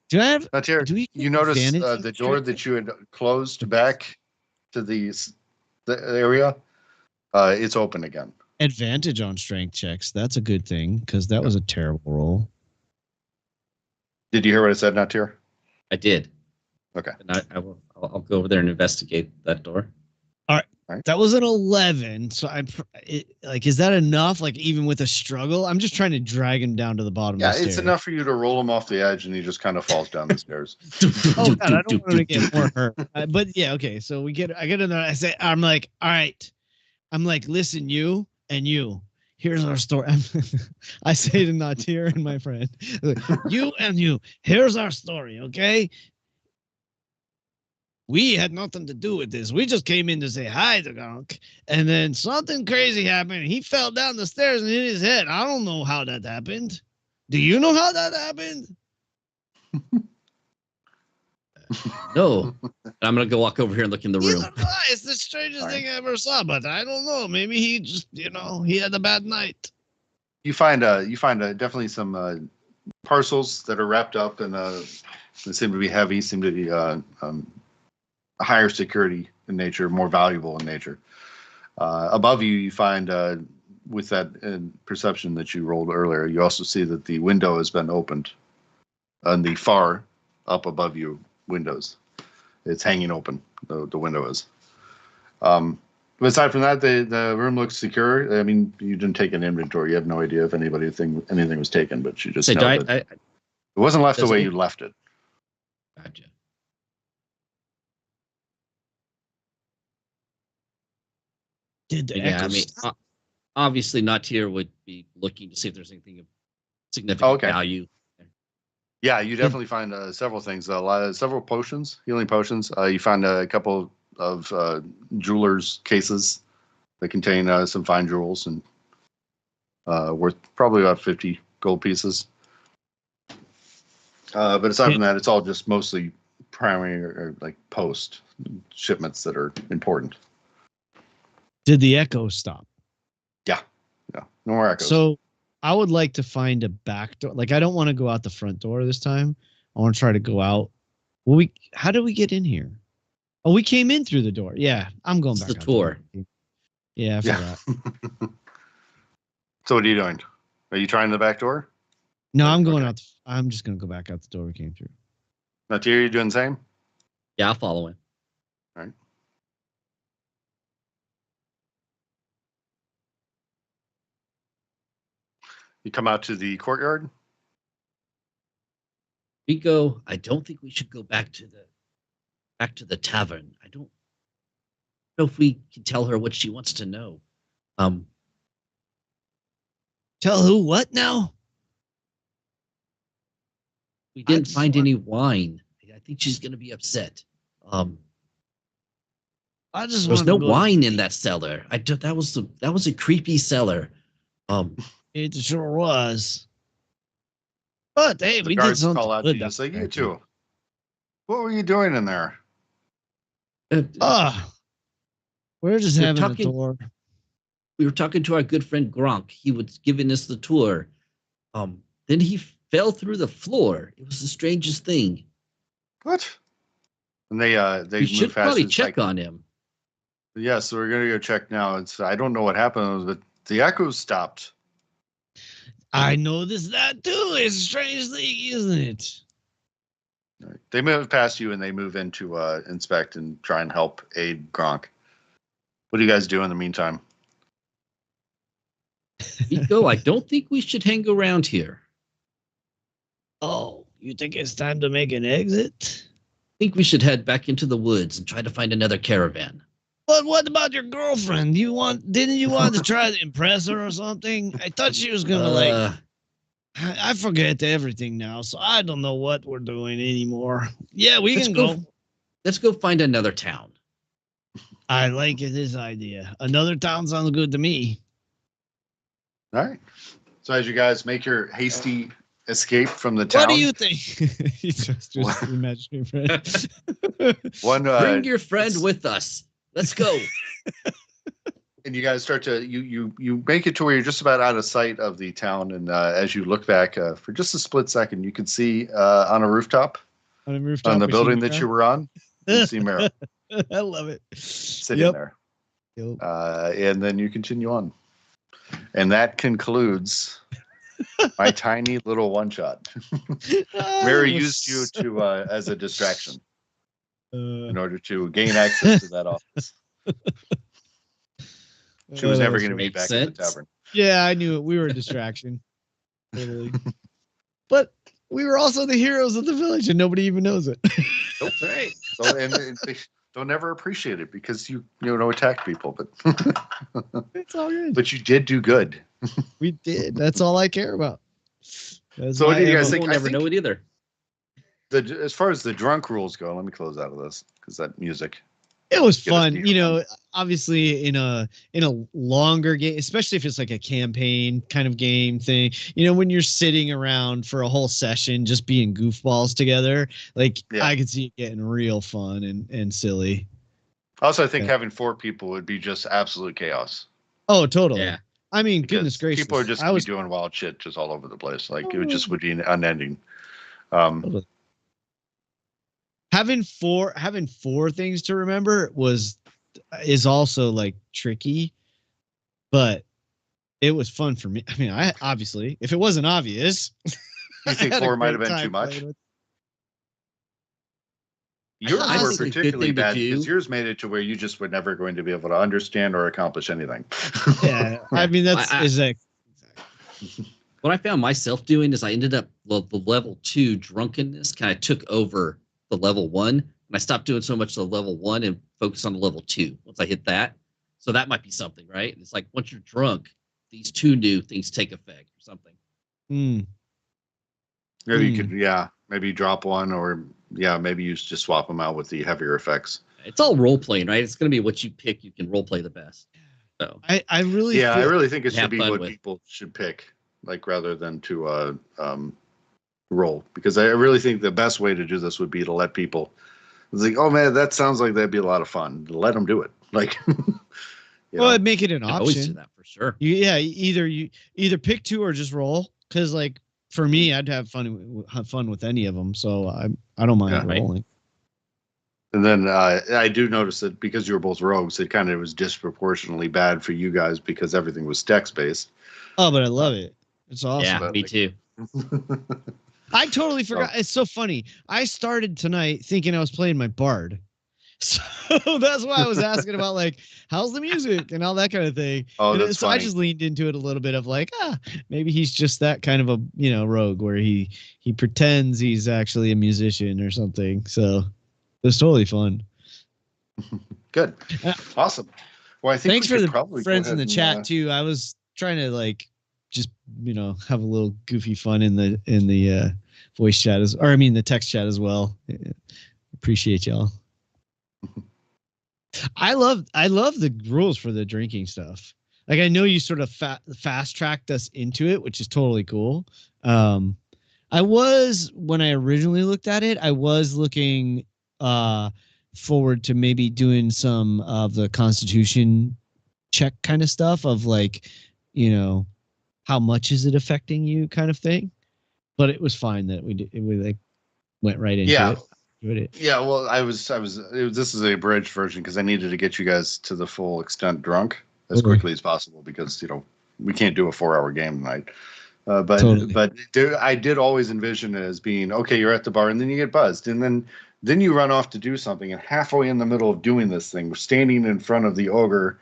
Do I have? Nautier, you notice the door that you had closed back to the area, it's open again. Advantage on strength checks. That's a good thing because that was a terrible roll. Did you hear what I said, Nautier? I did. Okay. And I'll go over there and investigate that door. All right. That was an 11. So is that enough? Like even with a struggle, I'm just trying to drag him down to the bottom. Yeah, of the it's stairs. enough for you to roll him off the edge, and he just kind of falls down the stairs. Oh God, I don't want him to get more hurt. But yeah, okay. So I get in there. I'm like, all right. I'm like, listen, you and you. Here's our story. I say to Nautier and my friend, you and you. Here's our story, okay? We had nothing to do with this. We just came in to say hi to Gronk. And then something crazy happened. He fell down the stairs and hit his head. I don't know how that happened. Do you know how that happened? No. I'm going to go walk over here and look in the room. It's the strangest thing I ever saw, but I don't know. Maybe he just, he had a bad night. You find definitely some parcels that are wrapped up and they seem to be heavy, seem to be higher security in nature, more valuable in nature. Above you find, with that perception that you rolled earlier, you also see that the window has been opened on the far up above you windows. It's hanging open, the window is. But aside from that, the room looks secure. I mean, you didn't take an inventory. You have no idea if anything was taken, but you just know that it wasn't left the way you left it. Gotcha. Obviously Nautier would be looking to see if there's anything of significant value. Yeah, you definitely find several things. Several potions, healing potions. You find a couple of jewelers' cases that contain some fine jewels and worth probably about 50 gold pieces. But aside from that, it's all just mostly primary or like post shipments that are important. Did the echo stop? Yeah. No more echoes. So I would like to find a back door. Like I don't want to go out the front door this time. I want to try to go out. Well, how did we get in here? Oh, we came in through the door. Yeah, I'm going back. The tour. Yeah, I forgot. So what are you doing? Are you trying the back door? No, I'm going Okay. out. I'm just gonna go back out the door we came through. Now, Thierry, you doing the same? Yeah, I'll follow him. All right. You come out to the courtyard. Rico, I don't think we should go back to the tavern. I don't know if we can tell her what she wants to know. Tell who what now? We didn't just find want- any wine. I think she's going to be upset. I just There was want no to go wine in that cellar. That was a creepy cellar. It sure was. But hey, The we did guards something call out to good. you. down It's like, there, you too. two. What were you doing in there? We're just We're having talking- a tour. We were talking to our good friend Gronk. He was giving us the tour. Then he fell through the floor. It was the strangest thing. What? And they We move should fast. probably It's check like, on him. yeah, so we're gonna go check now. I don't know what happened, but the echoes stopped. I noticed that too. It's a strange thing, isn't it? They move past you and they move in to inspect and try and help aid Gronk. What do you guys do in the meantime? Rico, I don't think we should hang around here. Oh, you think it's time to make an exit? I think we should head back into the woods and try to find another caravan. But what about your girlfriend? Didn't you want to try to impress her or something? I thought she was gonna I forget everything now, so I don't know what we're doing anymore. Yeah, we Let's can go. go. Let's go find another town. I like this idea. Another town sounds good to me. All right. So as you guys make your hasty escape from the town, What do you think? He just imaginary friend. one Bring your friend with us. Let's go. and you guys start to you make it to where you're just about out of sight of the town, and as you look back for just a split second, you can see on a rooftop On a rooftop on the we building see that you were on, you see Mara I love it. sitting there. Yep. And then you continue on. And that concludes my tiny little one shot. Mary used you to as a distraction in order to gain access to that office. She was never going to be Makes back in the sense. tavern. Yeah, I knew it. We were a distraction. Totally. But we were also the heroes of the village, and nobody even knows it. That's right. So, and they don't ever appreciate it because you attack people, but It's all good. but you did do good. We did. That's all I care about. That's So what my do you guys MO. think? We'll I never think- know it either. As far as the drunk rules go, let me close out of this because that music. It was Get us fun, deep. obviously in a longer game, especially if it's like a campaign kind of game thing. When you're sitting around for a whole session just being goofballs together, like Yeah. I could see it getting real fun and silly. Also, I think Yeah. having 4 people would be just absolute chaos. Oh, totally. Yeah. I mean, Because goodness gracious. people are just I gonna was be doing wild shit just all over the place. Like it would just would be unending. having four things to remember is also like tricky, but it was fun for me. I mean, I obviously, if it wasn't obvious, You think I had a 4 might have great been time too much? playing with- Yours I were think a good particularly thing to bad because do- yours made it to where you just were never going to be able to understand or accomplish anything. Yeah, I mean that's I- is like What I found myself doing is I ended up the level 2 drunkenness kind of took over the level 1, and I stopped doing so much the level 1 and focused on the level 2 once I hit that. So that might be something, right? It's like once you're drunk, these 2 new things take effect or something. Maybe you could, maybe drop one, or maybe you just swap them out with the heavier effects. It's all role playing, right? It's going to be what you pick. You can role play the best. So I really I feel really think it should have be fun what with. people should pick, like rather than to roll. Because I really think the best way to do this would be to let people. It's like, oh man, that sounds like that'd be a lot of fun. Let them do it. Like, well, make it an you can always do option. that for sure. You either pick 2 or just roll. Because like for me, I'd have fun with any of them. So I don't mind Yeah, right. rolling. And then I do notice that because you were both rogues, it kind of was disproportionately bad for you guys because everything was dex based. Oh, but I love it. It's awesome. Yeah, but me like- too. I totally forgot. It's so funny. I started tonight thinking I was playing my bard. So that's why I was asking about like, how's the music and all that kind of thing. Oh, that's so funny. I just leaned into it a little bit of like, maybe he's just that kind of a, rogue where he pretends he's actually a musician or something. So it was totally fun. Good. Awesome. Well, I think thanks for the friends in the chat too. I was trying to like just have a little goofy fun in the voice chat the text chat as well. Appreciate y'all. I love the rules for the drinking stuff. Like I know you sort of fast tracked us into it, which is totally cool. When I originally looked at it, I was looking forward to maybe doing some of the Constitution check kind of stuff of like, how much is it affecting you kind of thing. But it was fine that we like went right into it. Yeah, well, this is a abridged version because I needed to get you guys to the full extent drunk as quickly as possible because we can't do a 4-hour game tonight. But I did always envision it as being okay. You're at the bar and then you get buzzed and then you run off to do something and halfway in the middle of doing this thing, we're standing in front of the ogre.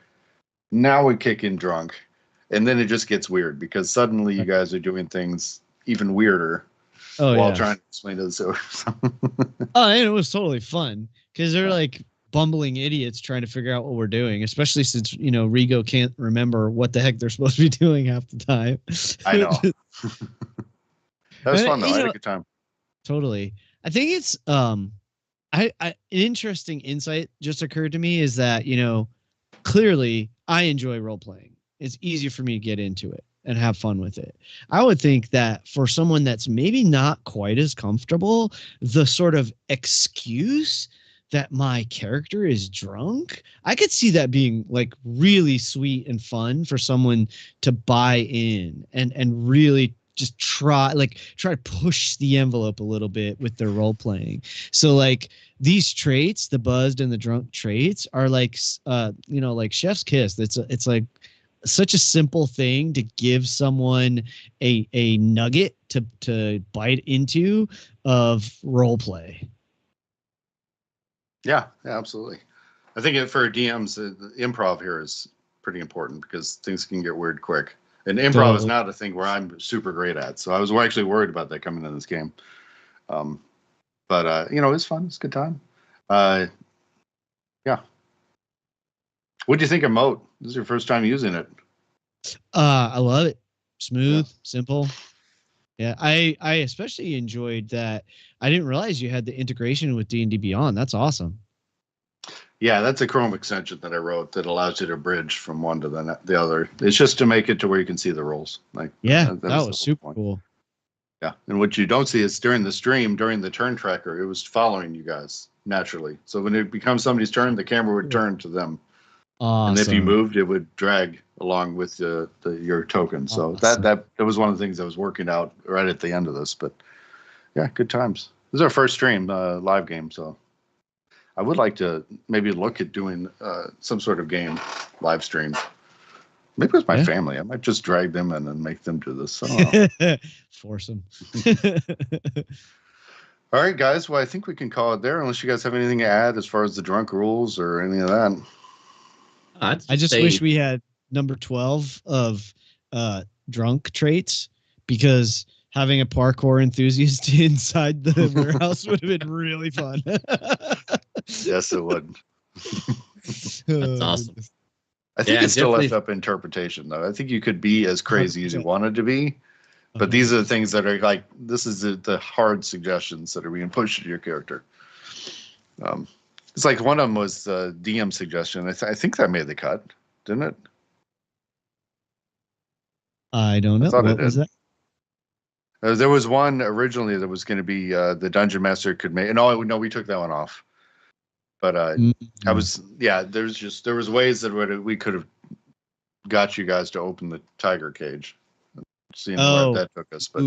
Now we kick in drunk, and then it just gets weird because suddenly you guys are doing things even weirder. While trying to explain to the and it was totally fun because they're like bumbling idiots trying to figure out what we're doing, especially since Rigo can't remember what the heck they're supposed to be doing half the time. I know. That was fun though. I had a good time. Totally. I think it's an interesting insight just occurred to me is that clearly I enjoy role playing. It's easier for me to get into it and have fun with it. I would think that for someone that's maybe not quite as comfortable, the sort of excuse that my character is drunk, I could see that being like really sweet and fun for someone to buy in and really just try to push the envelope a little bit with their role playing. So like these traits, the buzzed and the drunk traits are like, like chef's kiss. It's like such a simple thing to give someone a nugget to bite into of role play. Yeah, absolutely. I think for DMs, the improv here is pretty important because things can get weird quick. And improv is not a thing where I'm super great at. So I was actually worried about that coming in this game. But it's fun. It's a good time. Yeah. What do you think of Moat? This is your first time using it. I love it. Smooth, simple. Yeah, I especially enjoyed that. I didn't realize you had the integration with D&D Beyond. That's awesome. Yeah, that's a Chrome extension that I wrote that allows you to bridge from one to the other. It's just to make it to where you can see the rolls. That was super cool. Yeah, and what you don't see is during the stream, during the turn tracker, it was following you guys naturally. So when it becomes somebody's turn, the camera would turn to them. Awesome. And if you moved, it would drag along with your token. So that was one of the things I was working out right at the end of this. But yeah, good times. This is our first stream live game, so I would like to maybe look at doing some sort of game live stream. Maybe with my family. I might just drag them in and make them do this. Force them. All right, guys. Well, I think we can call it there unless you guys have anything to add as far as the drunk rules or any of that. I just wish we had number 12 of drunk traits because having a parkour enthusiast inside the warehouse would have been really fun. Yes, it would. That's awesome. I think it's still left up interpretation, though. I think you could be as crazy as you wanted to be, but these are the things that are like, this is the hard suggestions that are being pushed to your character. It's like one of them was the DM suggestion. I think that made the cut, didn't it? I don't know. What was that? There was one originally that was going to be the dungeon master could make. No, we took that one off. But there was ways that we could have got you guys to open the tiger cage. Seeing where that took us, but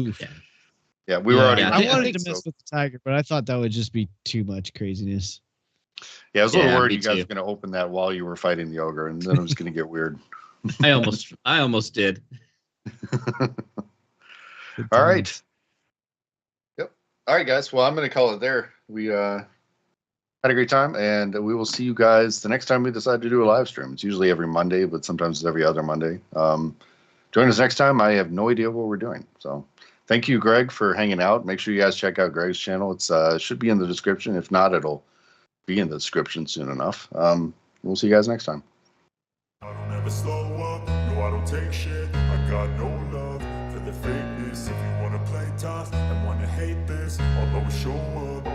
yeah, we were already. I wanted to mess with the tiger, but I thought that would just be too much craziness. Yeah, I was a little worried you guys were going to open that while you were fighting the ogre, and then it was going to get weird. I almost did. Good All times. right. Yep. All right, guys. Well, I'm going to call it there. We had a great time, and we will see you guys the next time we decide to do a live stream. It's usually every Monday, but sometimes it's every other Monday. Join us next time. I have no idea what we're doing. So thank you, Greg, for hanging out. Make sure you guys check out Greg's channel. It's should be in the description. If not, it'll be in the description soon enough. We'll see you guys next time. I don't ever slow up, no I don't take shit. I got no love for the fakeness. If you wanna play tough and wanna hate this, I'll always show up.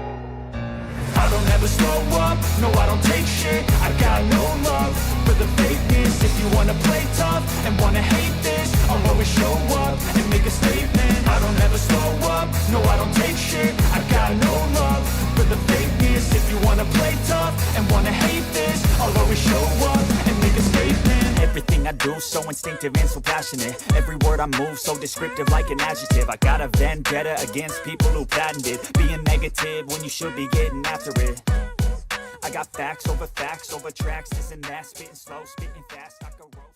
I don't ever slow up, no I don't take shit. I got no love for the fakeness. If you wanna play tough and wanna hate this, I'll always show up and make a statement. I don't ever slow up, no I don't take shit. I got no love for the fakeness. If you wanna play tough and wanna hate this, I'll always show up and make a statement. Everything I do so instinctive and so passionate. Every word I move so descriptive like an adjective. I got a vendetta against people who patented being negative when you should be getting after it. I got facts over tracks, this and that, spitting slow, spitting fast, I could roll.